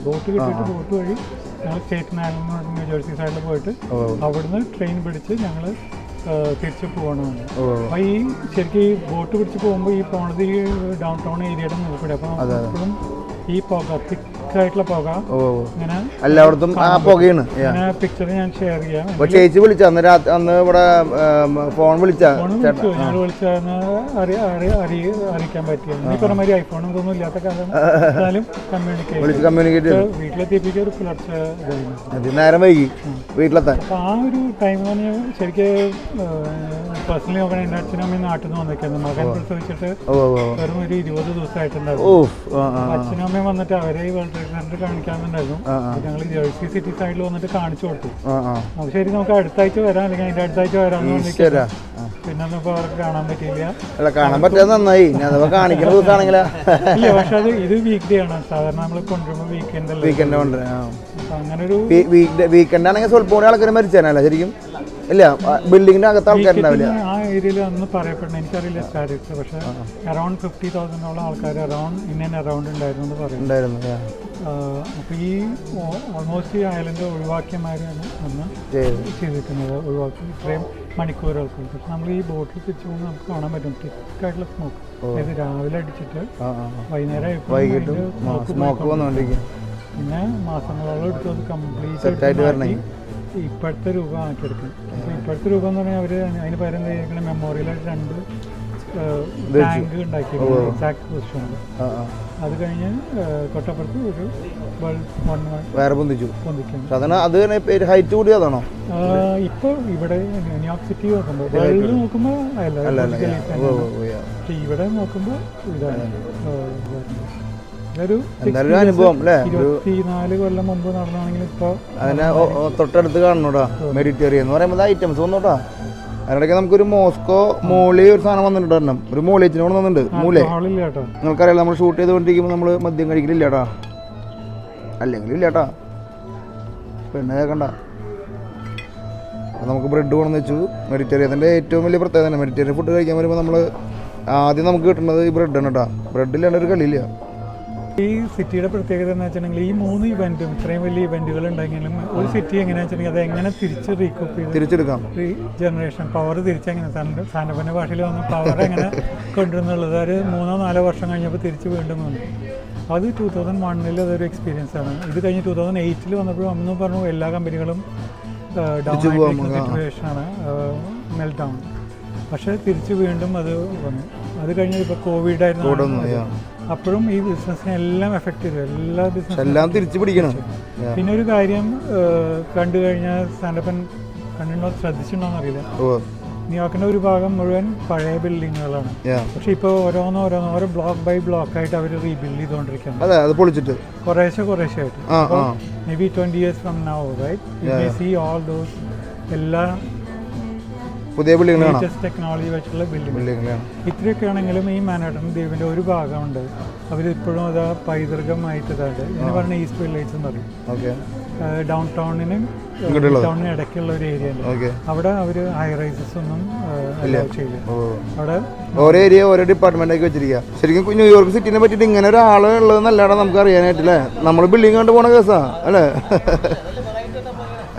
ബോട്ട് വഴി ഞങ്ങൾ സ്റ്റേറ്റ് ഐലൻഡ് ന്യൂജേഴ്സി സൈഡിൽ പോയിട്ട് അവിടുന്ന് ട്രെയിൻ പിടിച്ച് ഞങ്ങൾ തിരിച്ച് പോകണമെന്ന്. അപ്പോൾ ഈ ശരിക്കും ഈ ബോട്ട് പിടിച്ച് പോകുമ്പോൾ ഈ പോണത് ഈ ഡൗൺ ടൗൺ ഏരിയയുടെ മുകളിൽ. അപ്പോൾ എപ്പോഴും ഈ പുക തിക്കായിട്ടുള്ള പുക ഇങ്ങനെ എല്ലായിടത്തും പിക്ചർ ഞാൻ ഷെയർ ചെയ്യാം. ചേച്ചി വിളിച്ച അന്ന് ഇവിടെ ഫോൺ ഞങ്ങൾ വിളിച്ചതെന്ന് അറിയിക്കാൻ പറ്റിയത്. ഈ പറഞ്ഞ മാതിരി ഐഫോണും ഇതൊന്നും ഇല്ലാത്ത കാലം എന്നാലും കമ്മ്യൂണിക്കേറ്റ് വീട്ടിലെത്തിപ്പിക്കുക ഒരു പുലർച്ചെ നേരം വൈകി വീട്ടിലെത്താൻ. അപ്പോൾ ആ ഒരു ടൈം എന്ന് പറഞ്ഞാൽ ശരിക്കും പേഴ്സണലി നോക്കണേ എൻ്റെ അച്ഛനും അമ്മയും നാട്ടിൽ നിന്ന് വന്നിരിക്കുന്നത്. മകൻ പ്രസവിച്ചിട്ട് വെറും ഒരു 20 ദിവസമായിട്ടുണ്ടായിരുന്നു. അച്ഛനും അമ്മയും വന്നിട്ട് അവരെ ഈ വേൾഡ് ട്രേഡ് സെന്റർ കാണിക്കാന്നുണ്ടായിരുന്നു. ഞങ്ങൾ ജേഴ്സി സിറ്റി സൈഡിൽ വന്നിട്ട് കാണിച്ചു കൊടുത്തു. നമുക്ക് ശരി നമുക്ക് അടുത്താഴ്ച വരാം, അല്ലെങ്കിൽ അതിന്റെ അടുത്താഴ്ച വരാമെന്ന് പറഞ്ഞിട്ട് പിന്നെ ഒന്നും ഇപ്പോൾ അവർക്ക് കാണാൻ പറ്റിയില്ല. കാണാൻ പറ്റാതെ നന്നായി. ഇല്ല, പക്ഷെ അത് ഇത് വീക്ക് ഡേ ആണ്. സാധാരണ നമ്മൾ കൊണ്ടുവരുമ്പോൾ വീക്കെൻഡ് വീക്കെൻഡ് അങ്ങനെ ഒരു വീക്കെൻഡ് ആണെങ്കിൽ സ്വല്പം കൂടി ആൾക്കാർ മരിച്ചാനല്ല ശരിക്കും. ഇല്ല ബിൽഡിങ്ങിന്റെ അകത്ത് ആൾക്കാരുണ്ടാവില്ല. ആ ഏരിയയിൽ അന്ന് പറയപ്പെടുന്നത് എനിക്കറിയില്ല സ്റ്റാറ്റിക്സ്, പക്ഷേ അറൌണ്ട് 50,000 ആൾക്കാർ ഇൻ ആൻഡ് അറൌണ്ട് ഉണ്ടായിരുന്നു എന്ന് പറയുന്നുണ്ടായിരുന്നു. അപ്പോൾ ഈ ഓൾമോസ്റ്റ് ഈ ഐലൻഡ് ഒഴിവാക്കിയമാരാണ് അന്ന് ചെയ്തിരിക്കുന്നത്, ഒഴിവാക്കി ഇത്രയും മണിക്കൂറുകൾക്ക്. പക്ഷെ നമ്മൾ ഈ ബോട്ടിൽ തിരിച്ചു പോകുമ്പോൾ നമുക്ക് കാണാൻ പറ്റും തിക്കായിട്ടുള്ള സ്മോക്ക്. അതായത് രാവിലെ അടിച്ചിട്ട് വൈകുന്നേരം സ്മോക്ക് വന്നുകൊണ്ടിരിക്കും. പിന്നെ മാസങ്ങളോളം എടുത്തു അത് കംപ്ലീറ്റ് ഇപ്പോഴത്തെ രൂപം ആക്കിയെടുക്കും. അപ്പോൾ ഇപ്പോഴത്തെ രൂപം എന്ന് പറഞ്ഞാൽ അവർ അതിന് പകരം എന്താ മെമ്മോറിയലായിട്ട് 2 ടാങ്ക് ഉണ്ടാക്കിയിരുന്നു എക്സാക്ട് പൊസിഷനിൽ. അത് കഴിഞ്ഞ് തൊട്ടപ്പുറത്ത് ഒരു വേറെ പൊന്തിച്ചു. ഹൈറ്റ് കൂടിയതാണോ ഇപ്പോൾ ഇവിടെ ന്യൂയോർക്ക് സിറ്റി നോക്കുമ്പോൾ വേൾഡിൽ നോക്കുമ്പോൾ ഇവിടെ നോക്കുമ്പോൾ ഇതാണ് ഒരു 24 കൊല്ലം മുമ്പ് നടന്നാണെങ്കിൽ ഇപ്പോൾ അതിനെ തൊട്ടടുത്ത് കാണണോടാ മെഡിറ്റേറിയൻ എന്ന് പറയുമ്പോൾ ഐറ്റംസ് വന്നോട്ടാ. അതിനിടയ്ക്ക് നമുക്കൊരു മോസ്കോ മൂളി ഒരു സാധനം വന്നിട്ടുണ്ട്, ഒരെണ്ണം ഒരു മൂളിയച്ചിനെ കൊണ്ട് വന്നിട്ടുണ്ട്. മൂലേ നിങ്ങൾക്കറിയാം, നമ്മൾ ഷൂട്ട് ചെയ്തുകൊണ്ടിരിക്കുമ്പോൾ നമ്മൾ മദ്യം കഴിക്കലില്ല കേട്ടാ, അല്ലെങ്കിൽ ഇല്ല കേട്ടാ, പെണ്ണ് കേൾക്കണ്ട. അപ്പോൾ നമുക്ക് ബ്രെഡ് കൊണ്ടുവന്ന് വെച്ചു. മെഡിറ്റേറിയൻ്റെ ഏറ്റവും വലിയ പ്രത്യേകത തന്നെ മെഡിറ്റേറിയൻ ഫുഡ് കഴിക്കാൻ വരുമ്പോൾ നമ്മൾ ആദ്യം നമുക്ക് കിട്ടുന്നത് ഈ ബ്രെഡാണ് കേട്ടോ. ബ്രെഡില്ലാണ്ട് ഒരു കളിയില്ല. ഈ സിറ്റിയുടെ പ്രത്യേകത എന്ന് വെച്ചിട്ടുണ്ടെങ്കിൽ ഈ 3 ഇവന്റും ഇത്രയും വലിയ ഇവന്റുകൾ ഉണ്ടെങ്കിലും ഒരു സിറ്റി എങ്ങനെയാണെന്ന് വെച്ചിട്ടുണ്ടെങ്കിൽ അത് എങ്ങനെ തിരിച്ച് റീകൂപ്പ് ചെയ്ത് തിരിച്ചെടുക്കാം, ജനറേഷൻ പവർ തിരിച്ചെങ്ങനെ സാനപ്പൻ്റെ ഭാഷയിൽ വന്ന പവർ എങ്ങനെ കൊണ്ടുവരുന്നുള്ളത് ഒരു 3-4 വർഷം കഴിഞ്ഞപ്പോൾ തിരിച്ച് വീണ്ടും വന്നു. അത് 2001 അതൊരു എക്സ്പീരിയൻസ് ആണ്. ഇത് കഴിഞ്ഞ് 2008 വന്നപ്പോഴും അന്ന് പറഞ്ഞു എല്ലാ കമ്പനികളും സിറ്റുവേഷനാണ്, മെൽറ്റ് ഡൗൺ. പക്ഷേ തിരിച്ച് വീണ്ടും അത് വന്നു. അത് കഴിഞ്ഞ് ഇപ്പോൾ കോവിഡായിരുന്നു, അപ്പോഴും ഈ ബിസിനസ്സിനെ എല്ലാം എഫക്ട് ചെയ്തു, എല്ലാ ബിസിനസ്സും എല്ലാം തിരിച്ചു പിടിക്കണം. പിന്നെ ഒരു കാര്യം കണ്ടു കഴിഞ്ഞാൽ സാൻഡപ്പൻ കണ്ടിട്ടുണ്ടോ ശ്രദ്ധിച്ചിട്ടുണ്ടോന്ന് അറിയില്ല, ന്യൂയോർക്കിന്റെ ഒരു ഭാഗം മുഴുവൻ പഴയ ബിൽഡിങ്ങുകളാണ്. പക്ഷെ ഇപ്പോൾ ഓരോ ബ്ലോക്ക് ബൈ ബ്ലോക്ക് ആയിട്ട് അവർ റീബിൽഡ് ചെയ്തുകൊണ്ടിരിക്കുകയാണ്, കുറേശ്ശെ ആയിട്ട്. May be 20 years from now, right, you may see all those എല്ലാ പുതിയ ബിൽഡിങ്ങുകളാണ്, ടെക്നോളജി വെച്ചുള്ള ബിൽഡിങ്ങുകളാണ്. ഇത്രയൊക്കെ ആണെങ്കിലും ഈ മാൻഹട്ടൻ ദ്വീപിന്റെ ഒരു ഭാഗമുണ്ട് അവരിപ്പോഴും അത് പൈതൃകമായിട്ട് ഇതിന് പറഞ്ഞ ഈസ്റ്റ് വില്ലേജ് എന്ന് പറയും. ഡൗൺ ടൗണിന് ഇടയ്ക്കുള്ള ഒരു ഏരിയ ഉണ്ട്, അവിടെ അവർ ഹൈ റൈസസ് ഒന്നും ചെയ്യില്ല. അവിടെ ഓരോ ഏരിയ ഓരോ ഡിപ്പാർട്ട്മെന്റ് ആക്കി വെച്ചിരിക്കുക. ശരിക്കും ന്യൂയോർക്ക് സിറ്റിനെ പറ്റിയിട്ട് ഇങ്ങനെ ഒരാൾ ഉള്ളത് നല്ലതാണ് നമുക്ക് അറിയാനായിട്ടില്ലേ. നമ്മൾ ബിൽഡിംഗ് കണ്ട് പോണ കേസാ അല്ലേ?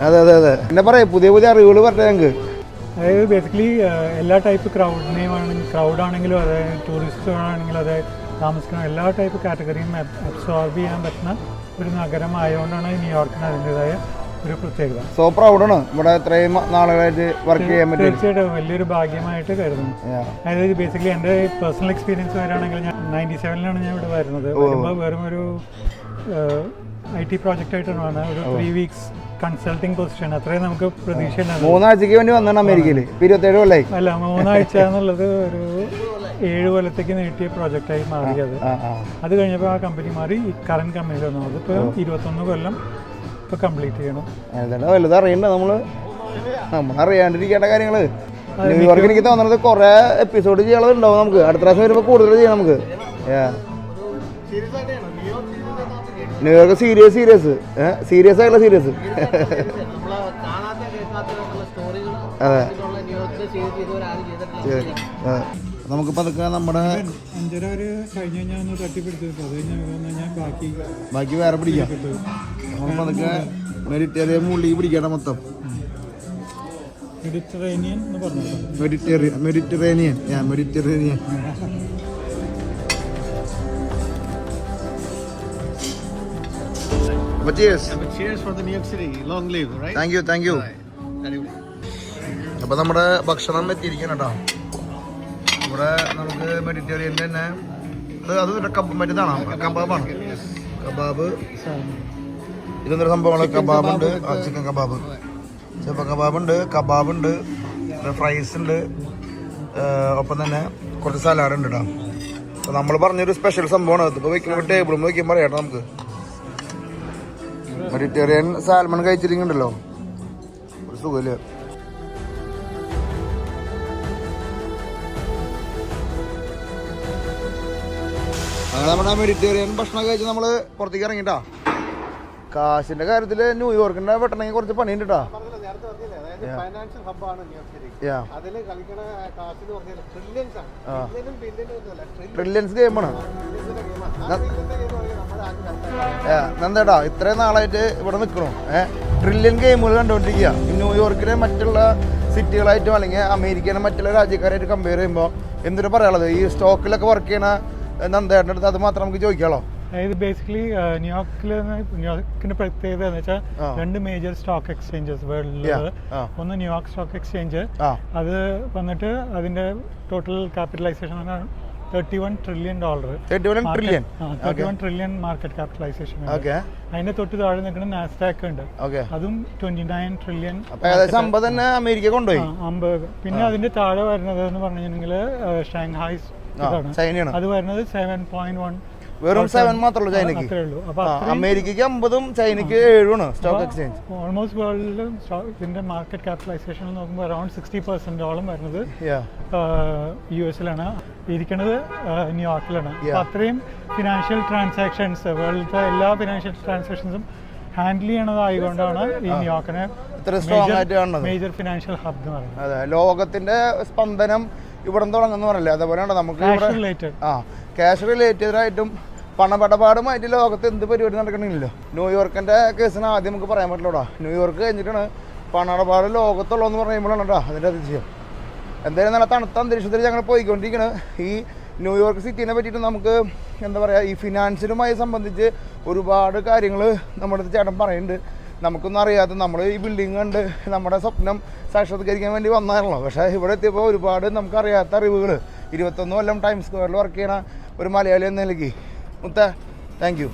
അതെ പിന്നെ പറയാം, പുതിയ അറിവുകൾ പറഞ്ഞ ഞങ്ങൾക്ക്. അതായത് ബേസിക്കലി എല്ലാ ടൈപ്പ് ക്രൗഡാണെങ്കിലും അതായത് ടൂറിസ്റ്റുകളാണെങ്കിലും അതായത് താമസിക്കുന്ന എല്ലാ ടൈപ്പ് കാറ്റഗറിയും അബ്സോർബ് ചെയ്യാൻ പറ്റുന്ന ഒരു നഗരമായതുകൊണ്ടാണ് ന്യൂയോർക്കിന് അതിൻ്റെതായ ഒരു പ്രത്യേകത. സോ പ്രൗഡാണ് ഇവിടെ ഇത്രയും നാളുകളായിട്ട് വർക്ക് ചെയ്യാൻ പറ്റും. തീർച്ചയായിട്ടും വലിയൊരു ഭാഗ്യമായിട്ട് കരുതുന്നു. അതായത് ബേസിക്കലി എൻ്റെ പേഴ്സണൽ എക്സ്പീരിയൻസ് വരികയാണെങ്കിൽ ഞാൻ 97 ഞാൻ ഇവിടെ വരുന്നത്. വരുമ്പോൾ വെറും ഒരു IT പ്രോജക്റ്റായിട്ടാണ് വന്നത്. ഒരു 3 weeks കൺസൾട്ടിങ് പൊസിഷൻ, അത്രയും നമുക്ക് പ്രതീക്ഷ. 3 ആഴ്ചക്ക് വേണ്ടി വന്നാണ് അമേരിക്കയിൽ 27 കൊല്ലായി. അല്ല, 3 ആഴ്ച എന്നുള്ളത് ഒരു 7 കൊല്ലത്തേക്ക് നീട്ടിയ പ്രോജക്റ്റായി മാറിയത്. അത് കഴിഞ്ഞപ്പോൾ ആ കമ്പനി മാറി ഈ കറന്റ് കമ്പനിയിൽ വന്നു. അതിപ്പോൾ 21 കൊല്ലം ഇപ്പോൾ കംപ്ലീറ്റ് ചെയ്യണം. വലുത് അറിയണ്ട, നമ്മളറിയാണ്ടിരിക്കേണ്ട കാര്യങ്ങൾ. ന്യൂയോർക്ക് എനിക്ക് തോന്നുന്നത് കുറേ എപ്പിസോഡ് ചെയ്യാനുണ്ടാവും നമുക്ക്. അടുത്ത പ്രാവശ്യം വരുമ്പോൾ കൂടുതൽ ചെയ്യണം നമുക്ക്. ന്യൂയോർക്ക് സീരിയസ് ആയിട്ടുള്ള സീരിയസ്. അതെ, നമുക്കിപ്പോൾ അതൊക്കെ നമ്മുടെ 5:30 വരെ കഴിഞ്ഞ് കഴിഞ്ഞാൽ ഒന്ന് തട്ടിപ്പിടിച്ചു, അത് കഴിഞ്ഞാൽ ബാക്കി വേറെ പിടിക്കാം. നമുക്കിപ്പോൾ അതൊക്കെ മെഡിറ്റേറിയൻ മുള്ളി പിടിക്കണം മൊത്തം. മെഡിറ്ററേനിയൻ എന്ന് പറഞ്ഞു. Mediterranean. Cheers for the New York City. Long live, right? Thank you. അപ്പോൾ നമ്മുടെ ഭക്ഷണം എത്തിയിരിക്കണം കേട്ടോ. ഇവിടെ നമുക്ക് മെഡിറ്റേറിയൻ്റെ തന്നെ അത് മറ്റേതാണോ? കബാബാണ്. ഇതെന്തൊരു സംഭവമാണ്? കബാബുണ്ട്, ചിക്കൻ കബാബുണ്ട്, ഫ്രൈസ് ഉണ്ട്, ഒപ്പം തന്നെ കുറച്ച് സലാഡ് ഉണ്ട് കേട്ടോ. അപ്പോൾ നമ്മൾ പറഞ്ഞൊരു സ്പെഷ്യൽ സംഭവമാണ്. ഇതിപ്പോൾ വെക്കുമ്പോൾ ടേബിളും വയ്ക്കുമ്പോൾ പറയാം കേട്ടോ. നമുക്ക് മെഡിറ്റേറിയൻ സാൽമൺ കഴിച്ചിരിക്കുന്നുണ്ടല്ലോ, ഒരു സുഖമില്ല. അങ്ങനെ നമ്മുടെ മെഡിറ്റേറിയൻ ഭക്ഷണം കഴിച്ച് നമ്മൾ പുറത്തേക്ക് ഇറങ്ങിട്ടാ. കാശിന്റെ കാര്യത്തിൽ ന്യൂയോർക്കിന്റെ വെട്ടണമെങ്കിൽ കുറച്ച് പണിയുണ്ട് കേട്ടോ. നേരത്തെ പറഞ്ഞില്ലേ, അതായത് ഫൈനാൻഷ്യൽ ഹബ്ബാണ് ന്യൂയോർക്ക് സിറ്റി. Yeah. അതിൽ കളിക്കണ കാശ് എന്ന് പറഞ്ഞാൽ ട്രില്യൻസ് ആണ്. ബില്യനും ബില്യനും ഒന്നുമല്ല, ട്രില്യൻസ് ഗെയിമാണ്. ട്രില്യൻസിന്റെ ഗെയിമാണ്. ആ ട്രില്യന്റെ ഗെയിം പറഞ്ഞാൽ നമ്മുടെ ആദ്യം നന്ദേടാ ഇത്രയും നാളായിട്ട് ഇവിടെ നിൽക്കണു. ട്രില്യൺ ഗെയിമുകൾ കണ്ടുകൊണ്ടിരിക്കുക. ന്യൂയോർക്കിലെ മറ്റുള്ള സിറ്റികളായിട്ടും അല്ലെങ്കിൽ അമേരിക്കയിലെ മറ്റുള്ള രാജ്യക്കാരായിട്ട് കമ്പയർ ചെയ്യുമ്പോൾ എന്തൊരു പറയാനുള്ളത്? ഈ സ്റ്റോക്കിലൊക്കെ വർക്ക് ചെയ്യണ നന്ദേട്ടൻ്റെ അടുത്ത് അത് മാത്രം നമുക്ക് ചോദിക്കാമല്ലോ. അതായത് ബേസിക്കലി ന്യൂയോർക്കിന്റെ പ്രത്യേകത എന്ന് വെച്ചാൽ 2 മേജർ സ്റ്റോക്ക് എക്സ്ചേഞ്ചസ് വേൾഡിലുള്ളത്. ഒന്ന് ന്യൂയോർക്ക് സ്റ്റോക്ക് എക്സ്ചേഞ്ച്, അത് വന്നിട്ട് അതിന്റെ total capitalization $31 trillion. 31 trillion market capitalization. അതിന്റെ തൊട്ട് താഴെ നിൽക്കുന്ന നാസ്ഡാക്ക് ഉണ്ട്, അതും 29 ട്രില്യൺ. അമേരിക്ക കൊണ്ടുപോയി 50. പിന്നെ അതിന്റെ താഴെ വരുന്നത് എന്ന് പറഞ്ഞിട്ടുണ്ടെങ്കിൽ ഷാങ്ഹായ് ഇതാണ്, അത് വരുന്നത് 7.1. വെറും 7 മാത്രമേ ചൈനക്ക്. അമേരിക്കക്ക് 50ഉം ചൈനക്ക് 7ആണ് സ്റ്റോക്ക് എക്സ്ചേഞ്ച്. ഓൾമോസ്റ്റ് വേൾഡിൽ ഇതിന്റെ മാർക്കറ്റ് ക്യാപിറ്റലൈസേഷൻ നോക്കുമ്പോൾ അറൌണ്ട് 60% വരുന്നത് US-ലാണ്, ഇരിക്കുന്നത് ന്യൂയോർക്കിലാണ്. അപ്പോൾ അത്രയും ഫിനാൻഷ്യൽ ട്രാൻസാക്ഷൻസ്, വേൾഡിലത്തെ എല്ലാ ഫിനാൻഷ്യൽ ട്രാൻസാക്ഷൻസും ഹാൻഡിൽ ചെയ്യണതായതുകൊണ്ടാണ് ഈ ന്യൂയോർക്കിനെ മേജർ ഫിനാൻഷ്യൽ ഹബ് എന്ന് പറയുന്നത്. അതെ, ലോകത്തിന്റെ സ്പന്ദനം ഇവിടെ തുടങ്ങുന്ന പറയല്ലേ, അതേപോലെയാണ് നമുക്ക് ക്യാഷ് റിലേറ്റഡായിട്ടും പണപടപാടുമായിട്ട് ലോകത്ത് എന്ത് പരിപാടി നടക്കണില്ലല്ലോ. ന്യൂയോർക്കിന്റെ കേസിന് ആദ്യം നമുക്ക് പറയാൻ പറ്റില്ലടാ. ന്യൂയോർക്ക് കഴിഞ്ഞിട്ടാണ് പണപടപാട് ലോകത്തുള്ളതെന്ന് പറയുമ്പോഴാണ് കേട്ടോ അതിൻ്റെ അതിശയം. എന്തായാലും നല്ല തണുത്ത അന്തരീക്ഷത്തിൽ ഞങ്ങൾ പോയിക്കൊണ്ടിരിക്കുന്നത്. ഈ ന്യൂയോർക്ക് സിറ്റീനെ പറ്റിയിട്ട് നമുക്ക് എന്താ പറയുക, ഈ ഫിനാൻഷ്യലുമായി സംബന്ധിച്ച് ഒരുപാട് കാര്യങ്ങൾ നമ്മുടെ ചേട്ടൻ പറയുന്നുണ്ട്. നമുക്കൊന്നും അറിയാത്ത, നമ്മൾ ഈ ബിൽഡിംഗ് കണ്ട് നമ്മുടെ സ്വപ്നം സാക്ഷാത്കരിക്കാൻ വേണ്ടി വന്നായിരുന്നല്ലോ. പക്ഷേ ഇവിടെ എത്തിയപ്പോൾ ഒരുപാട് നമുക്കറിയാത്ത അറിവുകൾ. 21 കൊല്ലം ടൈം സ്ക്വയറിൽ വർക്ക് ചെയ്യണ ഒരു മലയാളി എന്ന നിലയ്ക്ക് മുത്ത താങ്ക് യു.